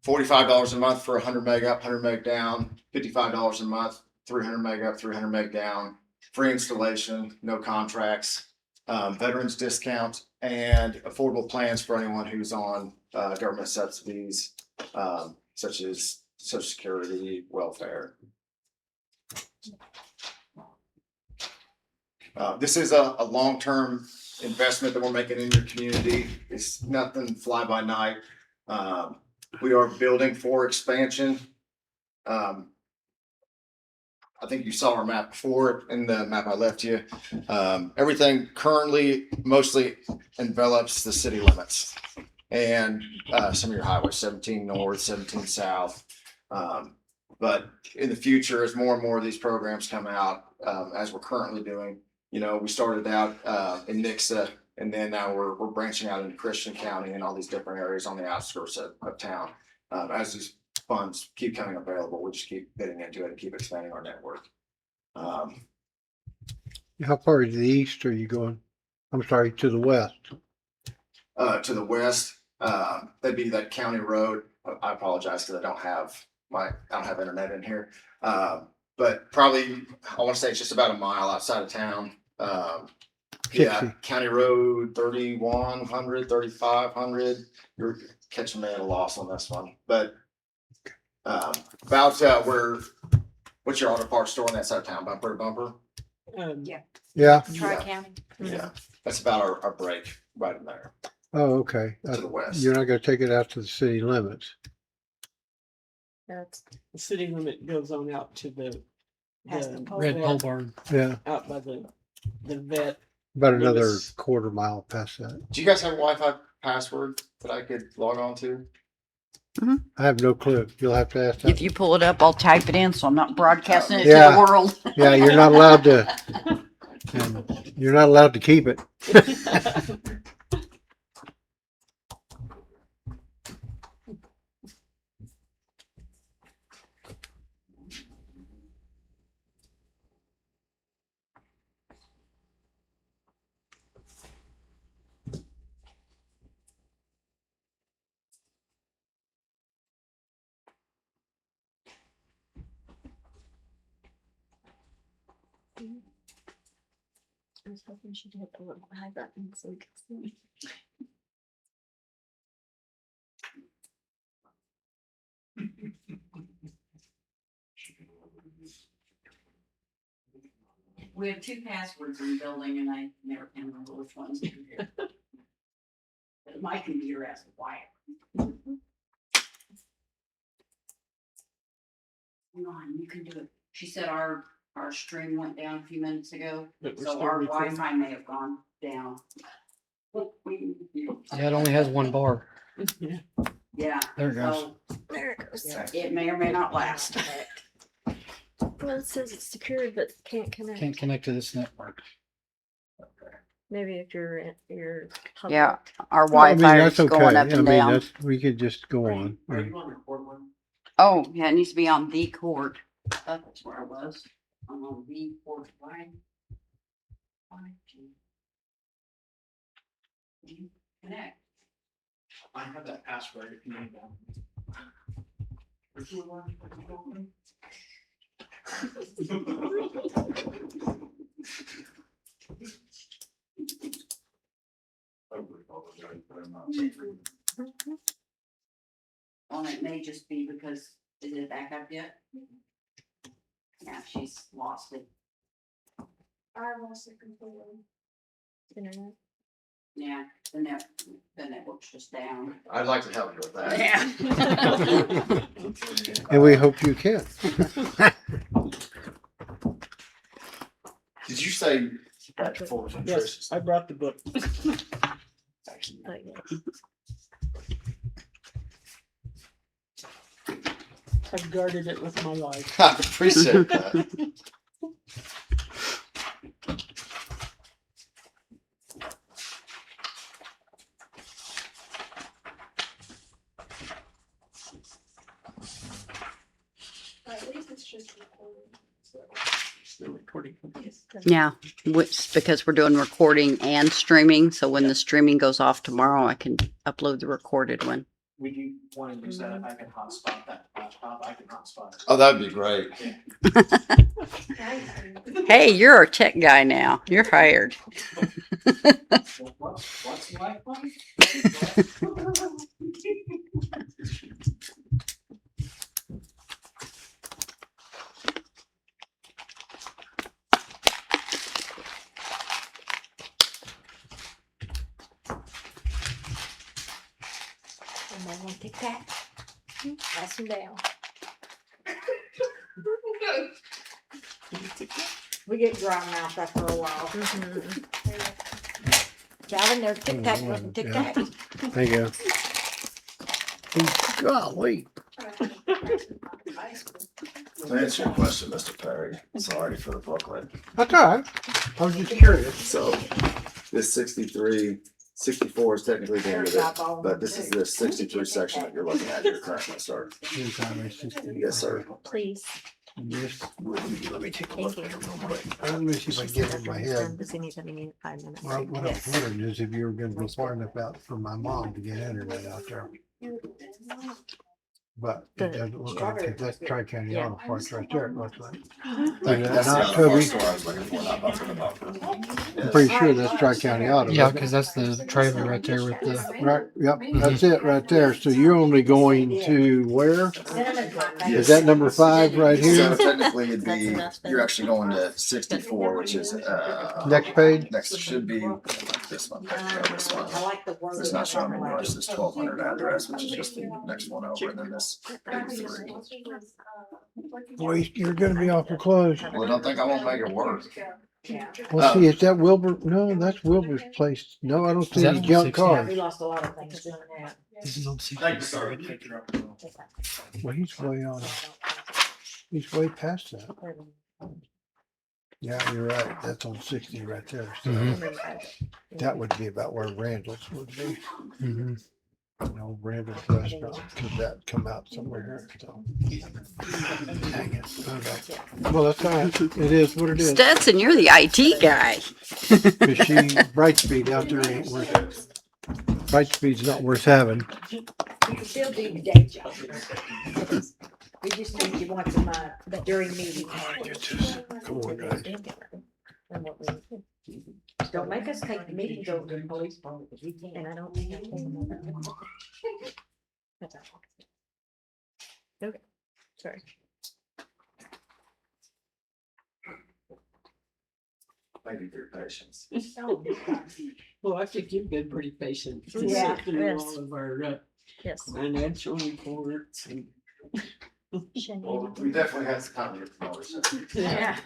$45 a month for 100 meg up, 100 meg down. $55 a month, 300 meg up, 300 meg down. Free installation, no contracts. Veterans discount, and affordable plans for anyone who's on government subsidies, such as Social Security, welfare. This is a long-term investment that we're making in your community. It's nothing fly by night. We are building for expansion. I think you saw our map before in the map I left you. Everything currently mostly envelops the city limits and some of your highways, 17 north, 17 south. But in the future, as more and more of these programs come out, as we're currently doing, we started out in Nixa, and then now we're branching out into Christian County and all these different areas on the outskirts of town. As these funds keep coming available, we just keep bidding into it and keep expanding our network. how far to the east are you going? I'm sorry, to the west. To the west, that'd be that county road. I apologize because I don't have internet in here. But probably, I want to say it's just about a mile outside of town. Yeah, 60. County Road 3100, 3500. You're catching me at a loss on this one. But about what's your auto parts store on that side of town? Bumper to bumper? Yeah. Tri-County. Yeah, that's about our break right in there Oh, okay. to the west. You're not gonna take it out to the city limits. That's The city limit goes on out to the Past the pole Red vet, Pole Barn. Yeah, out by the vet. about another Limits. quarter mile past that. Do you guys have a Wi-Fi password that I could log on to? I have no clue. You'll have to ask If that. you pull it up, I'll type it in, so I'm not broadcasting it to Yeah. the world. Yeah, you're not allowed to. And you're not allowed to keep it. I was hoping she'd hit the little high button so we could see. We have two passwords in the building and I never can remember which one's in here. My computer has a wire. Come on, you can do it. She said our stream went down a few minutes ago, But we're so still our recording. Wi-Fi may have gone down. Yeah, it only has one bar. Yeah. Yeah. There it goes. So There it goes. it may or may not last. Well, it says it's secured, but can't connect. Can't connect to this network. Maybe if you're public. Yeah, our Well, I mean, Wi-Fi that's is going okay. up I and mean, down. that's, we could just go on. Are you on record one? Oh, yeah, it needs to be on the court. That's where I was. I'm on the court line. 5G. Connect. I have that password if you need that. I would apologize, but I'm not suffering. Well, it may just be because, is it back up yet? Yeah, she's lost it. I lost it completely. Internet. Yeah, the network's just down. I'd like to help you with that. Yeah. And we hope you can. Did you say that before? Yes, I brought the book. But yeah. I've guarded it with my life. I appreciate that. At least it's just recording. Still recording. Yeah, which, because we're doing recording and streaming, so when the streaming goes off tomorrow, I can upload the recorded one. Would you want to use that if I can hotspot that laptop? I can hotspot it. Oh, that'd be great. Hey, you're our tech guy now. You're hired. What's life like? And then we'll take that, pass them down. We get dry mouth after a while. Calvin, there's tic tac, tic tac. There you go. Golly. To answer your question, Mr. Perry, sorry for the booklet. That's all right. I was just curious. So this 64 is technically the end of it, but this is the 63 section that you're looking at here currently, sir. Yes, sir. Please. Yes. Let me take a look Thank at you. it real quick. Let me see if I can get it in my head. Does anybody need 5 minutes? Well, what I was wondering is if you were gonna go far enough out for my mom to get internet out there. But it doesn't look like it. That's Tri-County Auto Parts right there, it looks like. Thank you. That's the Not other Toby. store I was looking for, not buffer to buffer. I'm pretty sure that's Tri-County Auto. Yeah, isn't it? because that's the trailer right there with the. Right, yep, that's it right there. So you're only going to where? Is that number 5 right So here? technically it'd be, you're actually going to 64, which is, Next page? next should be this one, this one. I like the word. It's not showing me yours, this 1200 address, which is just the next one over, and then this 83. Boy, you're gonna be awful close. Well, I don't think I won't make it work. Well, see, is that Wilbur? No, that's Wilbur's place. No, I don't see Is that any junk 60? cars. We lost a lot of things doing that. This is on Thank you, sir. Well, he's way on. He's way past that. Yeah, you're right. That's on 60 right there. So that would be about where Randall's would be. Mm-hmm. No, Randall's restaurant. Could that come out somewhere here? So. Dang it. Okay. Well, that's all right. It is what it is. Stetson, you're the IT guy. Cause Brightspeed out there ain't worth. Brightspeed's not worth having. You can still do your day job. We just need you once a month during meeting. Just come on, guys. what we would do. Don't make us take the meeting over to the police department, because we can't. And I don't think I told them that. That's all. Okay, sorry. Thank you for your patience. Well, I think you've been pretty patient. to Yeah, sit through yes. all of our Yes. financial reports and. Well, we definitely had some time to get to know ourselves. Yeah.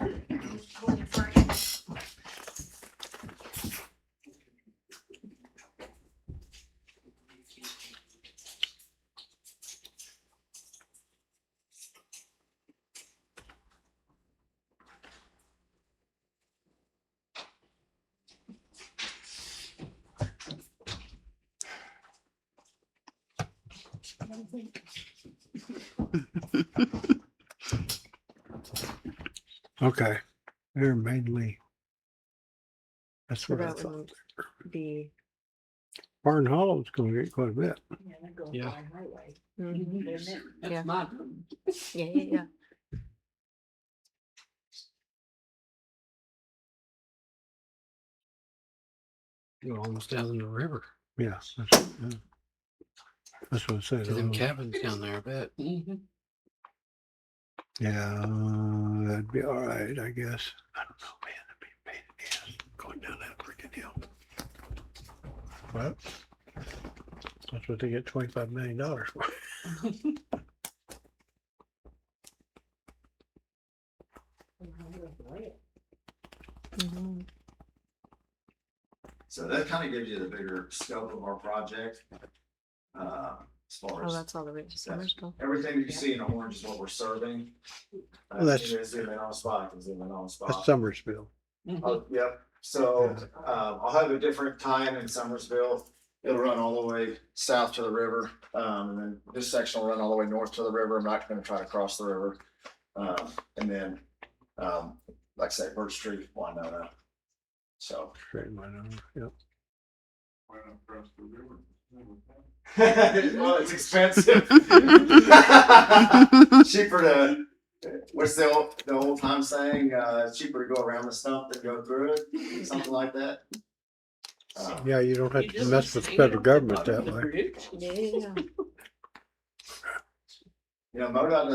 Okay, they're mainly. That's So what I that thought. would be. Barn Hollow's gonna get quite a bit. Yeah. Mhm. That's Yeah. my. Yeah. Go almost down in the river Yeah. That's what I said. to them cabins down there, I bet. Mhm. Yeah, that'd be all right, I guess. I don't know, man. That'd be a pain in the ass going down that freaking hill. Well, that's what they get $25 million for. Mhm. So that kind of gives you the bigger scope of our project. As far Oh, as that's all the way to Summersville. everything that you see in orange is what we're serving. Well, that's- You can zoom in on a spot, I can zoom in on a That's spot. Summersville. Oh, yep, so, I'll have a different tie-in in Summersville. It'll run all the way south to the river, and then this section will run all the way north to the river. I'm not gonna try to cross the river. And then, like I say, Birch Street, Winona. So. Straight in my number, yep. Why not cross the river? Well, it's expensive. Cheaper to, what's the old time saying? It's cheaper to go around the stump than go through it, something like that. Yeah, you don't have You to just mess with the hang it federal on the government bottom that of the way. bridge. Yeah. You know, MoDOT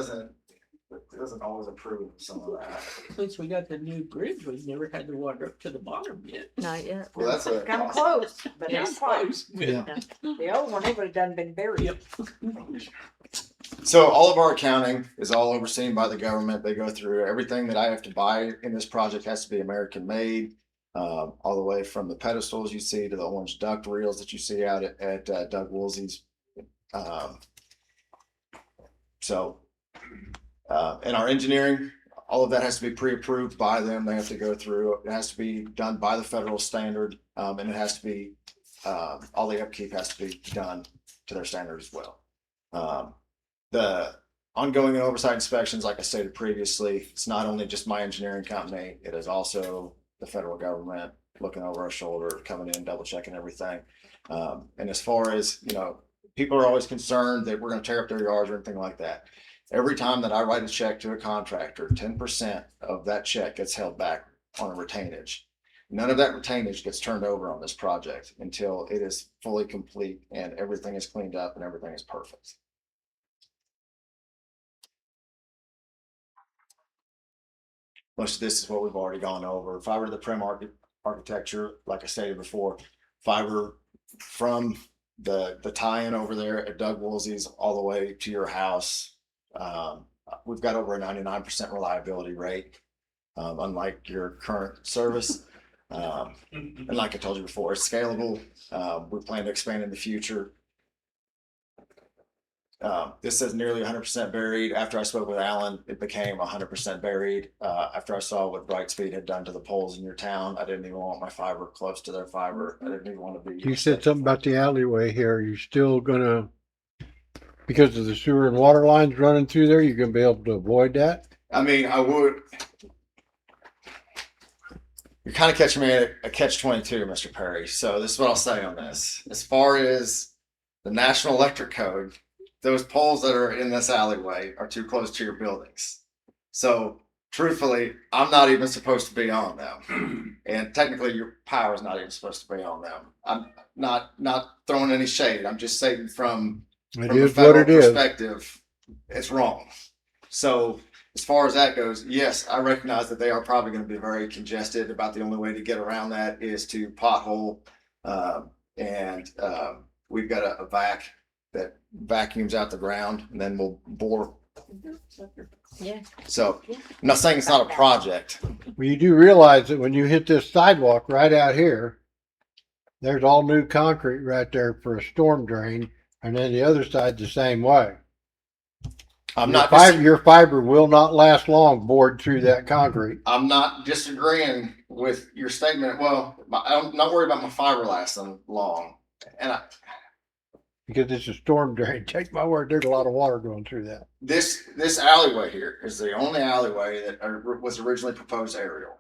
doesn't always approve of some of that. Since we got the new bridge, we've never had the water up to the bottom yet. Not yet. Well, that's a. Come close, but not It's quite. close. Yeah. The old one, it would have done been buried. Yep. So all of our accounting is all overseen by the government. They go through everything that I have to buy in this project has to be American made. All the way from the pedestals you see to the orange duct reels that you see out at Doug Woolsey's. And our engineering, all of that has to be pre-approved by them. They have to go through. It has to be done by the federal standard, and it has to be all the upkeep has to be done to their standard as well. The ongoing and oversight inspections, like I stated previously, it's not only just my engineering company, it is also the federal government looking over our shoulder, coming in, double checking everything. And as far as, people are always concerned that we're gonna tear up their yards or anything like that. Every time that I write a check to a contractor, 10% of that check gets held back on a retainage. None of that retainage gets turned over on this project until it is fully complete and everything is cleaned up and everything is perfect. Most of this is what we've already gone over. Fiber to the prem architecture, like I stated before, fiber from the tie-in over there at Doug Woolsey's all the way to your house. We've got over a 99% reliability rate, unlike your current service. And like I told you before, it's scalable. We plan to expand in the future. This says nearly 100% buried. After I spoke with Alan, it became 100% buried. After I saw what Brightspeed had done to the poles in your town, I didn't even want my fiber close to their fiber. I didn't even want to be. You said something about the alleyway here. You're still gonna, because of the sewer and water lines running through there, you're gonna be able to avoid that? I mean, I would. You're kind of catching me at a catch-22, Mr. Perry. So this is what I'll say on this. As far as the National Electric Code, those poles that are in this alleyway are too close to your buildings. So truthfully, I'm not even supposed to be on them. And technically your power is not even supposed to be on them. I'm not throwing any shade. I'm just saying from It a is what federal it is. perspective, it's wrong. So as far as that goes, yes, I recognize that they are probably going to be very congested. About the only way to get around that is to pothole. And we've got a vac that vacuums out the ground, and then we'll bore. Yeah. So I'm not saying it's not a project. Well, you do realize that when you hit this sidewalk right out here, there's all new concrete right there for a storm drain, and then the other side the same way. Your fiber will not last long bored through that concrete. I'm not disagreeing with your statement. Well, I'm not worried about my fiber lasting long, and Because it's a storm drain. Take my word, there's a lot of water going through that. this alleyway here is the only alleyway that was originally proposed aerial.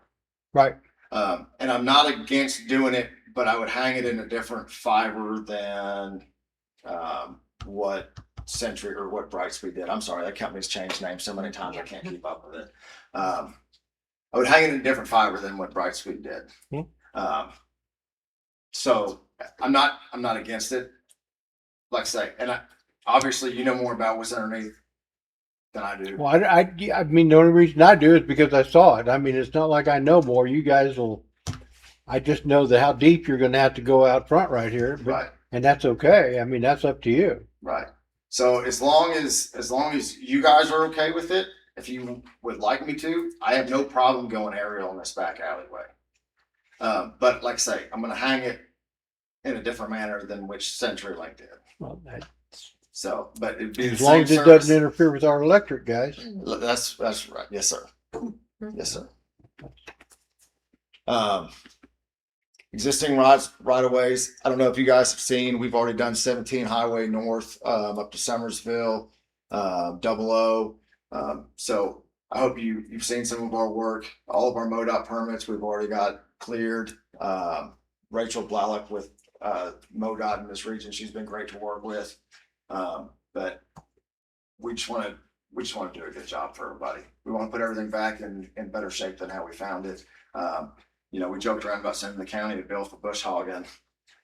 Right. And I'm not against doing it, but I would hang it in a different fiber than what Century or what Brightspeed did. I'm sorry, that company's changed names so many times I can't keep up with it. I would hang it in a different fiber than what Brightspeed did. So I'm not against it. Like I say, and obviously you know more about what's underneath than I do. Well, I mean, the only reason I do is because I saw it. I mean, it's not like I know more. You guys will. I just know that how deep you're going to have to go out front right here. But, Right. And that's okay. I mean, that's up to you. Right. So as long as you guys are okay with it, if you would like me to, I have no problem going aerial in this back alleyway. But like I say, I'm going to hang it in a different manner than which CenturyLink did. Well, So, but it'd be as the long same as it service. doesn't interfere with our electric, guys. That's right. Yes, sir. Yes, sir. Existing right of ways. I don't know if you guys have seen, we've already done 17 Highway North, up to Summersville, 00. So I hope you've seen some of our work. All of our MoDOT permits, we've already got cleared. Rachel Blalock with, MoDOT in this region, she's been great to work with. But we just want to do a good job for everybody. We want to put everything back in better shape than how we found it. You know, we joked around about sending the county a bill for bush hogging,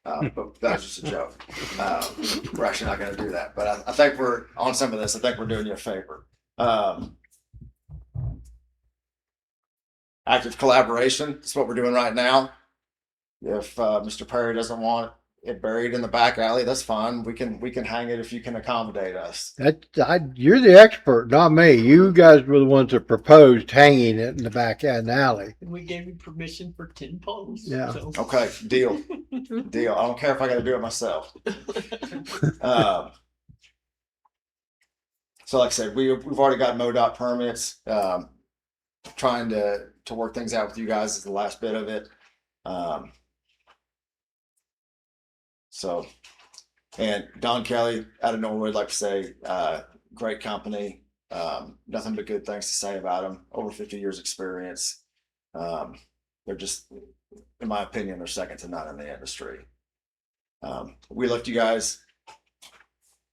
but that was just a joke. We're actually not going to do that. But I think we're on some of this. I think we're doing you a favor. Active collaboration is what we're doing right now. If Mr. Perry doesn't want it buried in the back alley, that's fine. We can hang it if you can accommodate us. You're the expert, not me. You guys were the ones that proposed hanging it in the back alley. And we gave you permission for 10 poles. Yeah. So. Okay, deal. Deal. I don't care if I got to do it myself. So like I said, we've already got MoDOT permits. Trying to work things out with you guys is the last bit of it. So, and Don Kelly out of Norwood, like to say, great company. Nothing but good things to say about them. Over 50 years experience. They're just, in my opinion, they're second to none in the industry. We left you guys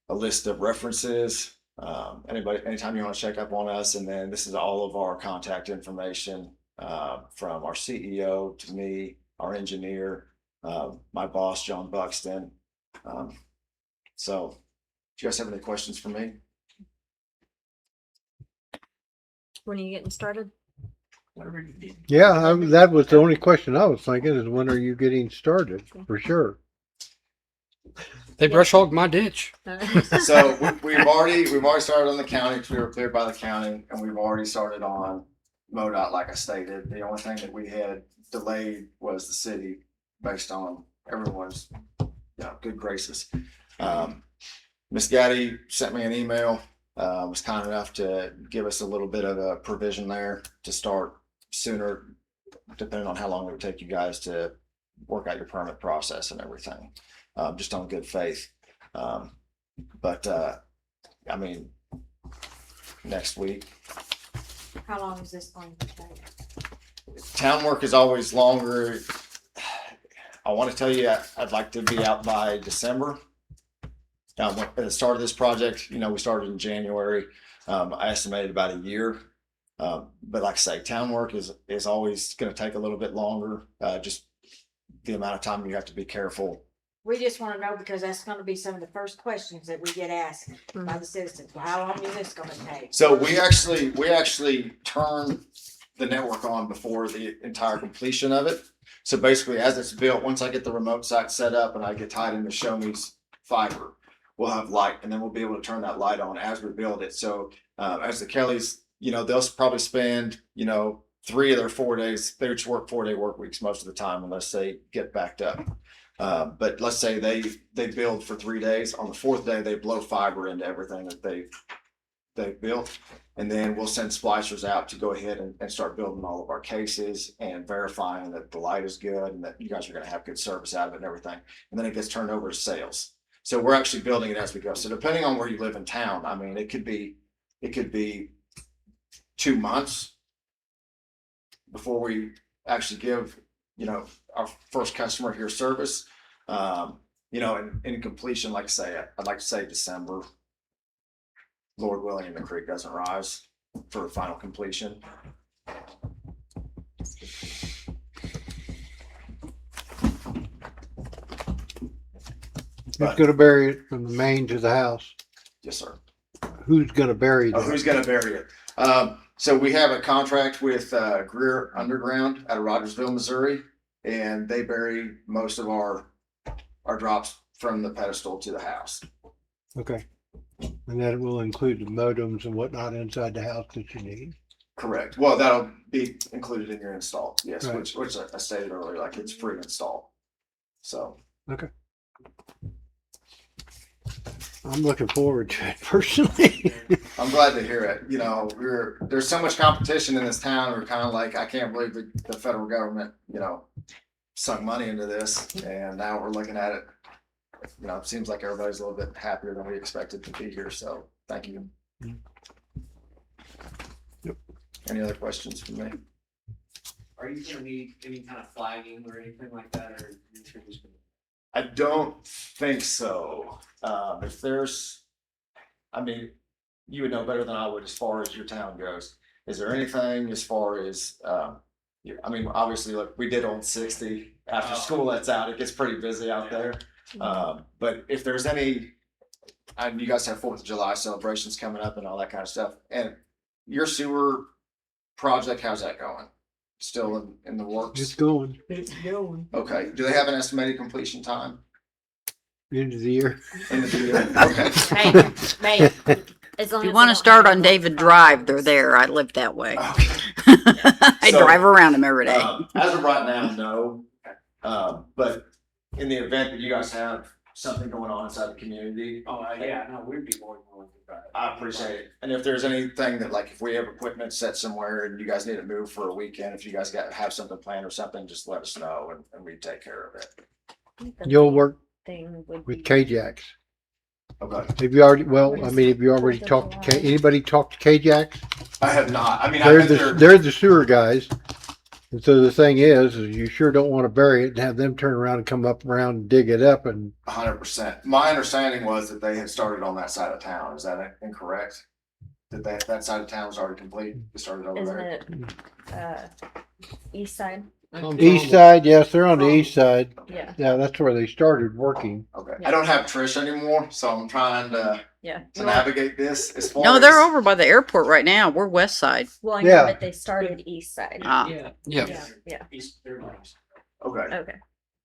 a list of references. Anytime you want to check up on us, and then this is all of our contact information, from our CEO to me, our engineer, my boss, John Buxton. So do you guys have any questions for me? When are you getting started? Whatever you need. Yeah, that was the only question I was thinking is when are you getting started, for sure. They brush hogged my ditch. So we've already started on the county because we were cleared by the county, and we've already started on MoDOT, like I stated. The only thing that we had delayed was the city, based on everyone's good graces. Miss Gaddy sent me an email, was kind enough to give us a little bit of a provision there to start sooner, depending on how long it would take you guys to work out your permit process and everything, just on good faith. But I mean, next week. How long is this going to take? Town work is always longer. I want to tell you, I'd like to be out by December. At the start of this project, we started in January. I estimated about a year. But like I say, town work is always gonna take a little bit longer, just the amount of time you have to be careful. We just wanna know because that's gonna be some of the first questions that we get asked by the citizens. Well, how long is this gonna take? So we actually turn the network on before the entire completion of it. So basically, as it's built, once I get the remote site set up and I get tied into Show Me's fiber, we'll have light, and then we'll be able to turn that light on as we build it. So as the Kellys, they'll probably spend 3 of their 4 days. They just work 4-day work weeks most of the time, unless they get backed up. But let's say they build for 3 days. On the 4th day, they blow fiber into everything that they built, and then we'll send splicers out to go ahead and start building all of our cases and verifying that the light is good and that you guys are going to have good service out of it and everything. And then it gets turned over to sales. So we're actually building it as we go. So depending on where you live in town, I mean, it could be 2 months before we actually give our first customer here service. In completion, like I say, I'd like to say December, Lord willing, and the creek doesn't rise for final completion. Who's gonna bury it from the main to the house? Yes, sir. Who's gonna bury Oh, it? who's gonna bury it? So we have a contract with Greer Underground out of Rogersville, Missouri, and they bury most of our drops from the pedestal to the house. Okay. And that will include the modems and whatnot inside the house that you need. Correct. Well, that'll be included in your install. Yes, Right. which I stated earlier, like it's free install. So. Okay. I'm looking forward to it personally. I'm glad to hear it. There's so much competition in this town. We're kind of like, I can't believe the federal government, sunk money into this, and now we're looking at it. It seems like everybody's a little bit happier than we expected to be here. So thank you. Yep. Any other questions from me? Are you gonna need any kind of flagging or anything like that, or you just gonna? I don't think so. If there's, you would know better than I would as far as your town goes. Is there anything as far as, obviously, look, we did on 60 after school lets out. It gets pretty busy out there. But if there's any, and you guys have 4th of July celebrations coming up and all that kind of stuff. And your sewer project, how's that going? Still in the works? It's going It's going. Okay. Do they have an estimated completion time? into the year. End of the year? Okay. May, as long If you as want they to don't start have on enough David Drive, they're there. I live that way. Okay. I So, drive around them every day. As of right now, no. But in the event that you guys have something going on inside the community, Oh, yeah, no, we'd be more than willing to try it. I appreciate it. And if there's anything that, like, if we have equipment set somewhere and you guys need it moved for a weekend, if you guys have something planned or something, just let us know and we take care of it. You'll work Thing would with be K-Jacks. Okay. Have you already, have you already talked to anybody talked to K-Jacks? I have not. I mean, I've been there. They're the sewer guys. And so the thing is you sure don't want to bury it and have them turn around and come up around and dig it up. And 100%. My understanding was that they had started on that side of town. Is that incorrect? That side of town was already complete? They started over Isn't there? it, east side? east side, yes, they're on the east side. Yeah. Yeah, that's where they started working. Okay. Yeah. I don't have Trish anymore, so I'm trying to Yeah. navigate this as far No, as. they're over by the airport right now. We're west side. Well, I Yeah. know, but they started east side. Ah, Yeah. Yeah. Yeah. They're nice. Okay. Okay.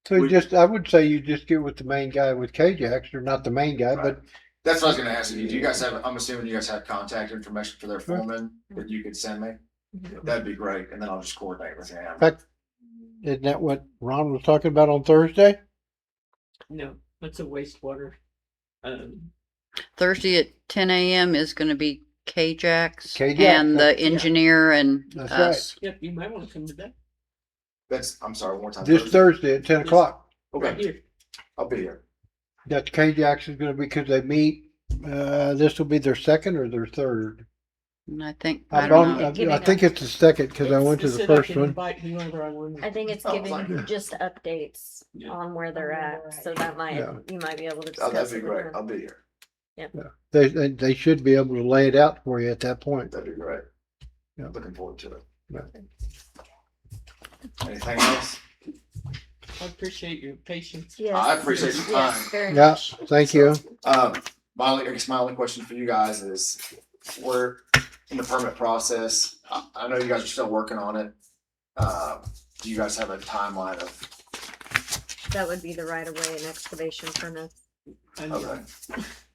So I would say you just get with the main guy with K-Jacks, or not the main guy, but That's what I was going to ask you. Do you guys have, I'm assuming you guys have contact information for their foreman that you could send me? That'd be great. And then I'll just coordinate with him. in fact, isn't that what Ron was talking about on Thursday? No, that's a wastewater. Thursday at 10 a.m. is going to be K-Jacks K-Jacks, and the engineer and That's us. Yep, you might want to come to that. I'm sorry, one more time. This Thursday at 10 o'clock. Right Okay, here. I'll be here. That K-Jacks is going to be because they meet. This will be their second or their third. And I think, I I don't know. don't. I think it's the second because I went to It the said I first can one. invite whoever I want. I think it's Oh, giving fine. just updates Yeah. on where they're at, so that might, Yeah. you might be able to Oh, discuss that'd be it with great. them. I'll be here. They should be able to lay it out for you at that point. That'd be great. Yeah. looking forward to it. Yeah. Anything else? I appreciate your patience. Yes. I appreciate your time. Yes, very Yeah, much. thank you. I guess my only question for you guys is, we're in the permit process. I know you guys are still working on it. Do you guys have a timeline of, That would be the right of way and excavation permit. And okay,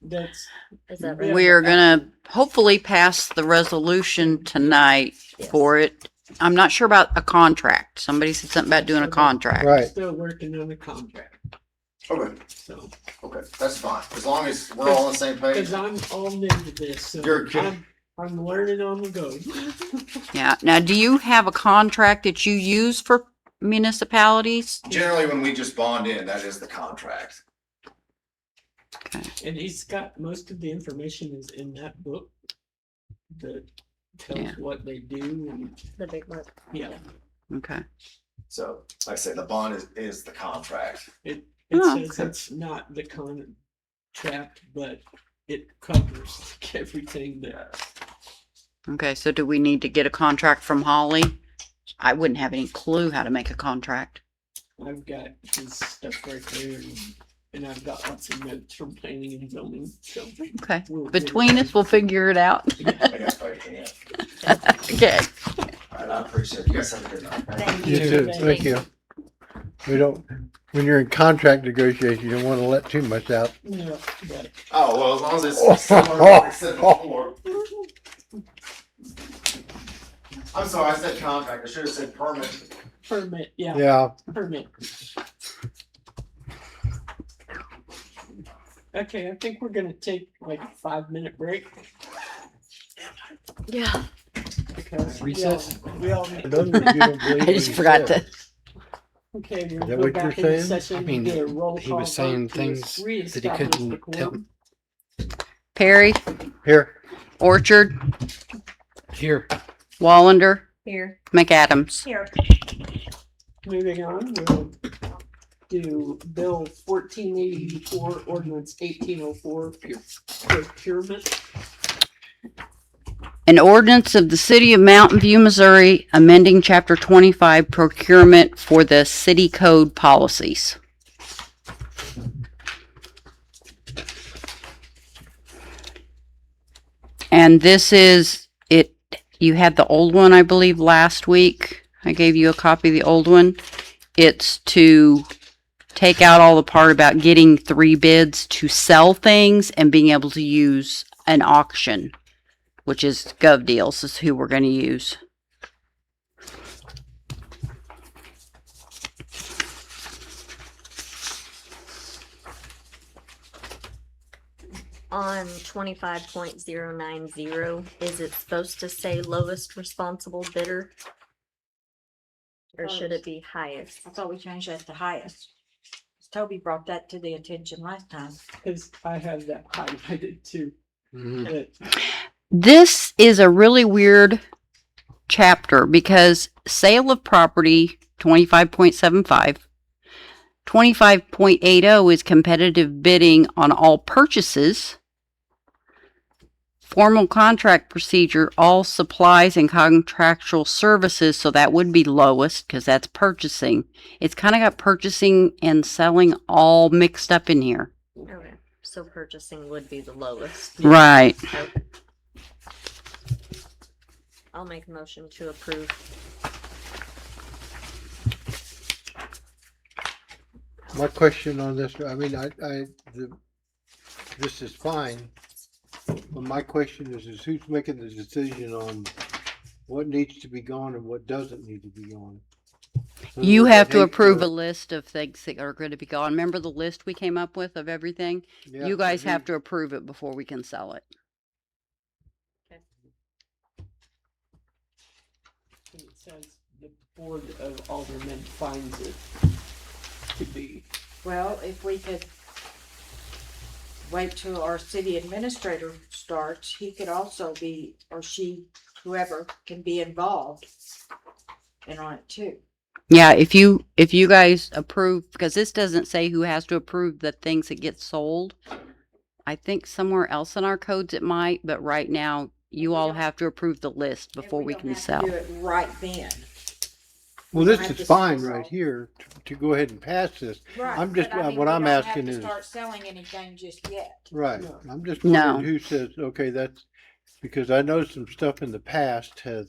that's, Is that Yeah. right? We're gonna hopefully pass the resolution tonight Yes. for it. I'm not sure about a contract. Somebody said something about doing a contract. Right. still working on the contract, okay, so. okay, that's fine. As long as we're all on the same page. Cause I'm all new to this, so You're good. I'm learning on the go. Yeah. Now, do you have a contract that you use for municipalities? Generally, when we just bond in, that is the contract. And he's got, most of the information is in that book that tells Yeah. what they do and, The big one. yeah, Okay. So, like I say, the bond is the contract. it Oh, says it's not the contract, but it covers everything that, Okay. So, do we need to get a contract from Holly? I wouldn't have any clue how to make a contract. I've got his stuff right there and I've got lots of notes from planning and zoning, so. Okay. we'll get it Between us, we'll figure it out. I got faith in you. Okay. All right, I appreciate it. You guys have a good night. Thank You too. Thank you. We don't, when you're in contract negotiation, you don't want to let too much out. No, but Oh, well, as long as it's similar to what I said before. I'm sorry, I said contract. I should have said permit. permit, yeah, Yeah, permit. Okay, I think we're gonna take like a 5-minute break. Yeah. Because Recess? we all need. those of you don't believe I what just he forgot said. to. Okay, we'll Is that go what back you're into saying? session. I mean, do a roll he call was saying vote to things that he reestablish couldn't the tell. quorum. Perry, Here, Orchard, Here. Wallander, Here. McAdams. Here. Moving on, we'll do Bill 1484, Ordinance 1804, procurement. An ordinance of the City of Mountain View, Missouri, amending Chapter 25 procurement for the city code policies. And this is it. You had the old one, I believe, last week. I gave you a copy of the old one. It's to take out all the part about getting 3 bids to sell things and being able to use an auction, which is GovDeals is who we're going to use. On 25.090, is it supposed to say lowest responsible bidder? Or should it be highest? I thought we changed that to highest. Toby brought that to the attention last time. Cause I have that highlighted too. Mhm. This is a really weird chapter because sale of property 25.75, 25.80 is competitive bidding on all purchases. Formal contract procedure, all supplies and contractual services, so that would be lowest because that's purchasing. It's kind of got purchasing and selling all mixed up in here. Okay, so purchasing would be the lowest. Right. Okay. I'll make a motion to approve. my question on this, I mean, this is fine. But my question is who's making the decision on what needs to be gone and what doesn't need to be gone? You have to Hate approve for- a list of things that are going to be gone. Remember the list we came up with of everything? Yeah, You guys but have to approve it before we can sell it. And it says the Board of Aldermen finds it to be. Well, if we could wait till our city administrator starts, he could also be, or she, whoever, can be involved in on it too. Yeah, if you guys approve, because this doesn't say who has to approve the things that get sold. I think somewhere else in our codes it might, but right now You We all don't- have to approve the list And before we don't can have to sell. Do it right then. Well, We don't this have is to fine sell right all. here to go ahead and pass this. Right. I'm just, but I mean, what we I'm don't have asking to is, Start selling anything just yet. right, No. I'm just No. wondering who says, okay, that's, because I know some stuff in the past has,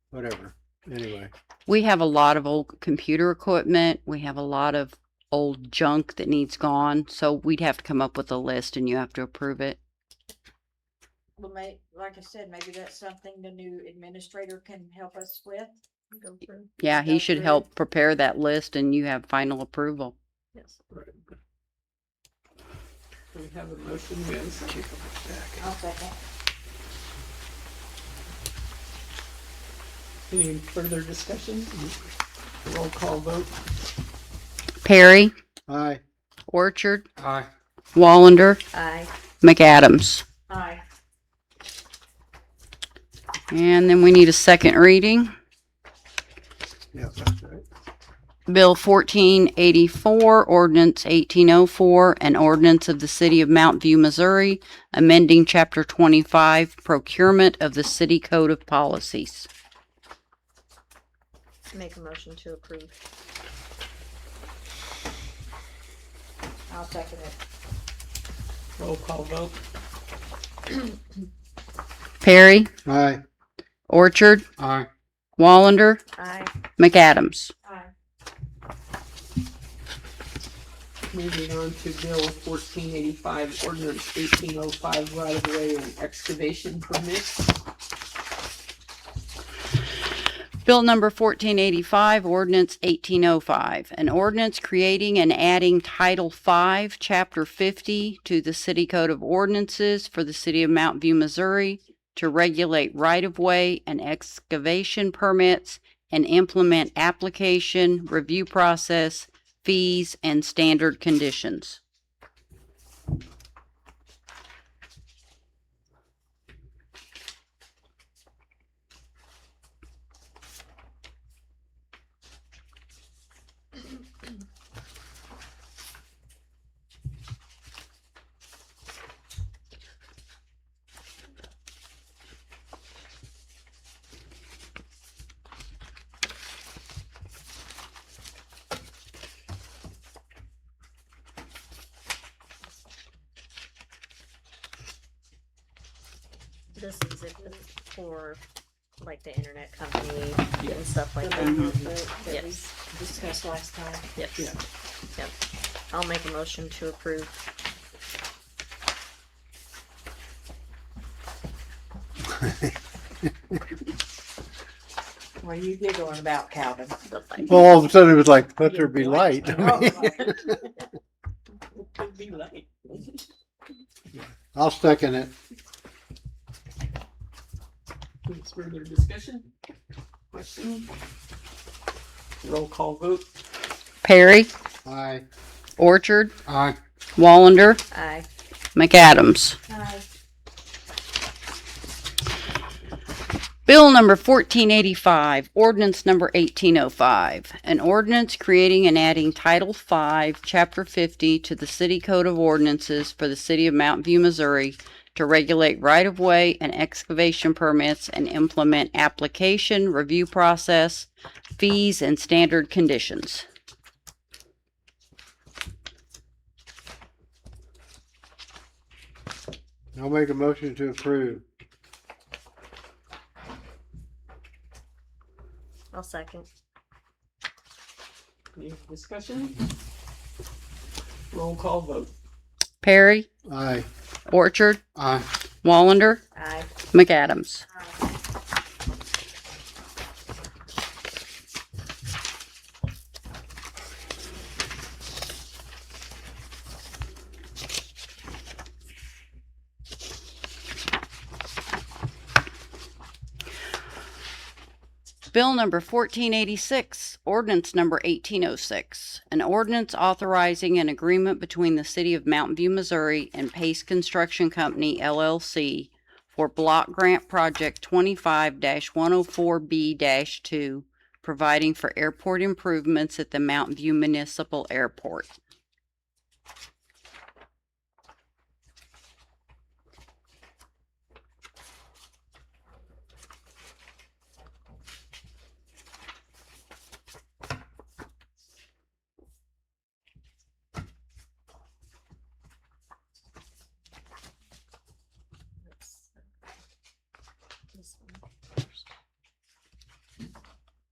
whatever, anyway. We have a lot of old computer equipment. We have a lot of old junk that needs gone. So we'd have to come up with a list and you have to approve it. Well, like I said, maybe that's something the new administrator can help us with. Go through. Yeah, he Go should through. help prepare that list and you have final approval. Yes. Right. We have a motion, we have a second. I'll second. Any further discussion? Roll call vote. Perry, Aye. Orchard, Aye. Wallander, Aye. McAdams. Aye. And then we need a second reading. Yeah, that's right. Bill 1484, Ordinance 1804, an ordinance of the City of Mount View, Missouri, amending Chapter 25, Procurement of the City Code of Policies. Make a motion to approve. I'll second it. Roll call vote. Perry, Aye. Orchard, Aye. Wallander, Aye. McAdams. Aye. Moving on to Bill 1485, Ordinance 1805, right-of-way and excavation permits. Bill number 1485, Ordinance 1805, an ordinance creating and adding Title 5, Chapter 50 to the City Code of Ordinances for the City of Mount View, Missouri, to regulate right-of-way and excavation permits and implement application, review process, fees, and standard conditions. This is it for like the internet company Yes. and stuff like The that. amount that we Yes. discussed last time. Yes. Yeah. Yep. I'll make a motion to approve. What are you giggling about, Calvin? The light. Well, all of a sudden it was like, let there be light. Oh, It could be late. I'll second it. Any further discussion? Question? Roll call vote. Perry, Aye. Orchard, Aye. Wallander, Aye. McAdams. Aye. Bill number 1485, ordinance number 1805, an ordinance creating and adding Title 5, Chapter 50 to the City Code of Ordinances for the City of Mount View, Missouri, to regulate right-of-way and excavation permits and implement application, review process, fees, and standard conditions. I'll make a motion to approve. I'll second. Any discussion? Roll call vote. Perry, Aye. Orchard, Aye. Wallander, Aye. McAdams. Bill number 1486, ordinance number 1806, an ordinance authorizing an agreement between the City of Mountain View, Missouri and Pace Construction Company, LLC for Block Grant Project 25-104B-2, providing for airport improvements at the Mountain View Municipal Airport.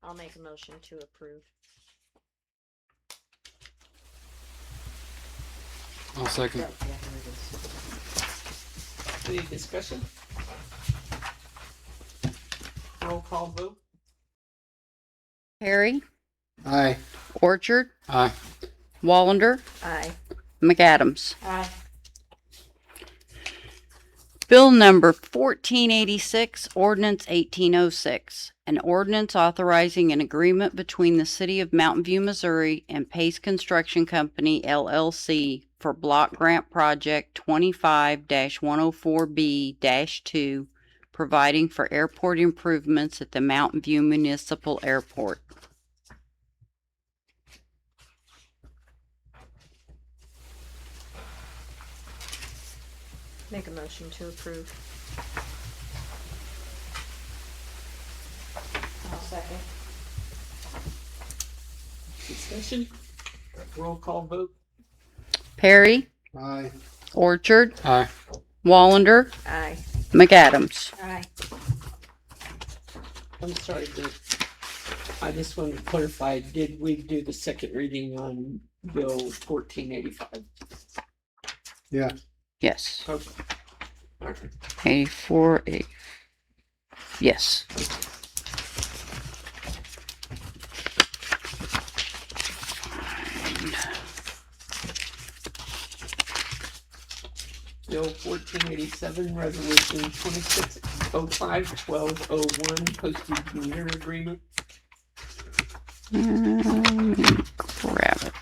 I'll make a motion to approve. I'll second. Any discussion? Roll call vote. Perry, Aye. Orchard, Aye. Wallander, Aye. McAdams. Aye. Bill number 1486, ordinance 1806. An ordinance authorizing an agreement between the City of Mountain View, Missouri and Pace Construction Company, LLC for block grant project 25-104B-2, providing for airport improvements at the Mountain View Municipal Airport. Make a motion to approve. I'll second. Discussion? Roll call vote. Perry, Aye. Orchard, Aye. Wallander, Aye. McAdams. Aye. I'm sorry, I just wanted to clarify, did we do the second reading on Bill 1485? Yeah. Yes. Okay. Okay. 84, yes. Bill 1487, resolution 2605-1201, postage meter agreement. Grab it.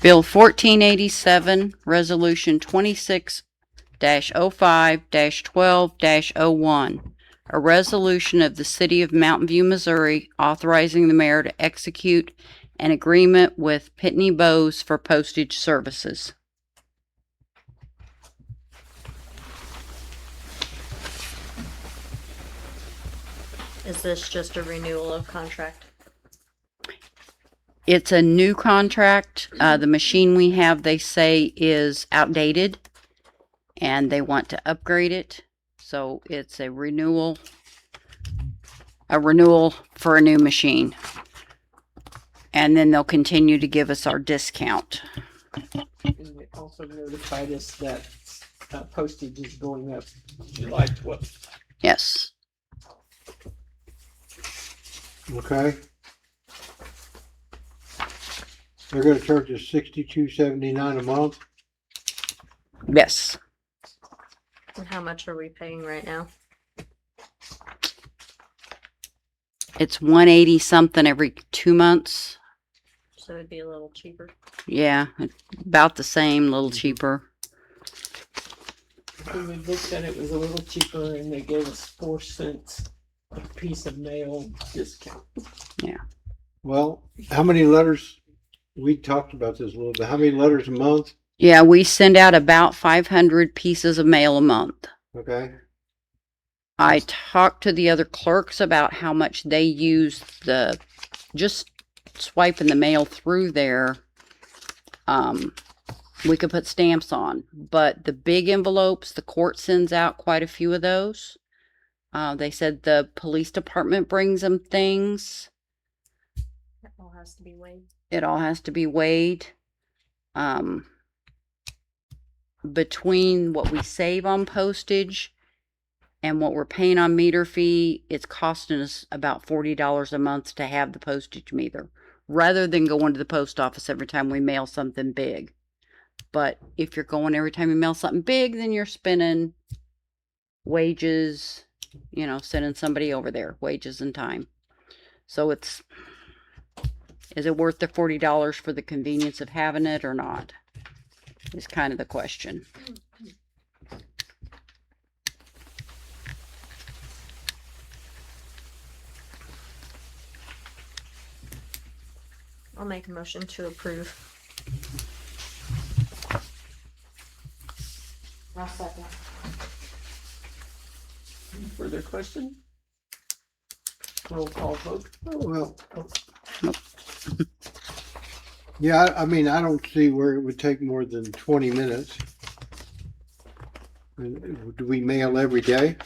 Bill 1487, Resolution 26-05-12-01. A resolution of the City of Mountain View, Missouri, authorizing the mayor to execute an agreement with Pitney Bowes for postage services. Is this just a renewal of contract? It's a new contract. The machine we have, they say, is outdated and they want to upgrade it. So it's a renewal for a new machine. And then they'll continue to give us our discount. And they also notified us that postage is going up July 12th. Yes. Okay. They're gonna charge us $62.79 a month. Yes. And how much are we paying right now? It's 180 something every 2 months. So it'd be a little cheaper. Yeah. About the same, a little cheaper. When we looked at it, it was a little cheaper and they gave us 4 cents a piece of mail discount. Well, how many letters? We talked about this a little bit. How many letters a month? Yeah, we send out about 500 pieces of mail a month. Okay. I talked to the other clerks about how much they use just swiping the mail through there. We could put stamps on, but the big envelopes, the court sends out quite a few of those. They said the police department brings them things. That all has to be weighed. It all has to be weighed. Between what we save on postage and what we're paying on meter fee, it's costing us about $40 a month to have the postage meter, rather than going to the post office every time we mail something big. But if you're going every time you mail something big, then you're spending wages, sending somebody over there, wages and time. So is it worth the $40 for the convenience of having it or not? Is kind of the question. I'll make a motion to approve. I'll second. Any further question? Roll call vote. Well. Yeah, I mean, I don't see where it would take more than 20 minutes. Do we mail every day?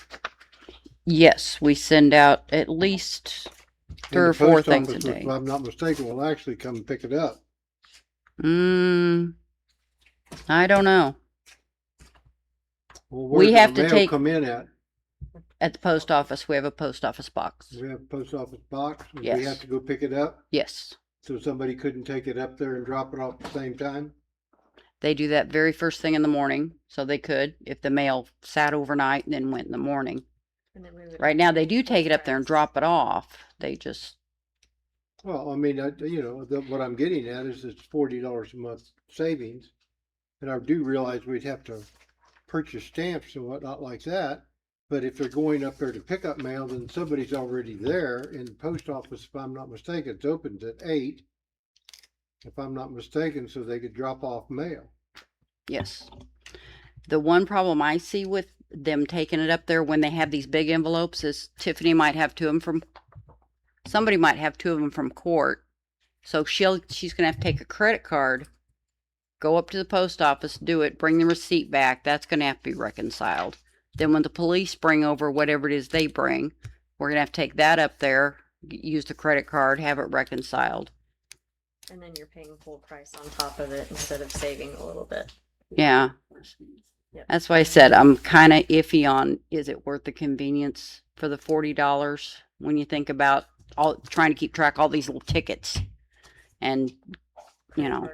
Yes, we send out at least And 3 the or 4 post things a office, day. if I'm not mistaken, will actually come and pick it up. I don't know. Well, We where's have our to mail take- come in at? At the post office, we have a post office box. We have a post office box, and we Yes. have to go pick it up, Yes. so somebody couldn't take it up there and drop it off at the same time? They do that very first thing in the morning, so they could if the mail sat overnight and then went in the morning. And then we would Right now, they do take it up there and drop it off. They just, Well, I mean, what I'm getting at is it's $40 a month savings. And I do realize we'd have to purchase stamps and whatnot like that. But if they're going up there to pick up mail, then somebody's already there. In the post office, if I'm not mistaken, it opens at 8. If I'm not mistaken, so they could drop off mail. yes. The one problem I see with them taking it up there when they have these big envelopes is Tiffany might have 2 of them from, somebody might have 2 of them from court. So she's going to have to take a credit card, go up to the post office, do it, bring the receipt back. That's going to have to be reconciled. Then when the police bring over whatever it is they bring, we're going to have to take that up there, use the credit card, have it reconciled. And then you're paying full price on top of it instead of saving a little bit. Yeah. Yep. That's why I said I'm kind of iffy on, is it worth the convenience for the $40 when you think about all trying to keep track of all these little tickets. And,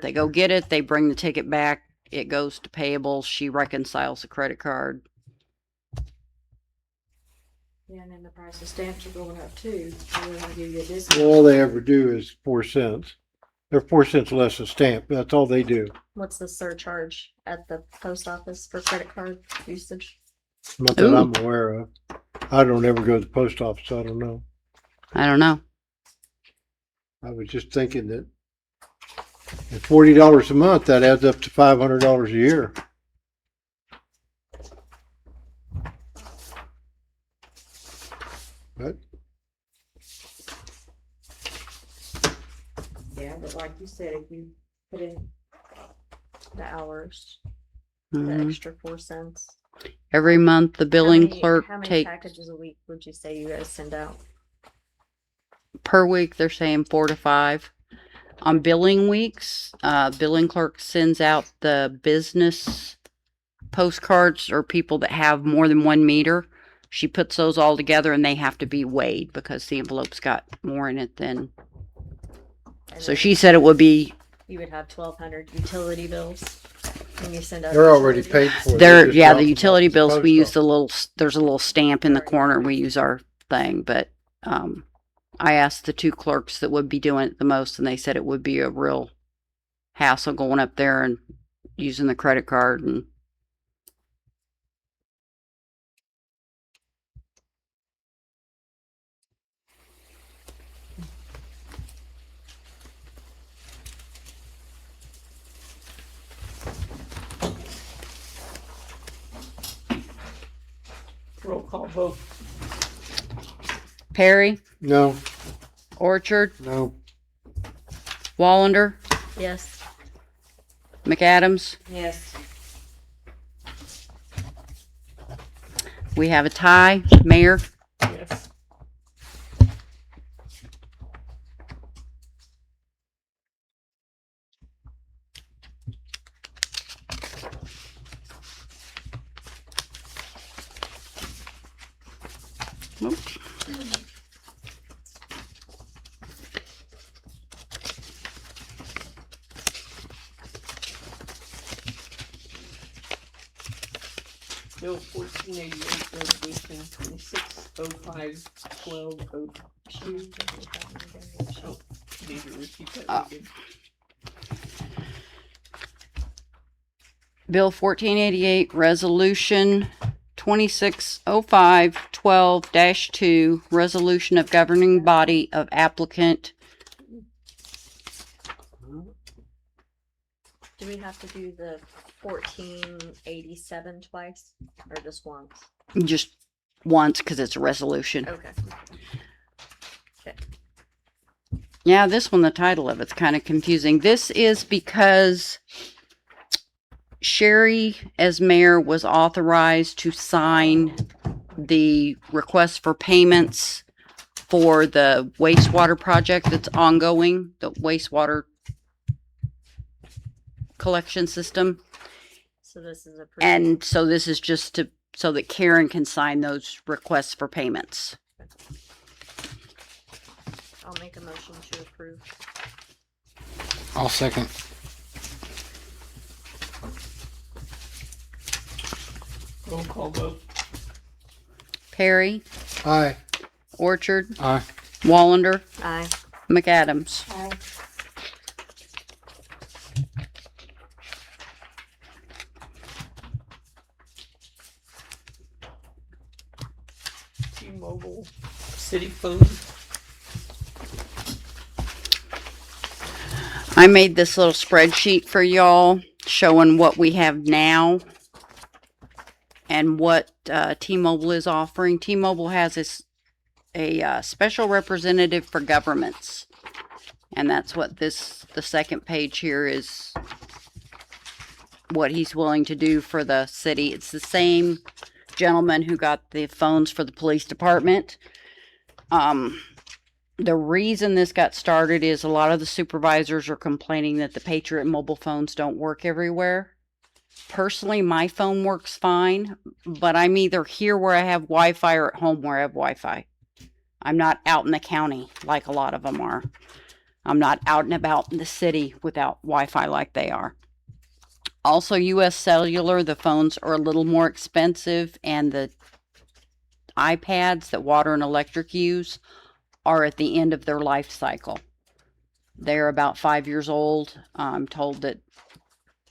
they go get it, they bring the ticket back, it goes to payables, she reconciles the credit card. Yeah, and then the price of stamps are going up too. They're gonna give you a discount. All they ever do is 4 cents. They're 4 cents less a stamp. That's all they do. What's the surcharge at the post office for credit card usage? Not that Ooh. I'm aware of. I don't ever go to the post office. I don't know. I don't know. I was just thinking that at $40 a month, that adds up to $500 a year. But Yeah, but like you said, if you put in, The hours, the Mhm. extra 4 cents. Every month, the billing clerk How many takes, packages a week would you say you guys send out? per week, they're saying 4 to 5. On billing weeks, billing clerk sends out the business postcards or people that have more than 1 meter. She puts those all together and they have to be weighed because the envelope's got more in it than. And So then she said it would be, You would have 1,200 utility bills when you send out. they're already utility paid for. there, just yeah, drop the them utility off at the bills, we post use office. the little, there's a little stamp in the corner. We use our thing, but, I asked the 2 clerks that would be doing it the most and they said it would be a real hassle going up there and using the credit card and. Roll call vote. Perry, No, Orchard, no. Wallander, Yes. McAdams. yes, We have a tie. Mayor, Yes. Bill 1488, resolution 26051202. Oh, need to repeat that again. Bill 1488, Resolution 260512-2, Resolution of Governing Body of Applicant. Do we have to do the 1487 twice or just once? Just once because it's a resolution. Okay. Yeah, this one, the title of it's kind of confusing. This is because Sherry, as mayor, was authorized to sign the request for payments for the wastewater project that's ongoing, the wastewater collection system. So this is a. And so this is just to, so that Karen can sign those requests for payments. I'll make a motion to approve. I'll second. Roll call vote. Perry, Aye. Orchard, Aye. Wallander, Aye. McAdams. T-Mobile city phone. I made this little spreadsheet for y'all showing what we have now and what T-Mobile is offering. T-Mobile has a special representative for governments, and that's what the second page here is, what he's willing to do for the city. It's the same gentleman who got the phones for the police department. The reason this got started is a lot of the supervisors are complaining that the Patriot mobile phones don't work everywhere. Personally, my phone works fine, but I'm either here where I have Wi-Fi or at home where I have Wi-Fi. I'm not out in the county like a lot of them are. I'm not out and about in the city without Wi-Fi like they are. Also, US Cellular, the phones are a little more expensive, and the iPads that Water and Electric use are at the end of their life cycle. They're about 5 years old. I'm told that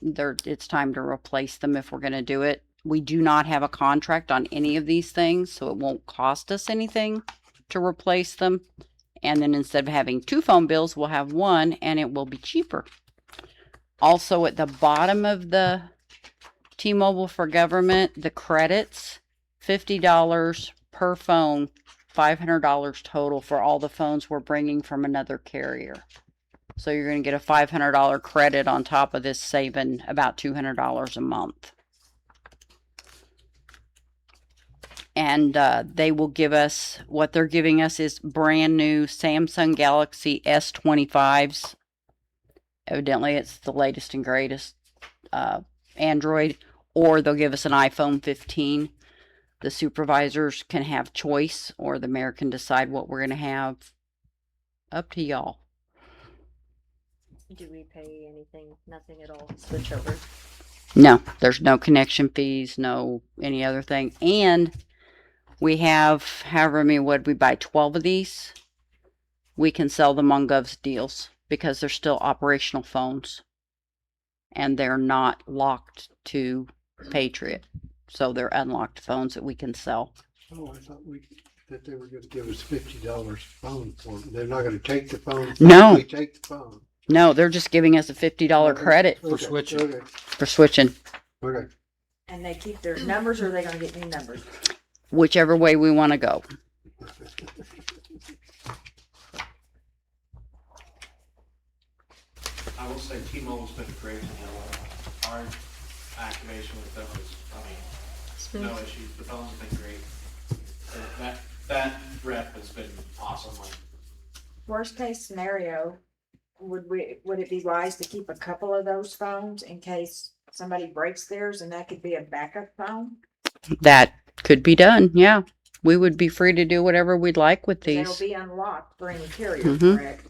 it's time to replace them if we're going to do it. We do not have a contract on any of these things, so it won't cost us anything to replace them. And then instead of having 2 phone bills, we'll have 1, and it will be cheaper. Also, at the bottom of the T-Mobile for Government, the credits, $50 per phone, $500 total for all the phones we're bringing from another carrier. So you're going to get a $500 credit on top of this, saving about $200 a month. And they will give us, what they're giving us is brand new Samsung Galaxy S25s. Evidently, it's the latest and greatest Android, or they'll give us an iPhone 15. The supervisors can have choice, or the mayor can decide what we're going to have. Up to y'all. Do we pay anything? Nothing at all. Switch over. No, there's no connection fees, no any other thing. And we have, however many, would we buy 12 of these? We can sell them on Gov's deals because they're still operational phones. And they're not locked to Patriot. So they're unlocked phones that we can sell. Oh, I thought that they were gonna give us $50 phone for them. They're not gonna take the phone. No. They take the phone. No, they're just giving us a $50 credit For switching. Okay. for switching. Okay. And they keep their numbers, or are they gonna get new numbers? Whichever way we want to go. I will say T-Mobile's been great. Our activation with them is, no issues. The phones have been great. That rep has been awesome. Like, Worst case scenario, would it be wise to keep a couple of those phones in case somebody breaks theirs, and that could be a backup phone? That could be done, yeah. We would be free to do whatever we'd like with 'Cause it'll these. be unlocked for any carrier, Mhm. correct?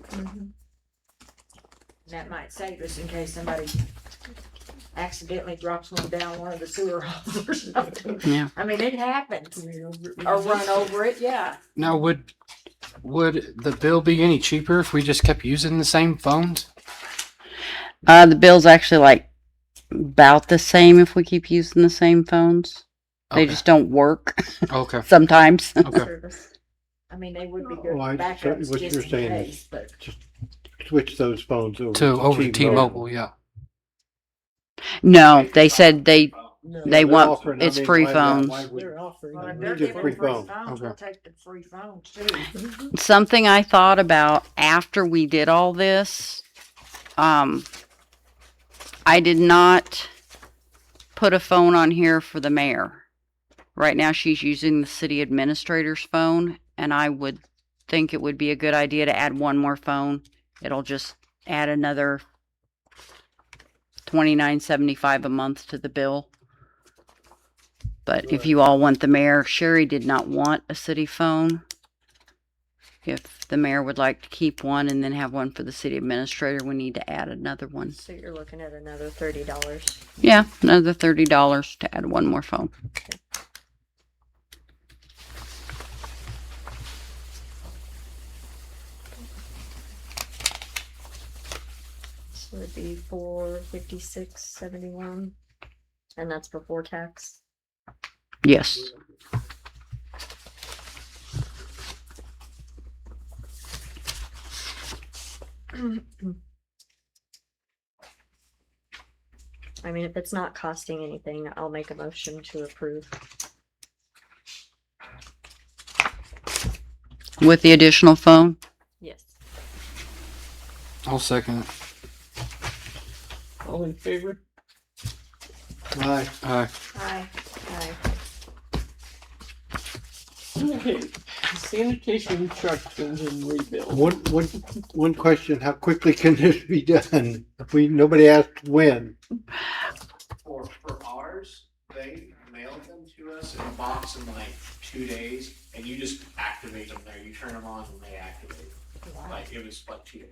That might save us in case somebody accidentally drops one down one of the sewer holes or something. Yeah. I mean, it happens. Or run over it, yeah. Now, would the bill be any cheaper if we just kept using the same phones? The bill's actually like about the same if we keep using the same phones. They Okay. just don't work Okay. sometimes. Okay. Service. I mean, they would be good Oh, I backups what just you're in saying case, is but. switch those phones over To T-Mobile, yeah. No, they said they They're want, offering, I it's mean, free why phones. They're offering. Well, if You they're get giving free free phone. phones, we'll Okay. take the free phones too. Something I thought about after we did all this, I did not put a phone on here for the mayor. Right now she's using the city administrator's phone, and I would think it would be a good idea to add one more phone. It'll just add another $29.75 a month to the bill. But if you all want the mayor, Sherry did not want a city phone. If the mayor would like to keep one and then have one for the city administrator, we need to add another one. So you're looking at another $30. Yeah, another $30 to add one more phone. So it'd be $456.71, and that's before tax. Yes. I mean, if it's not costing anything, I'll make a motion to approve. With the additional phone? Yes. I'll second it. All in favor? Aye. Aye. Aye. Aye. Okay, sanitation truck engine rebuild. One question, how quickly can this be done? Nobody asked when. For ours, they mailed them to us in a box in like 2 days, and you just activate them there. You turn them on and they activate. Like it was like 2 days.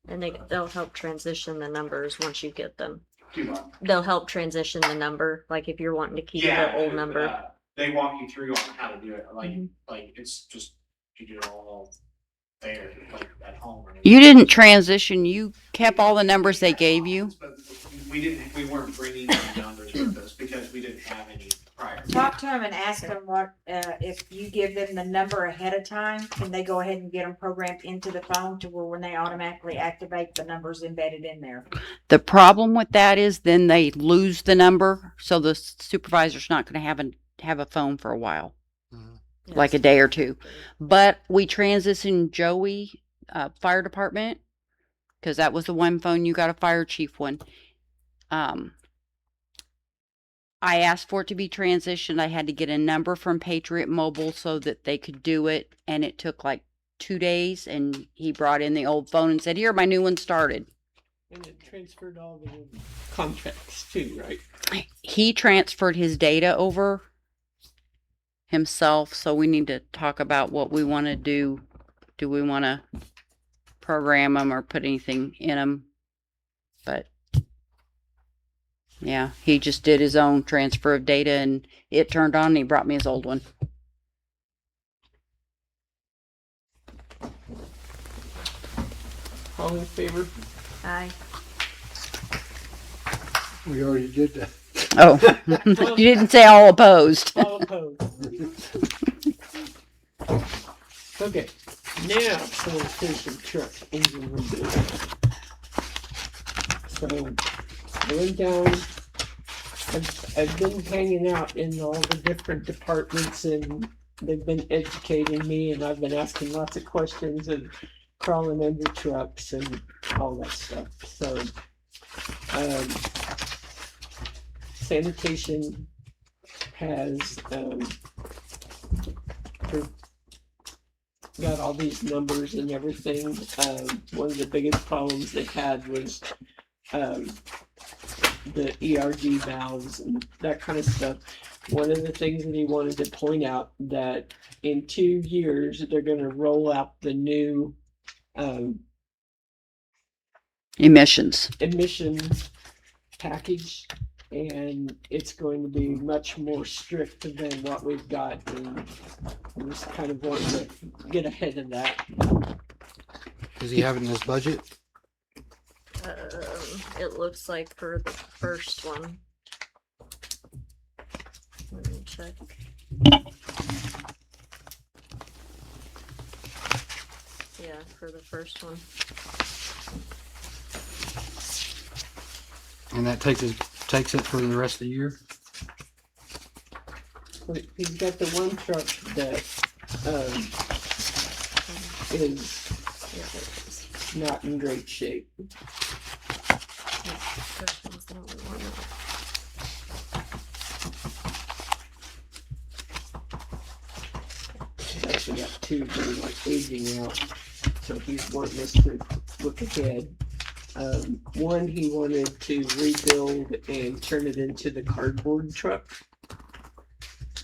And they'll help transition the numbers once you get them. 2 months. They'll help transition the number, like if you're wanting to keep the old number. They walk you through on how to do it. Like it's just you do it all there, like at home. You didn't transition. You kept all the numbers they gave you. But we weren't bringing any numbers with us because we didn't have any prior. Talk to them and ask them what, if you give them the number ahead of time, can they go ahead and get them programmed into the phone to where when they automatically activate, the number's embedded in there? The problem with that is then they lose the number, so the supervisor's not going to have a phone for a while, like a day or two. But we transitioned Joey, fire department, because that was the one phone you got a fire chief one. I asked for it to be transitioned. I had to get a number from Patriot Mobile so that they could do it, and it took like 2 days, and he brought in the old phone and said, "Here, my new one started." And it transferred all the contracts too, right? He transferred his data over himself, so we need to talk about what we want to do. Do we want to program them or put anything in them? But yeah, he just did his own transfer of data, and it turned on, and he brought me his old one. All in favor? Aye. We already did that. Oh, you didn't say all opposed. All opposed. Okay, now sanitation truck engine rebuild. So I went down. I've been hanging out in all the different departments, and they've been educating me, and I've been asking lots of questions and crawling under trucks and all that stuff. So sanitation has got all these numbers and everything. One of the biggest problems they had was the ERG valves and that kind of stuff. One of the things that he wanted to point out that in 2 years they're going to roll out the new Emissions. emission package, and it's going to be much more strict than what we've got, and I'm just kind of wanting to get ahead of that. Does he have it in his budget? It looks like for the first one. Let me check. Yeah, for the first one. And that takes it for the rest of the year? He's got the one truck that is not in great shape. First one's the only one. too, they're like aging out. So he's wanting us to look ahead. One, he wanted to rebuild and turn it into the cardboard truck,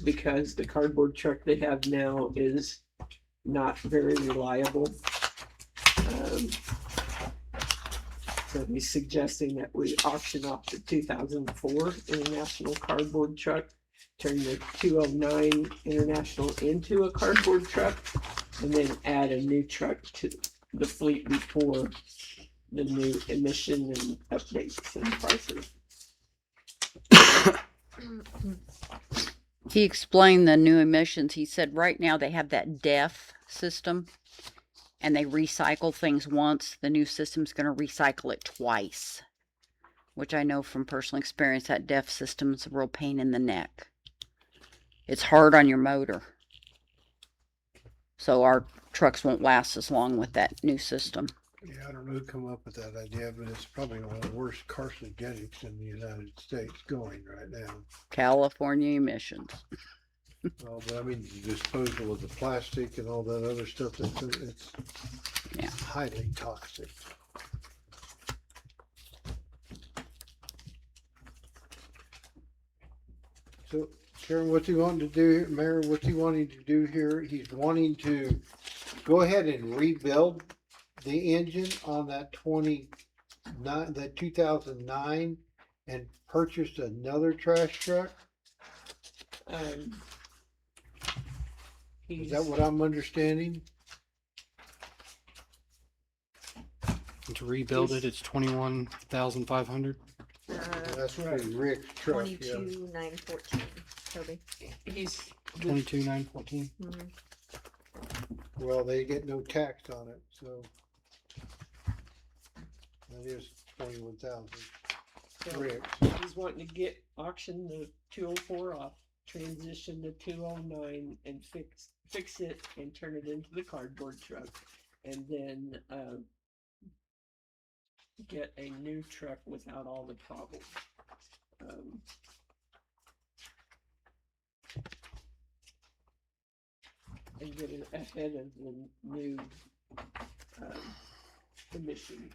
because the cardboard truck they have now is not very reliable. So he's suggesting that we auction off the 2004 International cardboard truck, turn the 209 International into a cardboard truck, and then add a new truck to the fleet before the new emission and updates and prices. He explained the new emissions. He said right now they have that DEF system and they recycle things once. The new system's going to recycle it twice, which I know from personal experience that DEF system is a real pain in the neck. It's hard on your motor. So our trucks won't last as long with that new system. Yeah, I don't know who come up with that idea, but it's probably one of the worst carcinogenics in the United States going right now. California emissions. Well, but I mean, the disposal of the plastic and all that other stuff, it's Yeah. highly toxic. So, Sharon, what's he wanting to do here? Mayor, what's he wanting to do here? He's wanting to go ahead and rebuild the engine on that 2009 and purchase another trash truck? Is that what I'm understanding? To rebuild it, it's 21,500. That's pretty Rick's truck, yeah. 22,914, Toby. He's 22,914. Mhm. Well, they get no tax on it, so that is 21,000. so Rick. he's wanting to auction the 204 off, transition the 209 and fix it and turn it into the cardboard truck, and then get a new truck without all the problems. And get it ahead of the new emission.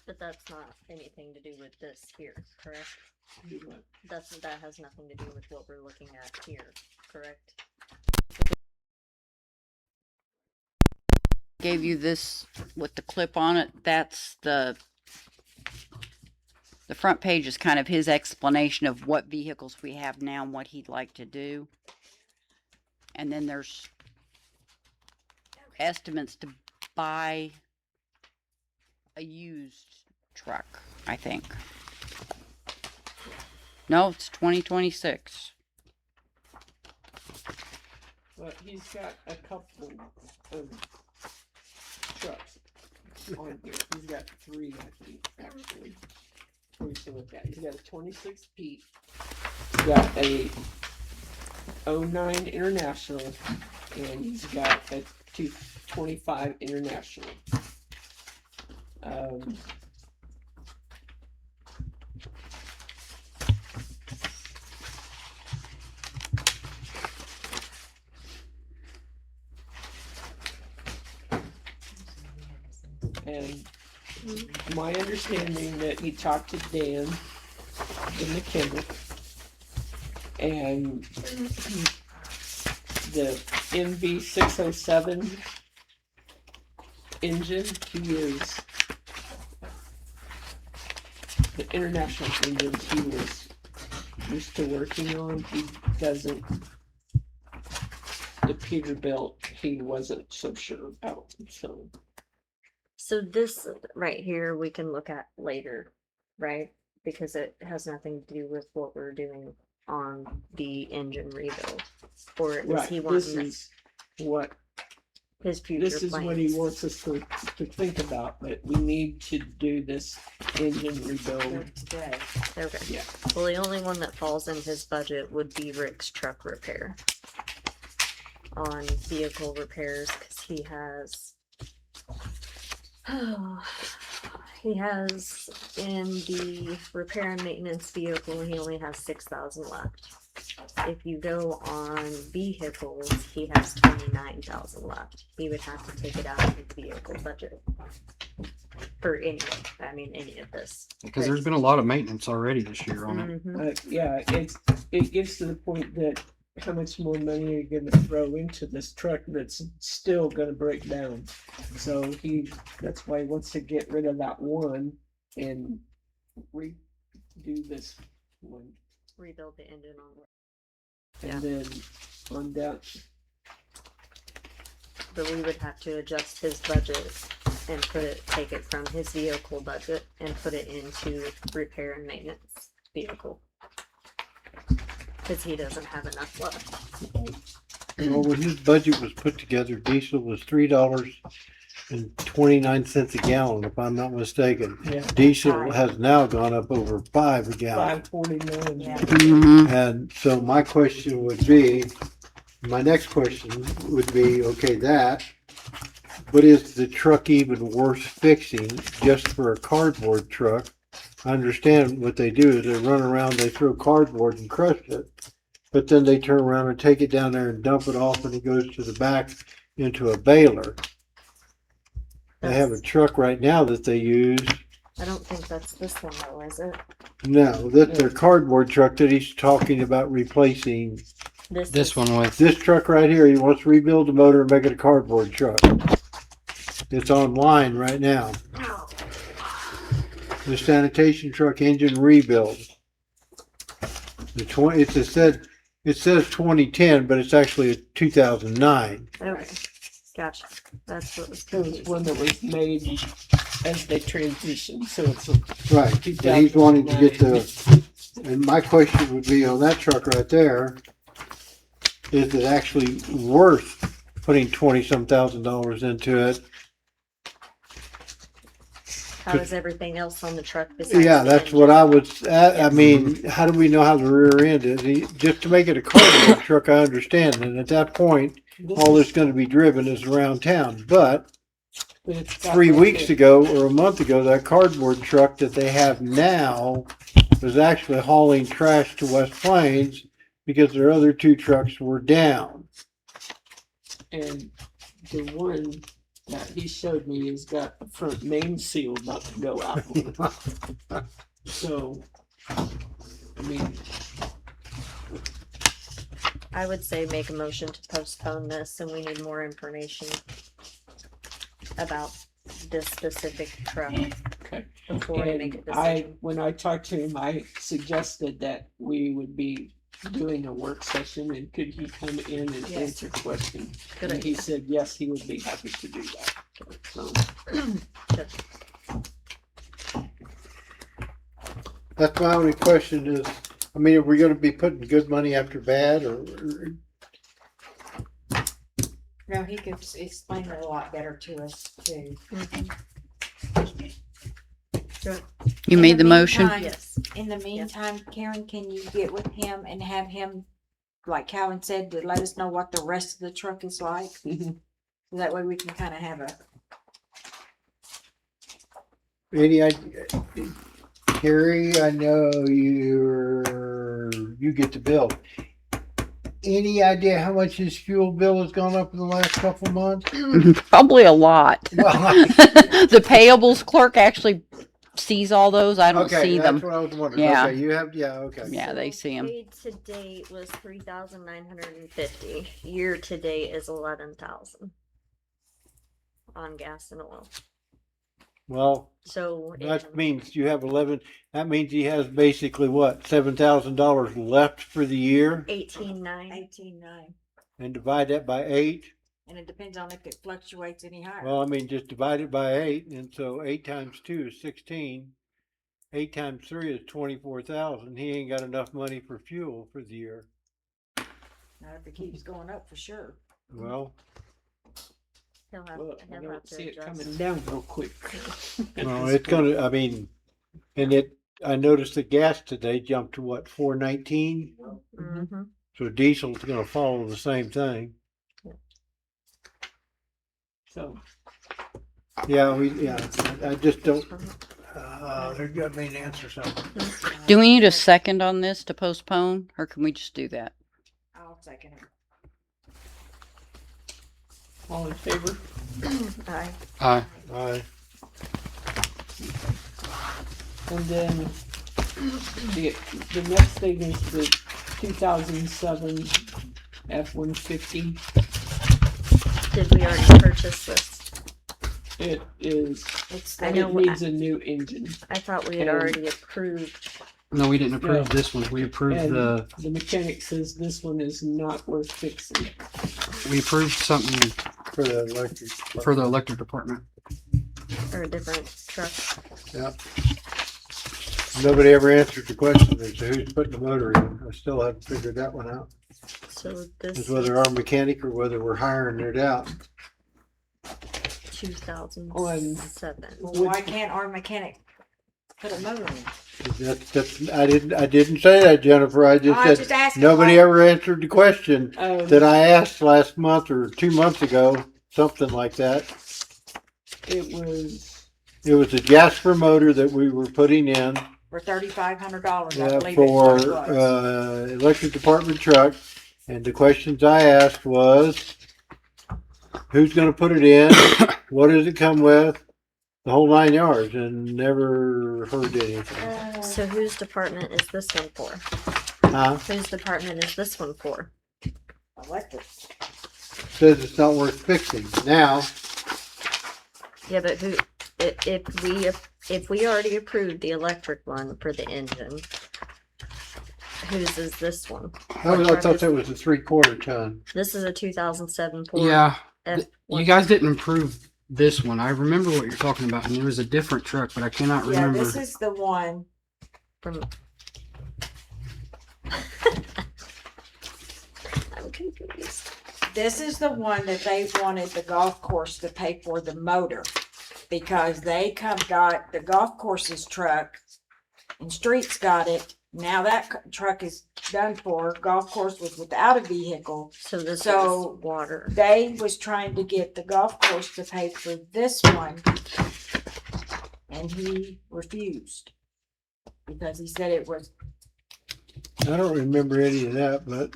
But that's not anything to do with this here, correct? That has nothing to do with what we're looking at here, correct? Gave you this with the clip on it. That's the front page is kind of his explanation of what vehicles we have now and what he'd like to do. And then there's estimates to buy a used truck, I think. No, it's 2026. But he's got a couple of trucks on here. He's got 3, I think, actually. What do you look at? He's got a 26 Pete. He's got a 09 International, and he's got a 225 International. And my understanding that he talked to Dan in the Kindle, and the MV607 engine, he is the international engines he was used to working on. He doesn't, the Peterbilt, he wasn't so sure about, So this right here, we can look at later, right? Because it has nothing to do with what we're doing on the engine rebuild. Or is right, he this wanting is what his future this is plans? what he wants us to think about, that we need to do this engine rebuild. Okay. Okay. Yeah. Well, the only one that falls in his budget would be Rick's truck repair on vehicle repairs, because he has in the repair and maintenance vehicle, he only has 6,000 left. if you go on vehicles, he has 29,000 left. He would have to take it out of his vehicle budget. For any of this. Because there's been a lot of maintenance already this year on it. Mhm. Yeah, it gets to the point that how much more money are you gonna throw into this truck that's still gonna break down? So that's why he wants to get rid of that one and redo this one. Rebuild the engine on it. And then on down, But we would have to adjust his budget and take it from his vehicle budget and put it into repair and maintenance vehicle. Cause he doesn't have enough left. Well, when his budget was put together, diesel was $3.29 a gallon, if I'm not mistaken. yeah, Diesel has now gone up over $5 a gallon. $5.49. Yeah. Mhm. And so my question would be, my next question would be, okay, but is the truck even worth fixing just for a cardboard truck? I understand what they do is they run around, they throw cardboard and crush it, but then they turn around and take it down there and dump it off and it goes to the back into a baler. They have a truck right now that they use. I don't think that's this one though, is it? No, that's their cardboard truck that he's talking about replacing. This is- one with This truck right here, he wants to rebuild the motor and make it a cardboard truck. It's online right now. The sanitation truck engine rebuild. It says 2010, but it's actually a 2009. Okay, gotcha. That's what was So it's confusing. one that was made as they transitioned, so it's Right. And he's wanting to get and my question would be on that truck right there, is it actually worth putting $20-some thousand into it? How is everything else on the truck besides? Yeah, the that's engine? what I was, I mean, how do we know how the rear end is? Just to make it a cardboard truck, I understand, and at that point, all that's gonna be driven is around town, but 3 weeks ago or a month ago, that cardboard truck that they have now was actually hauling trash to West Plains because their other two trucks were down. And the one that he showed me has got the front main seal not to go out. So, I mean, I would say make a motion to postpone this and we need more information about this specific truck okay. before we make a And decision. when I talked to him, I suggested that we would be doing a work session and could he come in and Yes. answer questions? Good And he idea. said, yes, he would be happy to do that. So, That's my only question is, I mean, are we gonna be putting good money after bad or? No, he could explain it a lot better to us too. You In made the motion? meantime- Yes. In the meantime, Karen, can you get with him and have him, like Calvin said, to let us know what the rest of the truck is like? That way we can kind of have a, Any idea? Carrie, I know you get the bill. Any idea how much his fuel bill has gone up in the last couple of months? Probably a lot. Well, The payables clerk actually sees all those. I don't okay, see that's them. what I was wondering. Yeah. Okay, you have, yeah, okay. Yeah, they So see 'em. Paid to date was 3,950. Year to date is 11,000 on gas and oil. Well, So that means you have 11, that means he has basically what, $7,000 left for the year? 18,900. 18.9, And divide that by 8? and it depends on if it fluctuates any higher. Well, I mean, just divide it by 8, and so 8 times 2 is 16. 8 times 3 is 24,000. He ain't got enough money for fuel for the year. Not if it keeps going up for sure. Well, He'll have, well, I he'll don't have to see it adjust. coming down real quick. at no, this it's point. gonna, I mean, I noticed the gas today jumped to what, 4.19? Mhm. So diesel's gonna follow the same thing. So, Yeah, I just don't, They've got me an answer something. Do we need a second on this to postpone, or can we just do that? I'll second it. All in favor? Aye. Aye. Aye. And then the next thing is the 2007 F-150. Did we already purchase this? It is, It's I the, know it needs a new engine. I thought we had And- already approved. No, we didn't approve this one. We approved And the, the mechanic says this one is not worth fixing. we approved something For the electric. for the electric department. Or a different truck. Nobody ever answered the question as to who's putting the motor in. I still haven't figured that one out. So this Is whether our mechanic or whether we're hiring it out. 2007. well, why can't our mechanic put a motor in? I didn't say that, Jennifer. I I just just said asking nobody why- ever answered the question that I asked last month or 2 months ago, something like that. It was a Jasper motor that we were putting in For $3,500, I believe for it was. electric department truck. And the questions I asked was, who's going to put it in? What does it come with? The whole 9 yards, and never heard anything. So whose department is this one for? Huh? Whose department is this one for? Electric. Says it's not worth fixing. Now, Yeah, but who? If we already approved the electric one for the engine, whose is this one? I thought that was a 3/4 ton. This is a 2007 Ford. Yeah. F- You guys didn't approve this one. I remember what you're talking about, and it was a different truck, but I cannot Yeah, remember. this is the one. From. I'm confused. This is the one that they wanted the golf course to pay for the motor. Because they got the golf course's truck and streets got it. Now that truck is done for. Golf course was without a vehicle. So this So- is water. They was trying to get the golf course to pay for this one. And he refused. Because he said it was, I don't remember any of that, but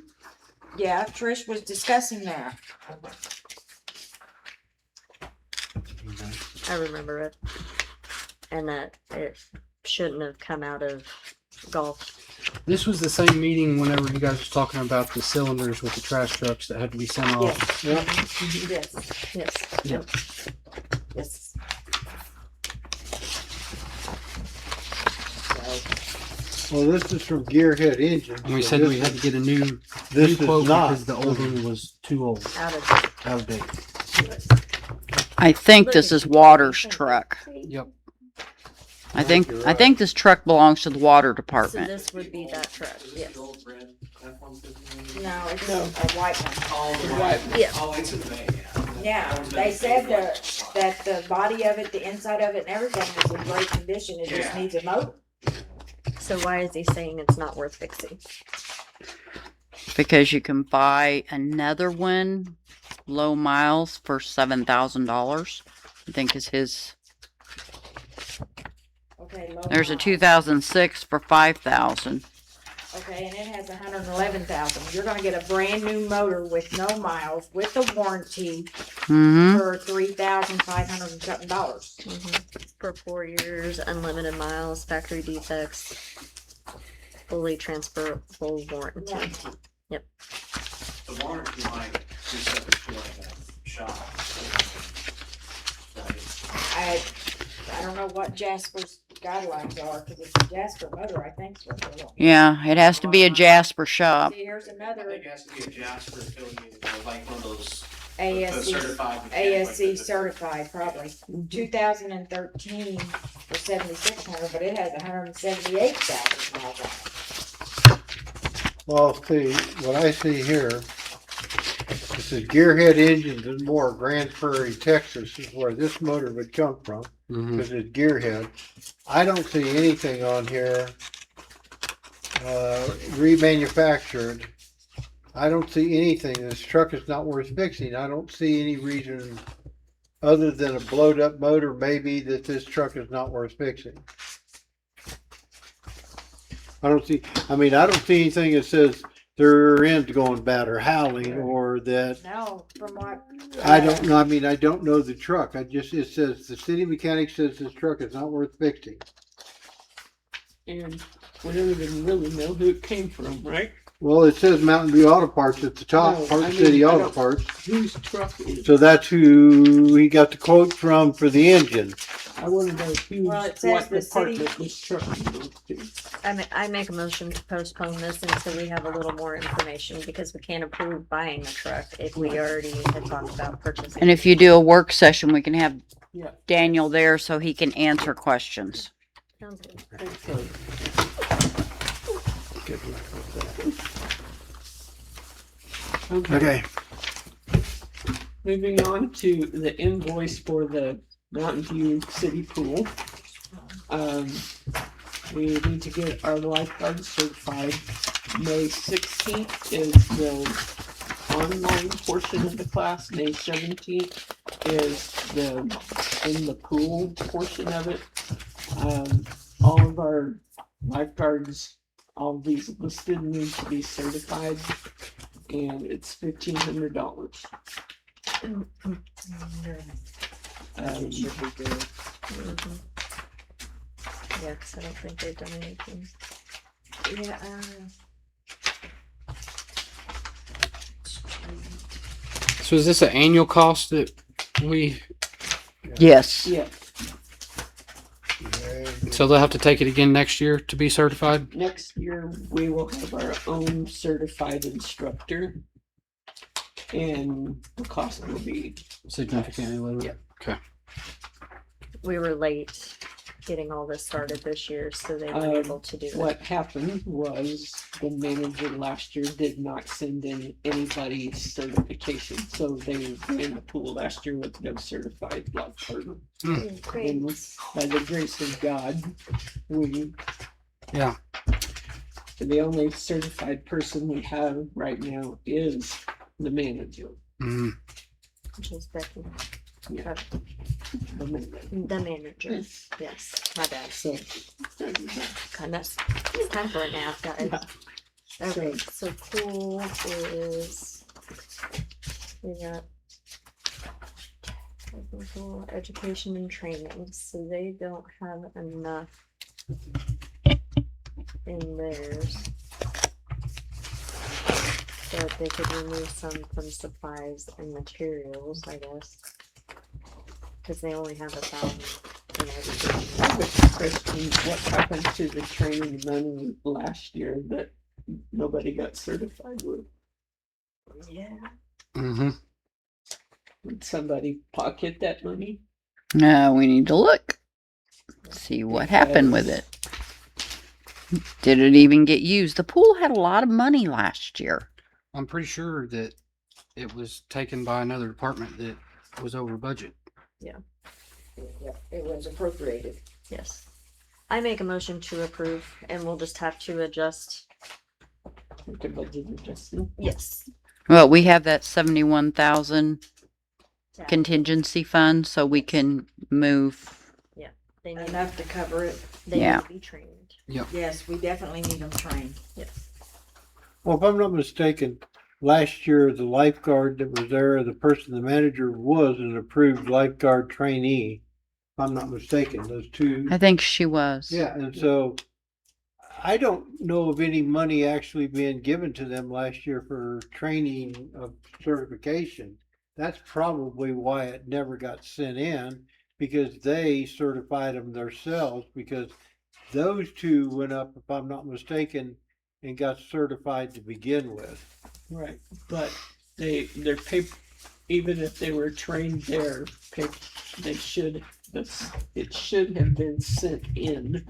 yeah, Trish was discussing that. I remember it, and that it shouldn't have come out of golf. This was the same meeting whenever you guys was talking about the cylinders with the trash trucks that had to be sent off. Yes. Yes. Yes. Yep. Yes. well, this is from Gearhead Engine. And we so said this we had to get a new This quote is not. because the old one was too old, Out of. out of date. I think this is Water's truck. Yep. I think this truck belongs to the water So department. this would be that truck. Yes. No, it's No. a white one. Right. Yeah. Oh, it's in May, yeah. Yeah, they said that the body of it, the inside of it and everything is in great condition. It just Yeah. needs a motor. So why is he saying it's not worth fixing? Because you can buy another one, low miles, for $7,000. I think is his. Okay, low There's a miles. 2006 for $5,000. Okay, and it has 111,000. You're gonna get a brand new motor with no miles, with a warranty Mm-hmm. for $3,500 and something dollars. For 4 years, unlimited miles, factory defects, fully transferable warranty. Warranty. The warranty line is set to like a shop. I don't know what Jasper's guidelines are, cause it's a Jasper motor, I think, so. Yeah, it has to be a Jasper shop. See, here's I another think it has to be a Jasper affiliated, or like one of those. the ASC, certified mechanic, like ASC the- certified, probably. 2013 for 7,600, but it has 178,000 miles on it. Well, see, what I see here, it says Gearhead Engines and More, Grand Prairie, Texas is where this motor would come from, Mm-hmm. because it's Gearhead. I don't see anything on here, remanufactured. I don't see anything. This truck is not worth fixing. I don't see any reason other than a blowed up motor maybe that this truck is not worth fixing. I don't see anything that says their end's going bad or howling or that. No, from what? I don't know. I don't know the truck. It says the city mechanic says this truck is not worth fixing. And we don't even really know who it came from, right? Well, it says Mountain View Auto Parts at the top, No, Park I mean, City I Auto don't- Parts. Whose truck is it? So that's who he got the quote from for the engine. I want to know who's, Well, it says what the city- department this truck belongs to. I make a motion to postpone this until we have a little more information because we can't approve buying a truck if we already had talked about purchasing. And if you do a work session, we can have Yeah. Daniel there so he can answer questions. Sounds good. Okay. Good luck with Okay. that. Okay. Moving on to the invoice for the Mountain View City Pool. We need to get our lifeguards certified. May 16th is the online portion of the class. May 17th is the in the pool portion of it. All of our lifeguards, all of these listed need to be certified, and it's $1,500. Should be good. Mhm. Yeah, cause I don't think they've done anything. Yeah, So is this an annual cost that we, Yes. Yeah, so they'll have to take it again next year to be certified? next year we will have our own certified instructor, and the cost will be Significantly lower? Yeah. Okay. We were late getting all this started this year, so they were able to do it. what happened was the manager last year did not send in anybody's certification, so they were in the pool last year with no certified lifeguard. Great. And by the grace of God, we Yeah. the only certified person we have right now is the manager. Mm-hmm. Which is Becky, Yeah. The manager. the manager. Yes, my bad. So, Goodness, it's time for a nap, guys. Yeah. Okay, so pool is, we got technical education and training, so they don't have enough in theirs. But they could remove some from supplies and materials, I guess. Cause they only have 1,000 in education. I have a question, what happened to the training money last year that nobody got certified with? Yeah. Mm-hmm. Did somebody pocket that money? Now we need to look. See what happened with it. Did it even get used? The pool had a lot of money last year. I'm pretty sure that it was taken by another department that was over budget. yeah, it was appropriated. Yes. I make a motion to approve and we'll just have to adjust. Okay, budget adjustment. Yes. Well, we have that 71,000 contingency fund, so we can move. They need, Enough to cover it. they Yeah. need to be trained. Yes, we definitely need them trained. Yes. Well, if I'm not mistaken, last year the lifeguard that was there, the manager was an approved lifeguard trainee. If I'm not mistaken, those two. I think she was. Yeah, and so I don't know of any money actually being given to them last year for training of certification. That's probably why it never got sent in, because they certified them themselves, because those two went up, if I'm not mistaken, and got certified to begin with. Right, but their paper, even if they were trained there, it should have been sent in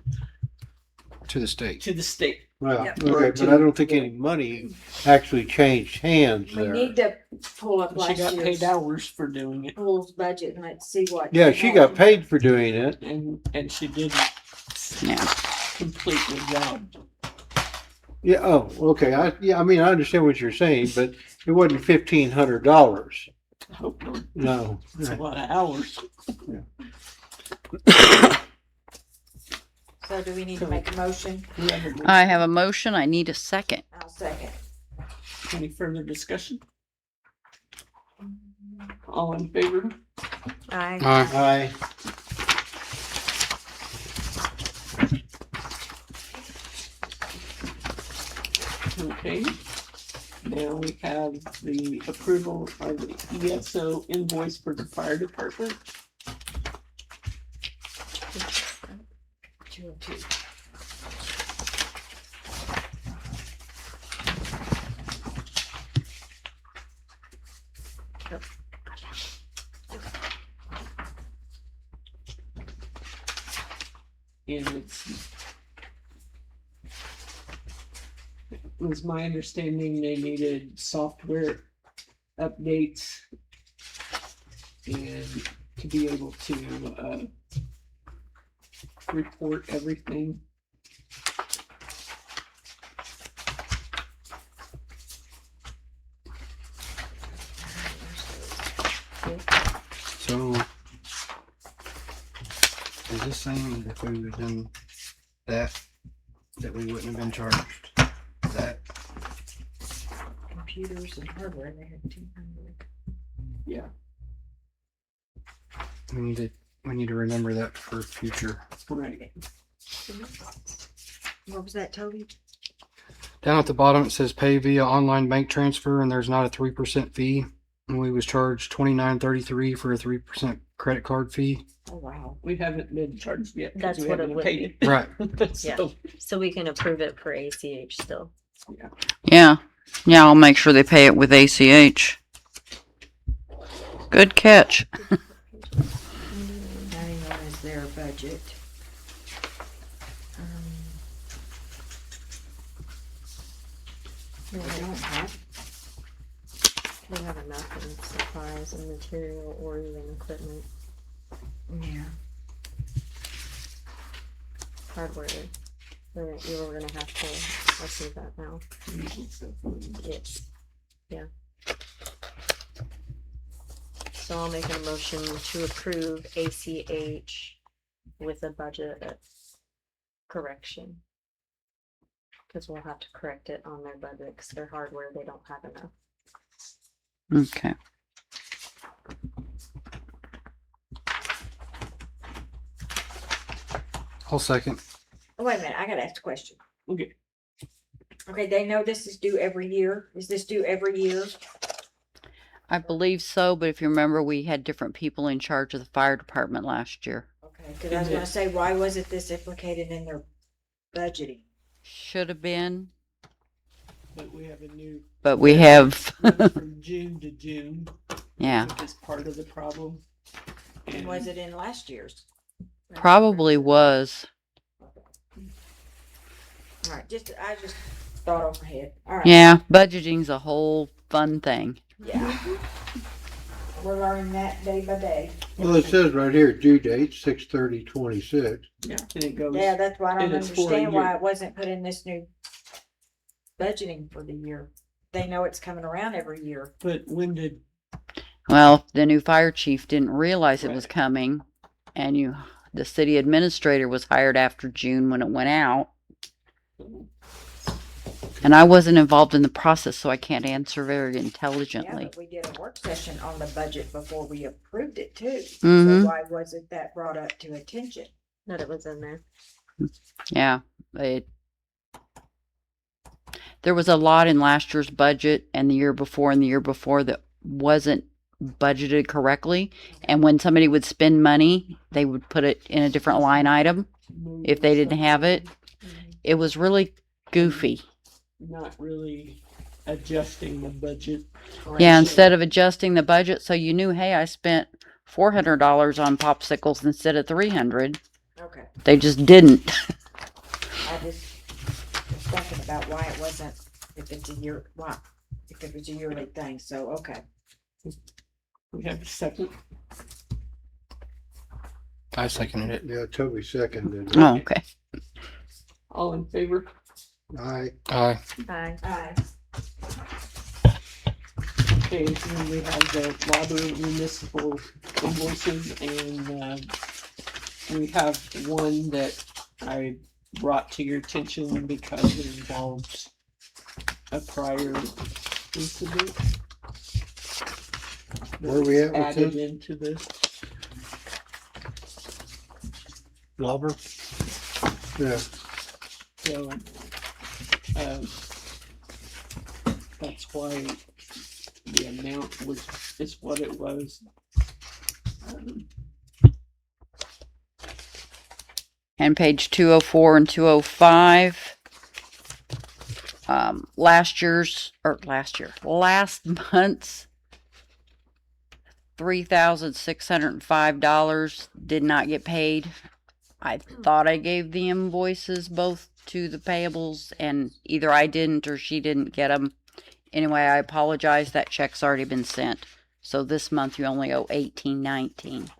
To the state. to the state. Well, Yep. okay, but I don't think any money actually changed hands We there. need to pull up She last got year's paid hours for doing it, pool's budget and let's see what. Yeah, she got paid for doing it. and she didn't Yeah. complete the job. Yeah, oh, okay, I understand what you're saying, but it wasn't $1,500. I hope not. No. It's a lot of hours. So So do we need to make a motion? We have a motion. I have a motion. I need a second. I'll second. Any further discussion? All in favor? Aye. Aye. Okay. Now we have the approval of the ESO invoice for the fire department. 202. And it was my understanding they needed software updates and to be able to report everything. So, is this saying if we would done that we wouldn't have been charged that? Computers and hardware, they had 200. Yeah, We need to remember that for future. right. What was that, Toby? Down at the bottom, it says pay via online bank transfer, and there's not a 3% fee. And we was charged $29.33 for a 3% credit card fee. Oh, wow. We haven't been charged yet. 'Cause That's we what it haven't would paid be. Right. it. So, So we can approve it for ACH still. Yeah. Yeah, I'll make sure they pay it with ACH. Good catch. 91 is their budget. They don't have, They have enough in supplies and material or even equipment, yeah. hardware. You were gonna have to, I see that now. Yes. Yeah. So I'll make a motion to approve ACH with a budget correction. Cause we'll have to correct it on their budget, cause their hardware, they don't have enough. Okay. I'll second. Oh, wait a minute, I gotta ask a question. okay. Okay, they know this is due every year. Is this due every year? I believe so, but if you remember, we had different people in charge of the fire department last year. Okay, because I was gonna say, why wasn't this implicated in their budgeting? Should have been, But we have a new but we have, from June to June. yeah, Which is part of the problem. And was it in last year's? probably was. All right, I just thought off my head. All right. Yeah, budgeting's a whole fun thing. Yeah. We're learning that day by day. Well, it says right here, due date 6/30/26. Yeah, and it goes. Yeah, that's why I don't And it's for a understand why year. it wasn't put in this new budgeting for the year. They know it's coming around every year. But when did, Well, the new fire chief didn't realize it was Right. coming, and the city administrator was hired after June when it went out. And I wasn't involved in the process, so I can't answer very Yeah, intelligently. but we did a work session on the budget before we approved it too. Mhm. So why wasn't that brought up to attention? That it was in there. Yeah, there was a lot in last year's budget and the year before that wasn't budgeted correctly. And when somebody would spend money, they would put it in a different line item if they didn't have it. It was really goofy. not really adjusting the budget? Yeah, instead of adjusting the budget so you knew, hey, I spent $400 on popsicles instead of 300. Okay, They just didn't. I just was thinking about why it wasn't, if it's a year, why, if it was a yearly thing, so, okay. We have a second. I seconded it. Yeah, Toby seconded. Oh, okay. All in favor? Aye. Aye. Aye. Aye. Okay, then we have the water municipal invoices and, we have one that I brought to your attention because it involves a prior incident. Where we at with Added this? into this. Blubber? Yeah, So, um, that's why the amount is what it was. Um, And page 204 and 205. Last month's $3,605 did not get paid. I thought I gave the invoices both to the payables, and either I didn't or she didn't get them. Anyway, I apologize. That check's already been sent. So this month you only owe $18.19.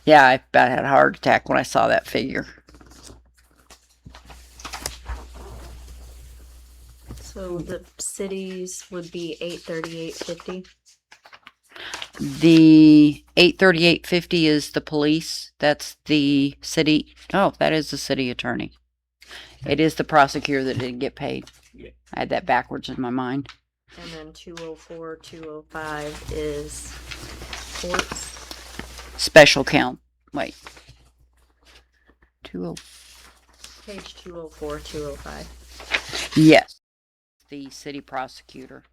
Yeah, I about had a heart attack when I saw that figure. So the cities would be 838.50. The $838.50 is the police. That's the city. Oh, that is the city attorney. It is the prosecutor that didn't get paid. Yeah. I had that backwards in my mind. And then 204, 205 is courts. Special count. Wait. 20. Page 204, 205. Yes. The city prosecutor.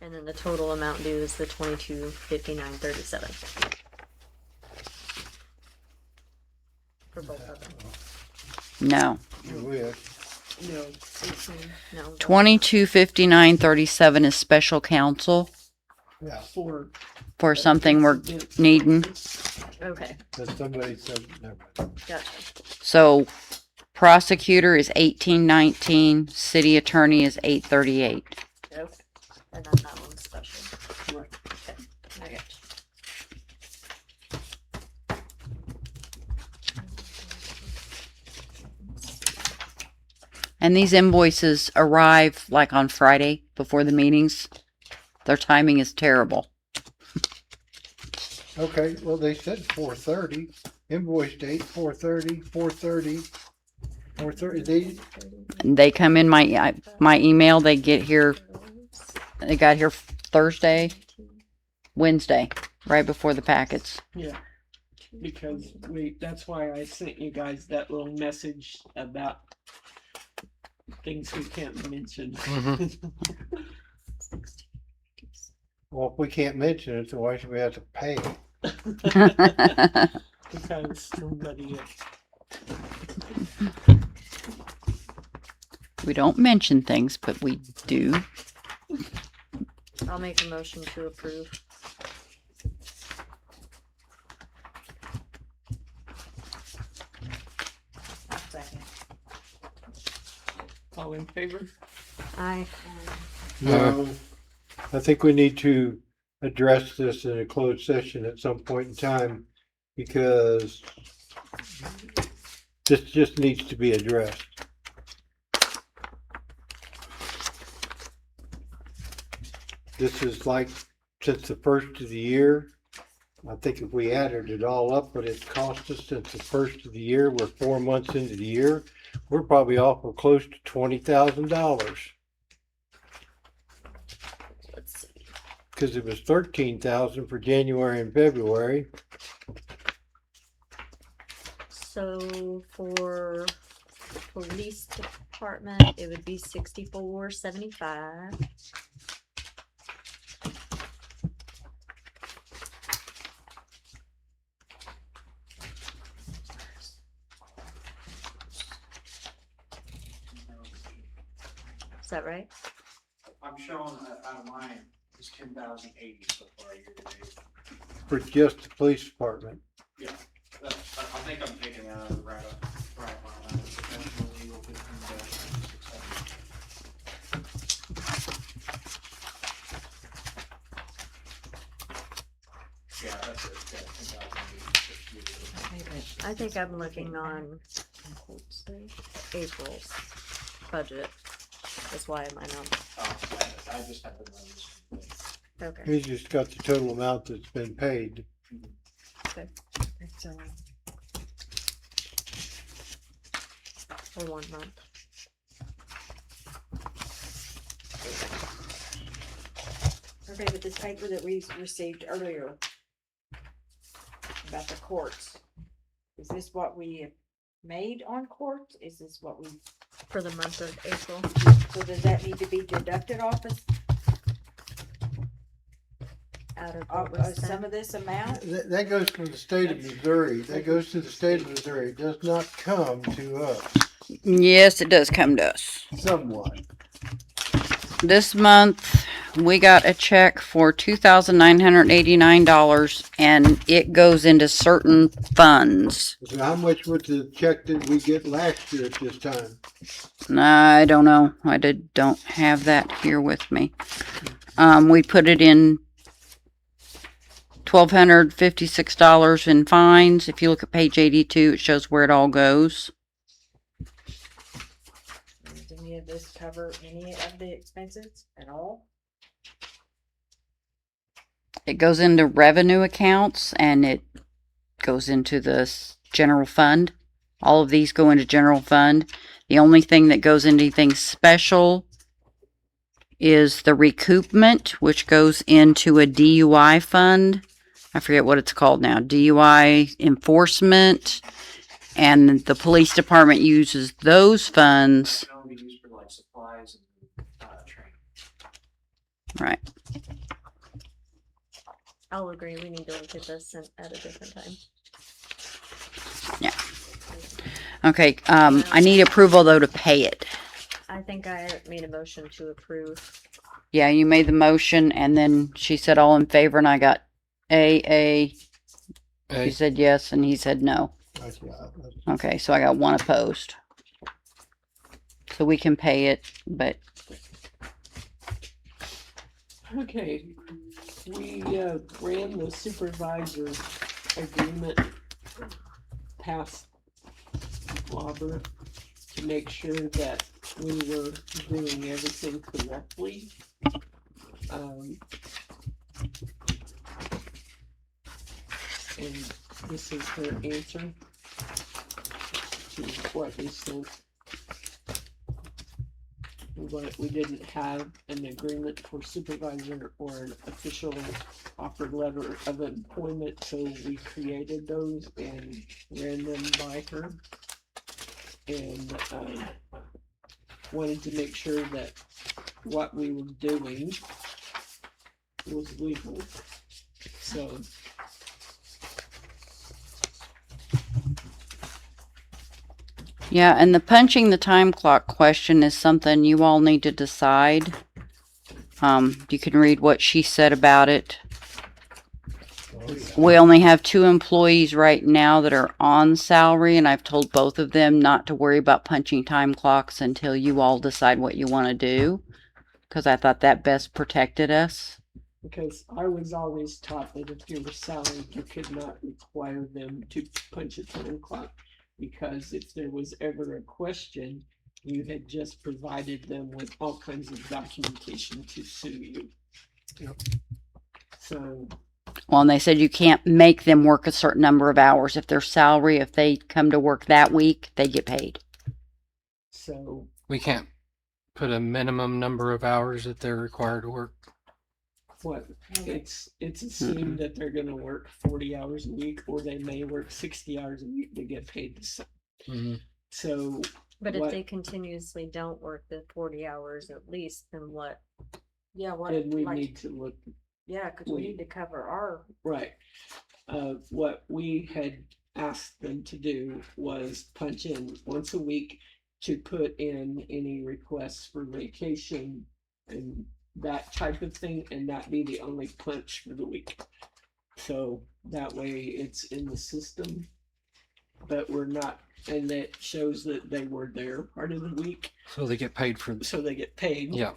And then the total amount due is the 2259.37 for both of them. No. you will. No, 18, no. 2259.37 is special counsel Yeah, for something we're needing. Okay, that somebody said, never mind. gotcha. So prosecutor is 1819, city attorney is 838. Okay. And then that one's special. right. Okay, I got you. And these invoices arrive like on Friday before the meetings. Their timing is terrible. Okay, well, they said 4:30, invoice date 4:30, 4:30, 4:30, They come in my email. They get here. They got here Thursday, Wednesday, right before the packets. Yeah. Because that's why I sent you guys that little message about things we can't mention. well, if we can't mention it, so why should we have to pay it? Because somebody We don't mention things, but we do. I'll make a motion to approve. all in favor? Aye. No, I think we need to address this in a closed session at some point in time because this just needs to be addressed. This is like since the first of the year. I think if we added it all up, what it cost us since the first of the year, we're 4 months into the year. We're probably awful close to $20,000 Let's see. because it was 13,000 for January and February. So for police department, it would be 64.75. Is that right? I'm showing out of mine is 10,080 so far year to date. For just the police department. Yeah, I think I'm taking out of the right line. Professional legal 15,670. Yeah, that's it. Yeah, 10,080. I think I'm looking on April's budget. That's why am I not? I just have to run this. Okay. He's just got the total amount that's been paid. It's, For 1 month. okay, but this paper that we received earlier about the courts, is this what we made on courts? Is this what we, For the month of April. so does that need to be deducted off Out of what was some spent. of this amount? That goes to the state of Missouri. That goes to the state of Missouri. It does not come to us Yes, it does come to us. somewhat. This month, we got a check for $2,989 and it goes into certain funds. So how much was the check that we get last year at this time? I don't know. Don't have that here with me. We put it in $1,256 in fines. If you look at page 82, it shows where it all goes. Does any of this cover any of the expenses at all? It goes into revenue accounts and it goes into the general fund. All of these go into general fund. The only thing that goes into anything special is the recoupment, which goes into a DUI fund. I forget what it's called now. DUI enforcement. And the police department uses those funds. It can only be used for like supplies and training. Right. I'll agree, we need to look at this at a different time. Yeah. Okay. I need approval though to pay it. I think I made a motion to approve. Yeah, you made the motion and then she said all in favor and I got A. She said yes and he said no. Okay, so I got one opposed. So we can pay it, but Okay, we ran the supervisor agreement past Robert to make sure that we were doing everything correctly. And this is her answer to what we sent. But we didn't have an agreement for supervisor or an official offer letter of employment, so we created those and ran them by her. And wanted to make sure that what we were doing was legal. So yeah, and the punching the time clock question is something you all need to decide. You can read what she said about it. We only have 2 employees right now that are on salary, and I've told both of them not to worry about punching time clocks until you all decide what you want to do, because I thought that best protected us. because I was always taught that if you were salaried, you could not require them to punch a time clock, because if there was ever a question, you had just provided them with all kinds of documentation to sue you. Yep. So, Well, and they said you can't make them work a certain number of hours. If their salary, if they come to work that week, they get paid. so We can't put a minimum number of hours that they're required to work. what, it's assumed that they're gonna work 40 hours a week, or they may work 60 hours a week to get paid the same. Mm-hmm. So, But if what- they continuously don't work the 40 hours at least, then what? Yeah, what, then we like, need to look. yeah, cause we need to cover our, Right. What we had asked them to do was punch in once a week to put in any requests for vacation and that type of thing, and that be the only punch for the week. So that way it's in the system, but we're not, and that shows that they were there part of the week, So they get paid for. so they get paid. Yeah.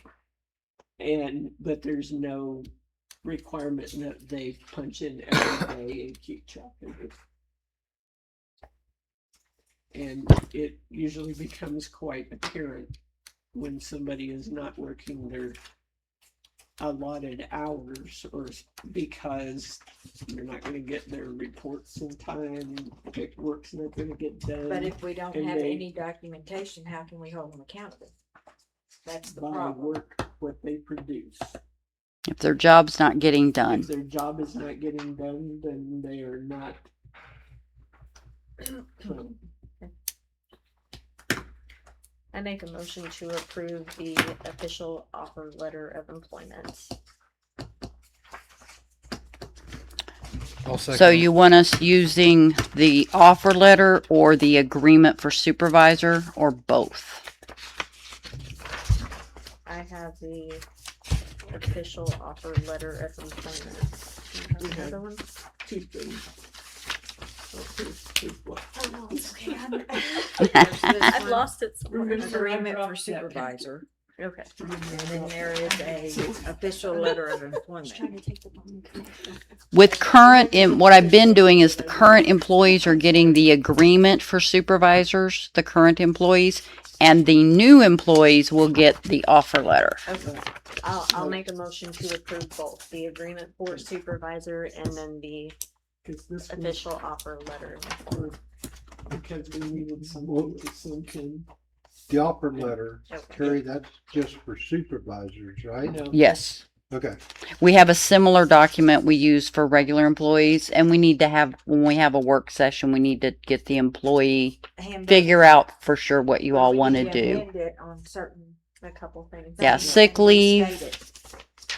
But there's no requirement that they punch in every day and keep track of it. And it usually becomes quite apparent when somebody is not working their allotted hours or because you're not gonna get their reports in time, work's not gonna get done. But if we don't And have they- any documentation, how can we hold them accountable? That's the By problem. work, what they produce. If their job's not getting done. If their job is not getting done, then they are not. I make a motion to approve the official offer letter of employment. I'll second. So you want us using the offer letter or the agreement for supervisor or both? I have the official offer letter of employment. Do you have another one? Two things. Oh, no, it's okay. I've lost it somewhere. Agreement for supervisor, Okay. and then there is a official letter of employment. With what I've been doing is the current employees are getting the agreement for supervisors, the current employees, and the new employees will get the offer letter. Okay. I'll make a motion to approve both the agreement for supervisor and then the 'Cause this was official offer letter. because we needed something to sink in. The offer letter, Okay. Terry, that's just for supervisors, right? No, Yes. Okay. We have a similar document we use for regular employees, and we need to have, when we have a work session, we need to get the employee, Handbook. figure out for sure what you But all we want to need do. amend it on certain A couple things. Yeah, things sick and leave. restate it.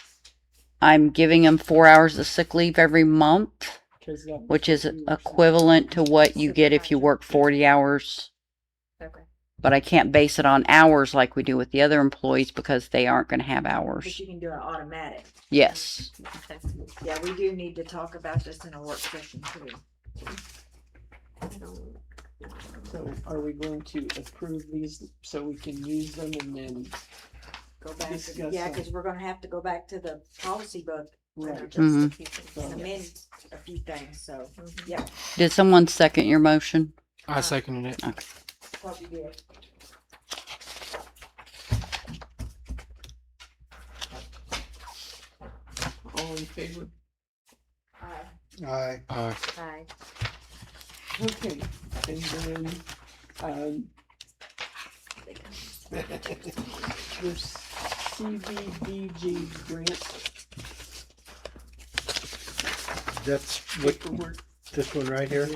I'm giving them 4 hours of sick leave every month, 'cause that was which is what we were saying. equivalent to what you get if you work 40 hours. Okay. But I can't base it on hours like we do with the other employees because they aren't going to have But hours. you can do it automatic. Yes. Okay. Yeah, we do need to talk about this in a work session too. I don't- So are we going to approve these so we can use them and then? Go back, Discuss yeah, them. cause we're gonna have to go back to the policy book Right. Just Mhm. a few things. and amend a few things, so, Mhm. yeah, Did someone second your motion? I seconded it. what we did. All in favor? Aye. Aye. Okay, and then, this CBDG grant That's what, paperwork. this one right here?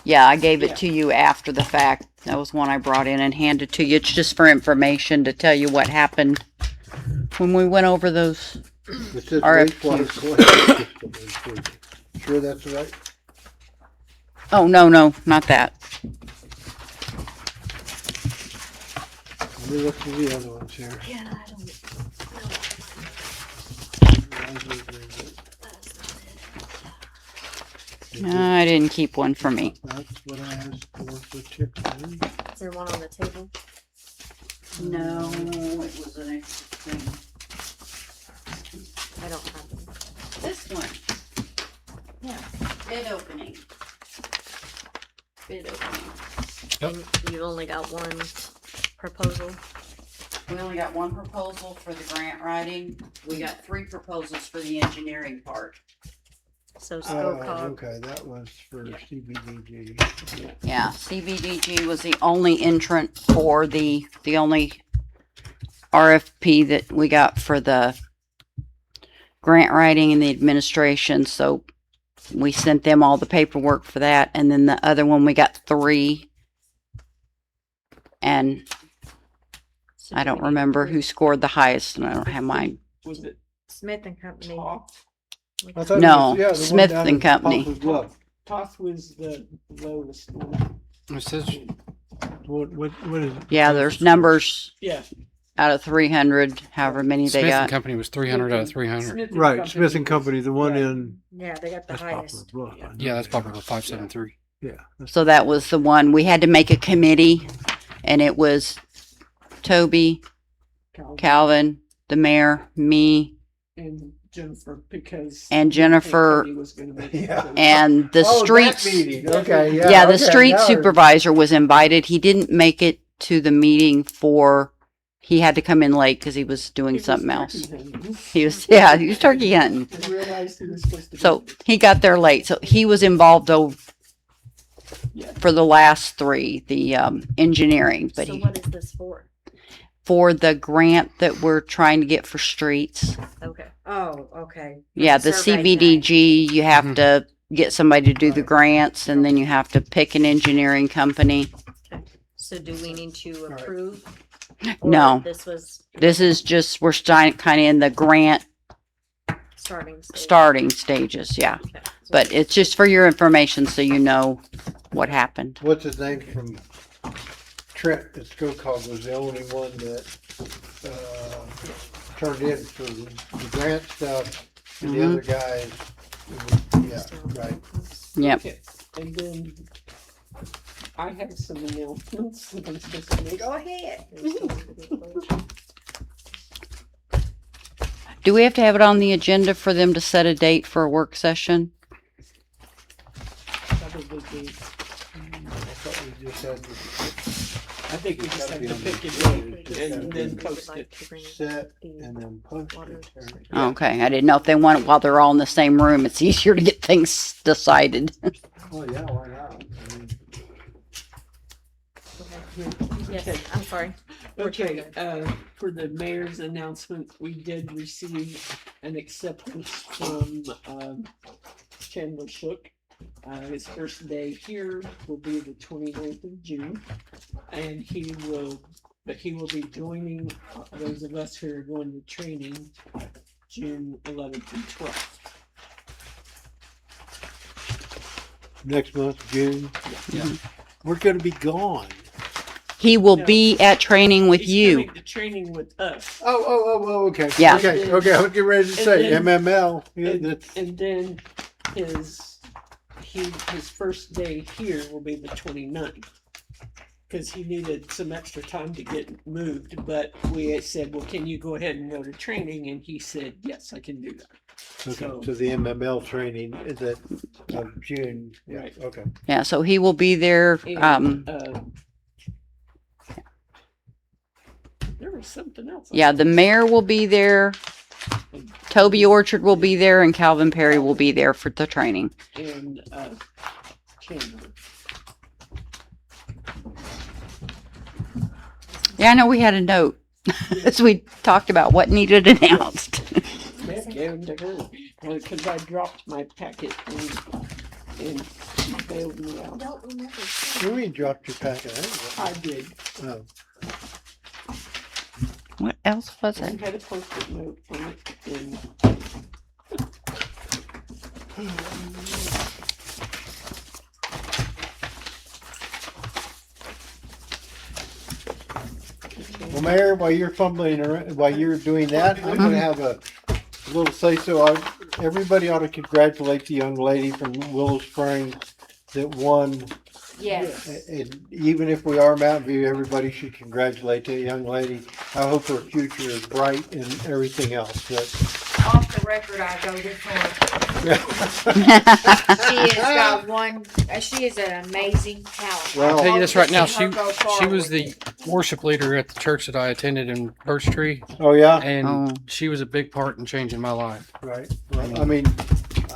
Yeah, I gave it Yeah. to you after the fact. That was one I brought in and handed to you. It's just for information to tell you what happened when we went over those. It says RFQ. wastewater collection system improvement. Sure that's right? Oh, no, not that. Let me look through the other ones here. Yeah, I don't. I didn't keep one for me. That's what I asked for Tiffany. Is there one on the table? No, it was an extra thing. I don't have them. This one. Yeah, bid opening. Bid opening. You only got one proposal. We only got one proposal for the grant writing. We got 3 proposals for the engineering part. So Oh, scope cog. okay, that was for CBDG. Yeah, CBDG was the only entrant for the only RFP that we got for the grant writing and the administration. So we sent them all the paperwork for that. And then the other one, we got 3. And So I do don't we need remember to who scored the highest, and I don't have mine. Was it Smith and Company. Toth? I thought it No, was- yeah, the one Smith down and in Company. Poplar's Bluff. Toth was the lowest one. It says What is it? Yeah, there's numbers Yeah. out of 300, however many they Smith and got. Company was 300 out of 300. Smith and Right, Smith and Company, the one yeah. in, Yeah, they got the that's Poplar's highest. Bluff. I know Yeah, that's that. probably 573. Yeah. that's- So that was the one. We had to make a committee, and it was Toby, Calvin, the mayor, me, And Jennifer, because. And Jennifer- He was gonna make Yeah. it, so- and the Oh, that streets. meeting, okay, yeah. Yeah, the okay, street now I- supervisor was invited. He didn't make it to the meeting for he had to come in late because he was doing He was something else. turkey hunting. He was turkey hunting. I realized he was supposed to be. So he got there late. So he was involved Yeah. for the last three, the engineering, but So he, what is this for? for the grant that we're trying to get for streets. Okay. Oh, okay. Yeah, the survey thing. CBDG, you have Mhm. to get somebody to do the Right. grants, and then you have to pick an engineering company. So do we need to right. approve? Or No. This was This is just, we're kind of in the grant starting. stage. starting stages, yeah. Okay. But it's just for your information so you know what happened. What's his name from Trent at Skokog was the only one that, turned in for the grant stuff. And the other guys, yeah, right. Yep. Okay, and then I have some announcements that I'm supposed to make. Go ahead. Do we have to have it on the agenda for them to set a date for a work session? Probably be- I thought we just had to I think we just have to pick a date and then post it. set and then post it. Okay, I didn't know if they want it while they're all in the same room. It's easier to get things decided. Oh, yeah, why not? I mean, Yes, I'm sorry. We're trying Okay, for the mayor's announcement, we did receive an acceptance from, Chandler Shook. His first day here will be the 29th of June, and he will be joining those of us who are going to training June 11th and 12th. next month, June. Yeah. We're gonna be gone. He will No. be at training with He's you. coming to training with us. Oh, okay. Yeah. Okay, okay, I was getting ready to say And MML. Yeah, And, that's, and then his first day here will be the 29th. Cause he needed some extra time to get moved, but we had said, well, can you go ahead and go to training? And he said, yes, I can do that. okay, so the MML training is at June. Yeah, Right. okay. Yeah, so he will be there. And, there was something else. Yeah, the mayor will be there. Toby Orchard will be there, and Calvin Perry will be there for the training. And, Chandler. Yeah, I know we had a note as we talked about what needed announced. Down to her, because I dropped my packet and she bailed me out. Don't remember. You mean dropped your packet? I did. Oh, What else was I it? had a post-it note on it and. well, Mayor, while you're fumbling around, while you're doing that, I'm gonna have a little say so. Everybody ought to congratulate the young lady from Willow Springs that won. Yes. And even if we are Mountain View, everybody should congratulate that young lady. I hope her future is bright and everything else. But Off the record, I voted for her. She has got one, she is an amazing talent. Well- I'll tell you this right now, See her go she far was with the it. worship leader at the church that I attended in Birch Tree, Oh, yeah? and Oh. she was a big part in changing my life. Right. Well, I mean,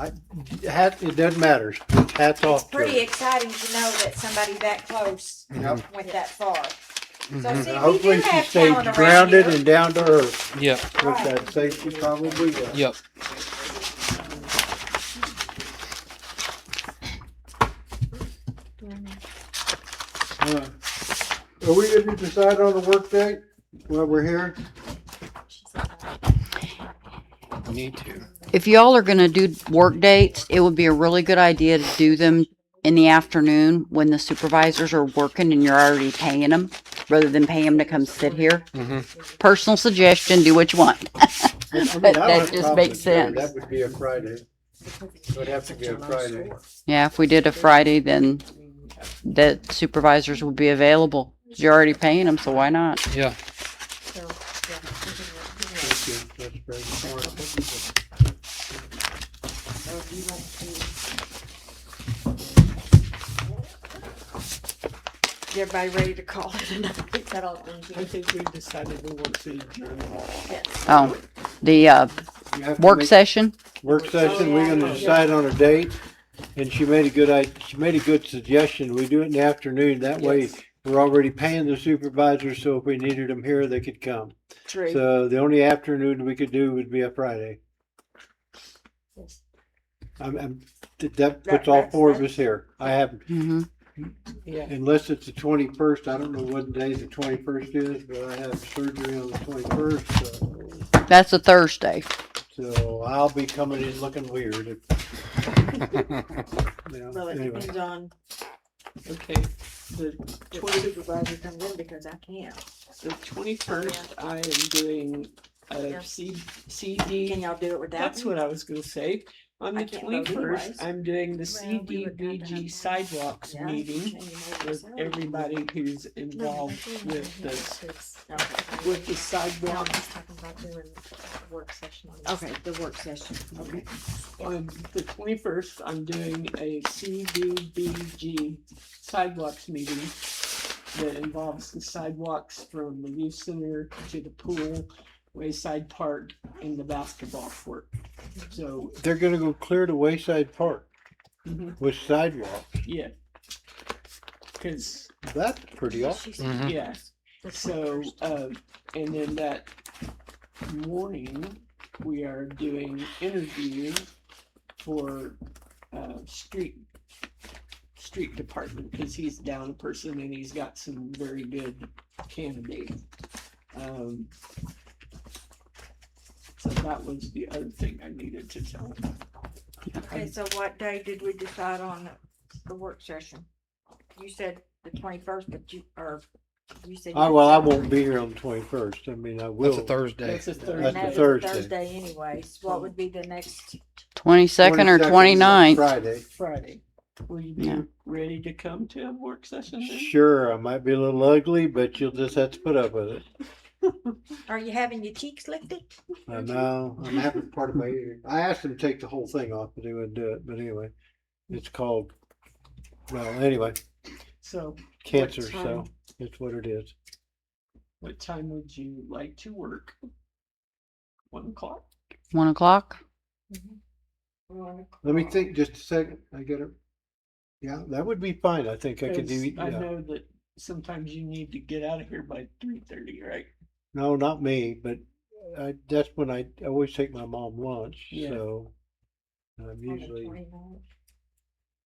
it doesn't matter. Hats It's off to pretty her. exciting to know that somebody that close Yep. went that far. So Mhm. see, we Hopefully do she have stays talent around grounded here. and down to earth, Yep, which I'd say she probably does. yep. Are we gonna decide on a work date while we're here? We need to. If y'all are gonna do work dates, it would be a really good idea to do them in the afternoon when the supervisors are working and you're already paying them, rather than pay them to come sit here. Mhm. Personal suggestion, do what you want. I mean, I That don't have a just problem makes with that. sense. That would be a Friday. It would have to be a Friday. Yeah, if we did a Friday, then the supervisors would be available. You're already paying them, so why not? Yeah. So, yeah, Thank you. That's very smart. So if you want to everybody ready to call it a night? Is that all? Thank you. I think we decided we want to adjourn. Yes. Oh, the You have to work make- session. Work session, we're gonna yeah. decide on a date, and she made a good suggestion, we do it in the afternoon, that way Yes. we're already paying the supervisors, so if we needed them here, they could come. True. So the only afternoon we could do would be a Friday. Yes. That puts all four of us here. I have, Hmm. Yeah. unless it's the 21st, I don't know what day the 21st is, but I have surgery on the 21st, That's a Thursday. so I'll be coming in looking weird. You know, Well, it anyway. depends on Okay, the if the 20, supervisor comes in because I can't. the 21st, I am doing a Yeah. CD. Can y'all do it without That's me? what I was gonna say. On I the can't vote 21st, anyways. I'm doing the Well, we would have to CDBG have- sidewalks Yeah, meeting change them over with so. everybody who's involved with the sidewalk. No, I'm just talking about doing a work session on this. Okay, the work session. Okay. On the 21st, I'm doing a CDBG sidewalks meeting that involves the sidewalks from the youth center to the pool, Wayside Park, and the basketball court. So, They're gonna go clear to Wayside Park mhm, with sidewalks. yeah. Cause, That's pretty awesome. yeah, so, and then that morning, we are doing interviews for, street department, cause he's down a person and he's got some very good candidates. So that was the other thing I needed to tell him. Okay, so what day did we decide on the work session? You said the 21st, but you said. Well, I won't be here on the 21st. I mean, I will. That's a Thursday. That's a That's Thursday. And the that was Thursday. Thursday anyways. What would be the next? 22nd or 22nd, 29th. Friday. Friday. Will you be Yeah. ready to come to a work session then? Sure, I might be a little ugly, but you'll just have to put up with it. Are you having your cheeks lifted? I know, I'm having part of my ear. I asked him to take the whole thing off, but he wouldn't do it. But anyway, it's called, well, anyway, So cancer, What so time? it's what it is. what time would you like to work? 1 o'clock? 1 o'clock. Let me think just a second. I got it. Yeah, that would be fine. I think I could do, 'Cause I yeah. know that sometimes you need to get out of here by 3:30, right? No, not me, but that's when I always take my mom lunch, Yeah. so I'm usually,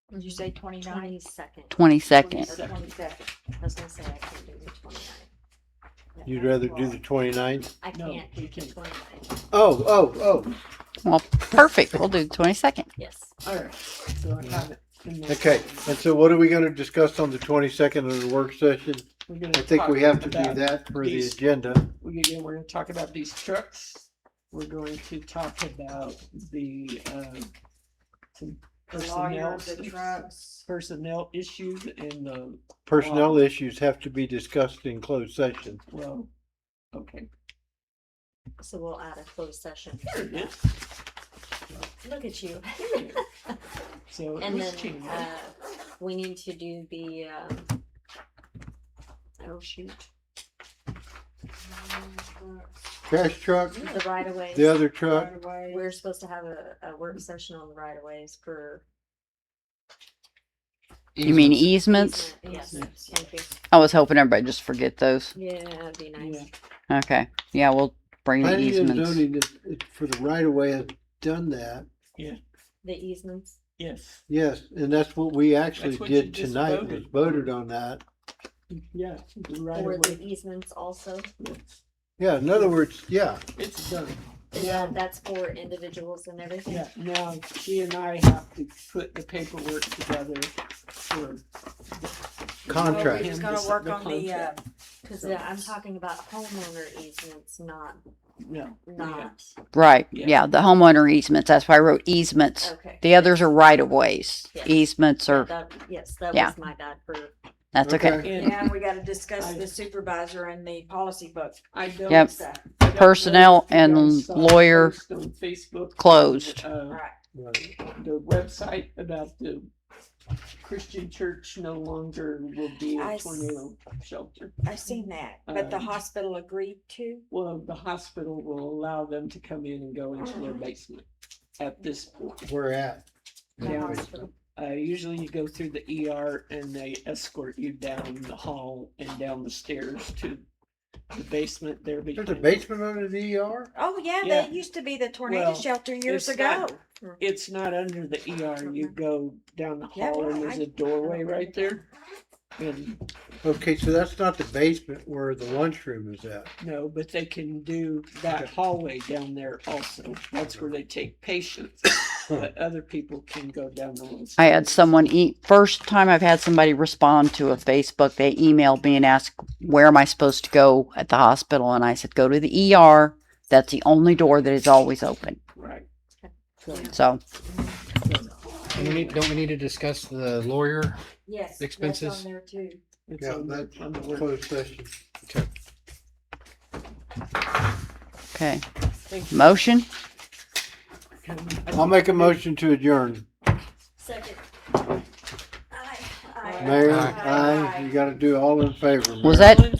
Did you say 29? 22nd. 22nd. Or 22nd? I was gonna say I can't do the 29th. you'd rather do the 29th? I No, can't we do the can't. 29th. Oh. Well, perfect. We'll do the 22nd. Yes. Alright, so I have it. in there. Okay, and so what are we gonna discuss on the 22nd of the work session? We're gonna I think we talk have to do about that for the these- agenda. we're gonna talk about these trucks. We're going to talk about the, some The personnel, lawyers, the trucks. personnel issues and the, Personnel issues have to be discussed in closed session. well, okay. So we'll add a closed session. There it is. Look at you. So it And was then, changed. we need to do the, oh shoot. Trash truck, The right of ways. the other truck, Right away. We're supposed to have a work session on the right of ways for. You mean easements? easement. Yes, thank you. I was hoping everybody just forget those. Yeah, that'd be nice. Yeah. Okay. Yeah, we'll bring the planning and easements. zoning for the right of way has done that. The easements. Yes, Yes, and that's what we actually That's what you did just tonight, was voted. voted on that. yeah, the right Or of the way. easements also. Yes, Yeah, in other words, yeah, it's done. Yeah, that's for individuals and everything. Yeah, now she and I have to put the paperwork together for. Contract. We're just gonna work on the, contract. Cause I'm talking about homeowner easements, not, No, not, Right. Yeah. Yeah, the homeowner easements. That's why I wrote easements. okay. The others are right of ways. Yes. Easements Yeah, are, that- Yes, that Yeah. was my bad for, that's okay. Okay. and And we gotta discuss I- the supervisor and the policy book. I don't. Yep. stuff. I don't know Personnel if you and guys saw the lawyer post on Facebook. closed. Alright, The website about the Christian Church no longer will be I a s- tornado shelter. I seen that, but the Um, hospital agreed to. Well, the hospital will allow them to come in and go into their basement at this point. Where at? The Yeah. hospital. Usually you go through the ER and they escort you down the hall and down the stairs to the basement there There's a behind. basement under the ER? Oh, yeah, Yeah. that used to be the tornado Well, shelter years it's ago. not- It's not under the ER. You go down the Yeah, hall well, and there's I- a doorway right there. And Okay, so that's not the basement where the lunchroom is at. no, but they can do that Okay. hallway down there also. That's where they take patients. But other people can go down the little I had stairs. someone first time I've had somebody respond to a Facebook, they emailed me and asked, where am I supposed to go at the hospital? And I said, go to the ER. That's the only door that is always open. Right. So, Don't we need to discuss the lawyer? Yes. Expenses? That's on there too. It's Yeah, on the- that's on the work. closed session. okay. Thank you. Motion? I'll make a motion to adjourn. Second. Mayor, Aye. aye, you gotta do all in favor. Was Mayor. that All in favor?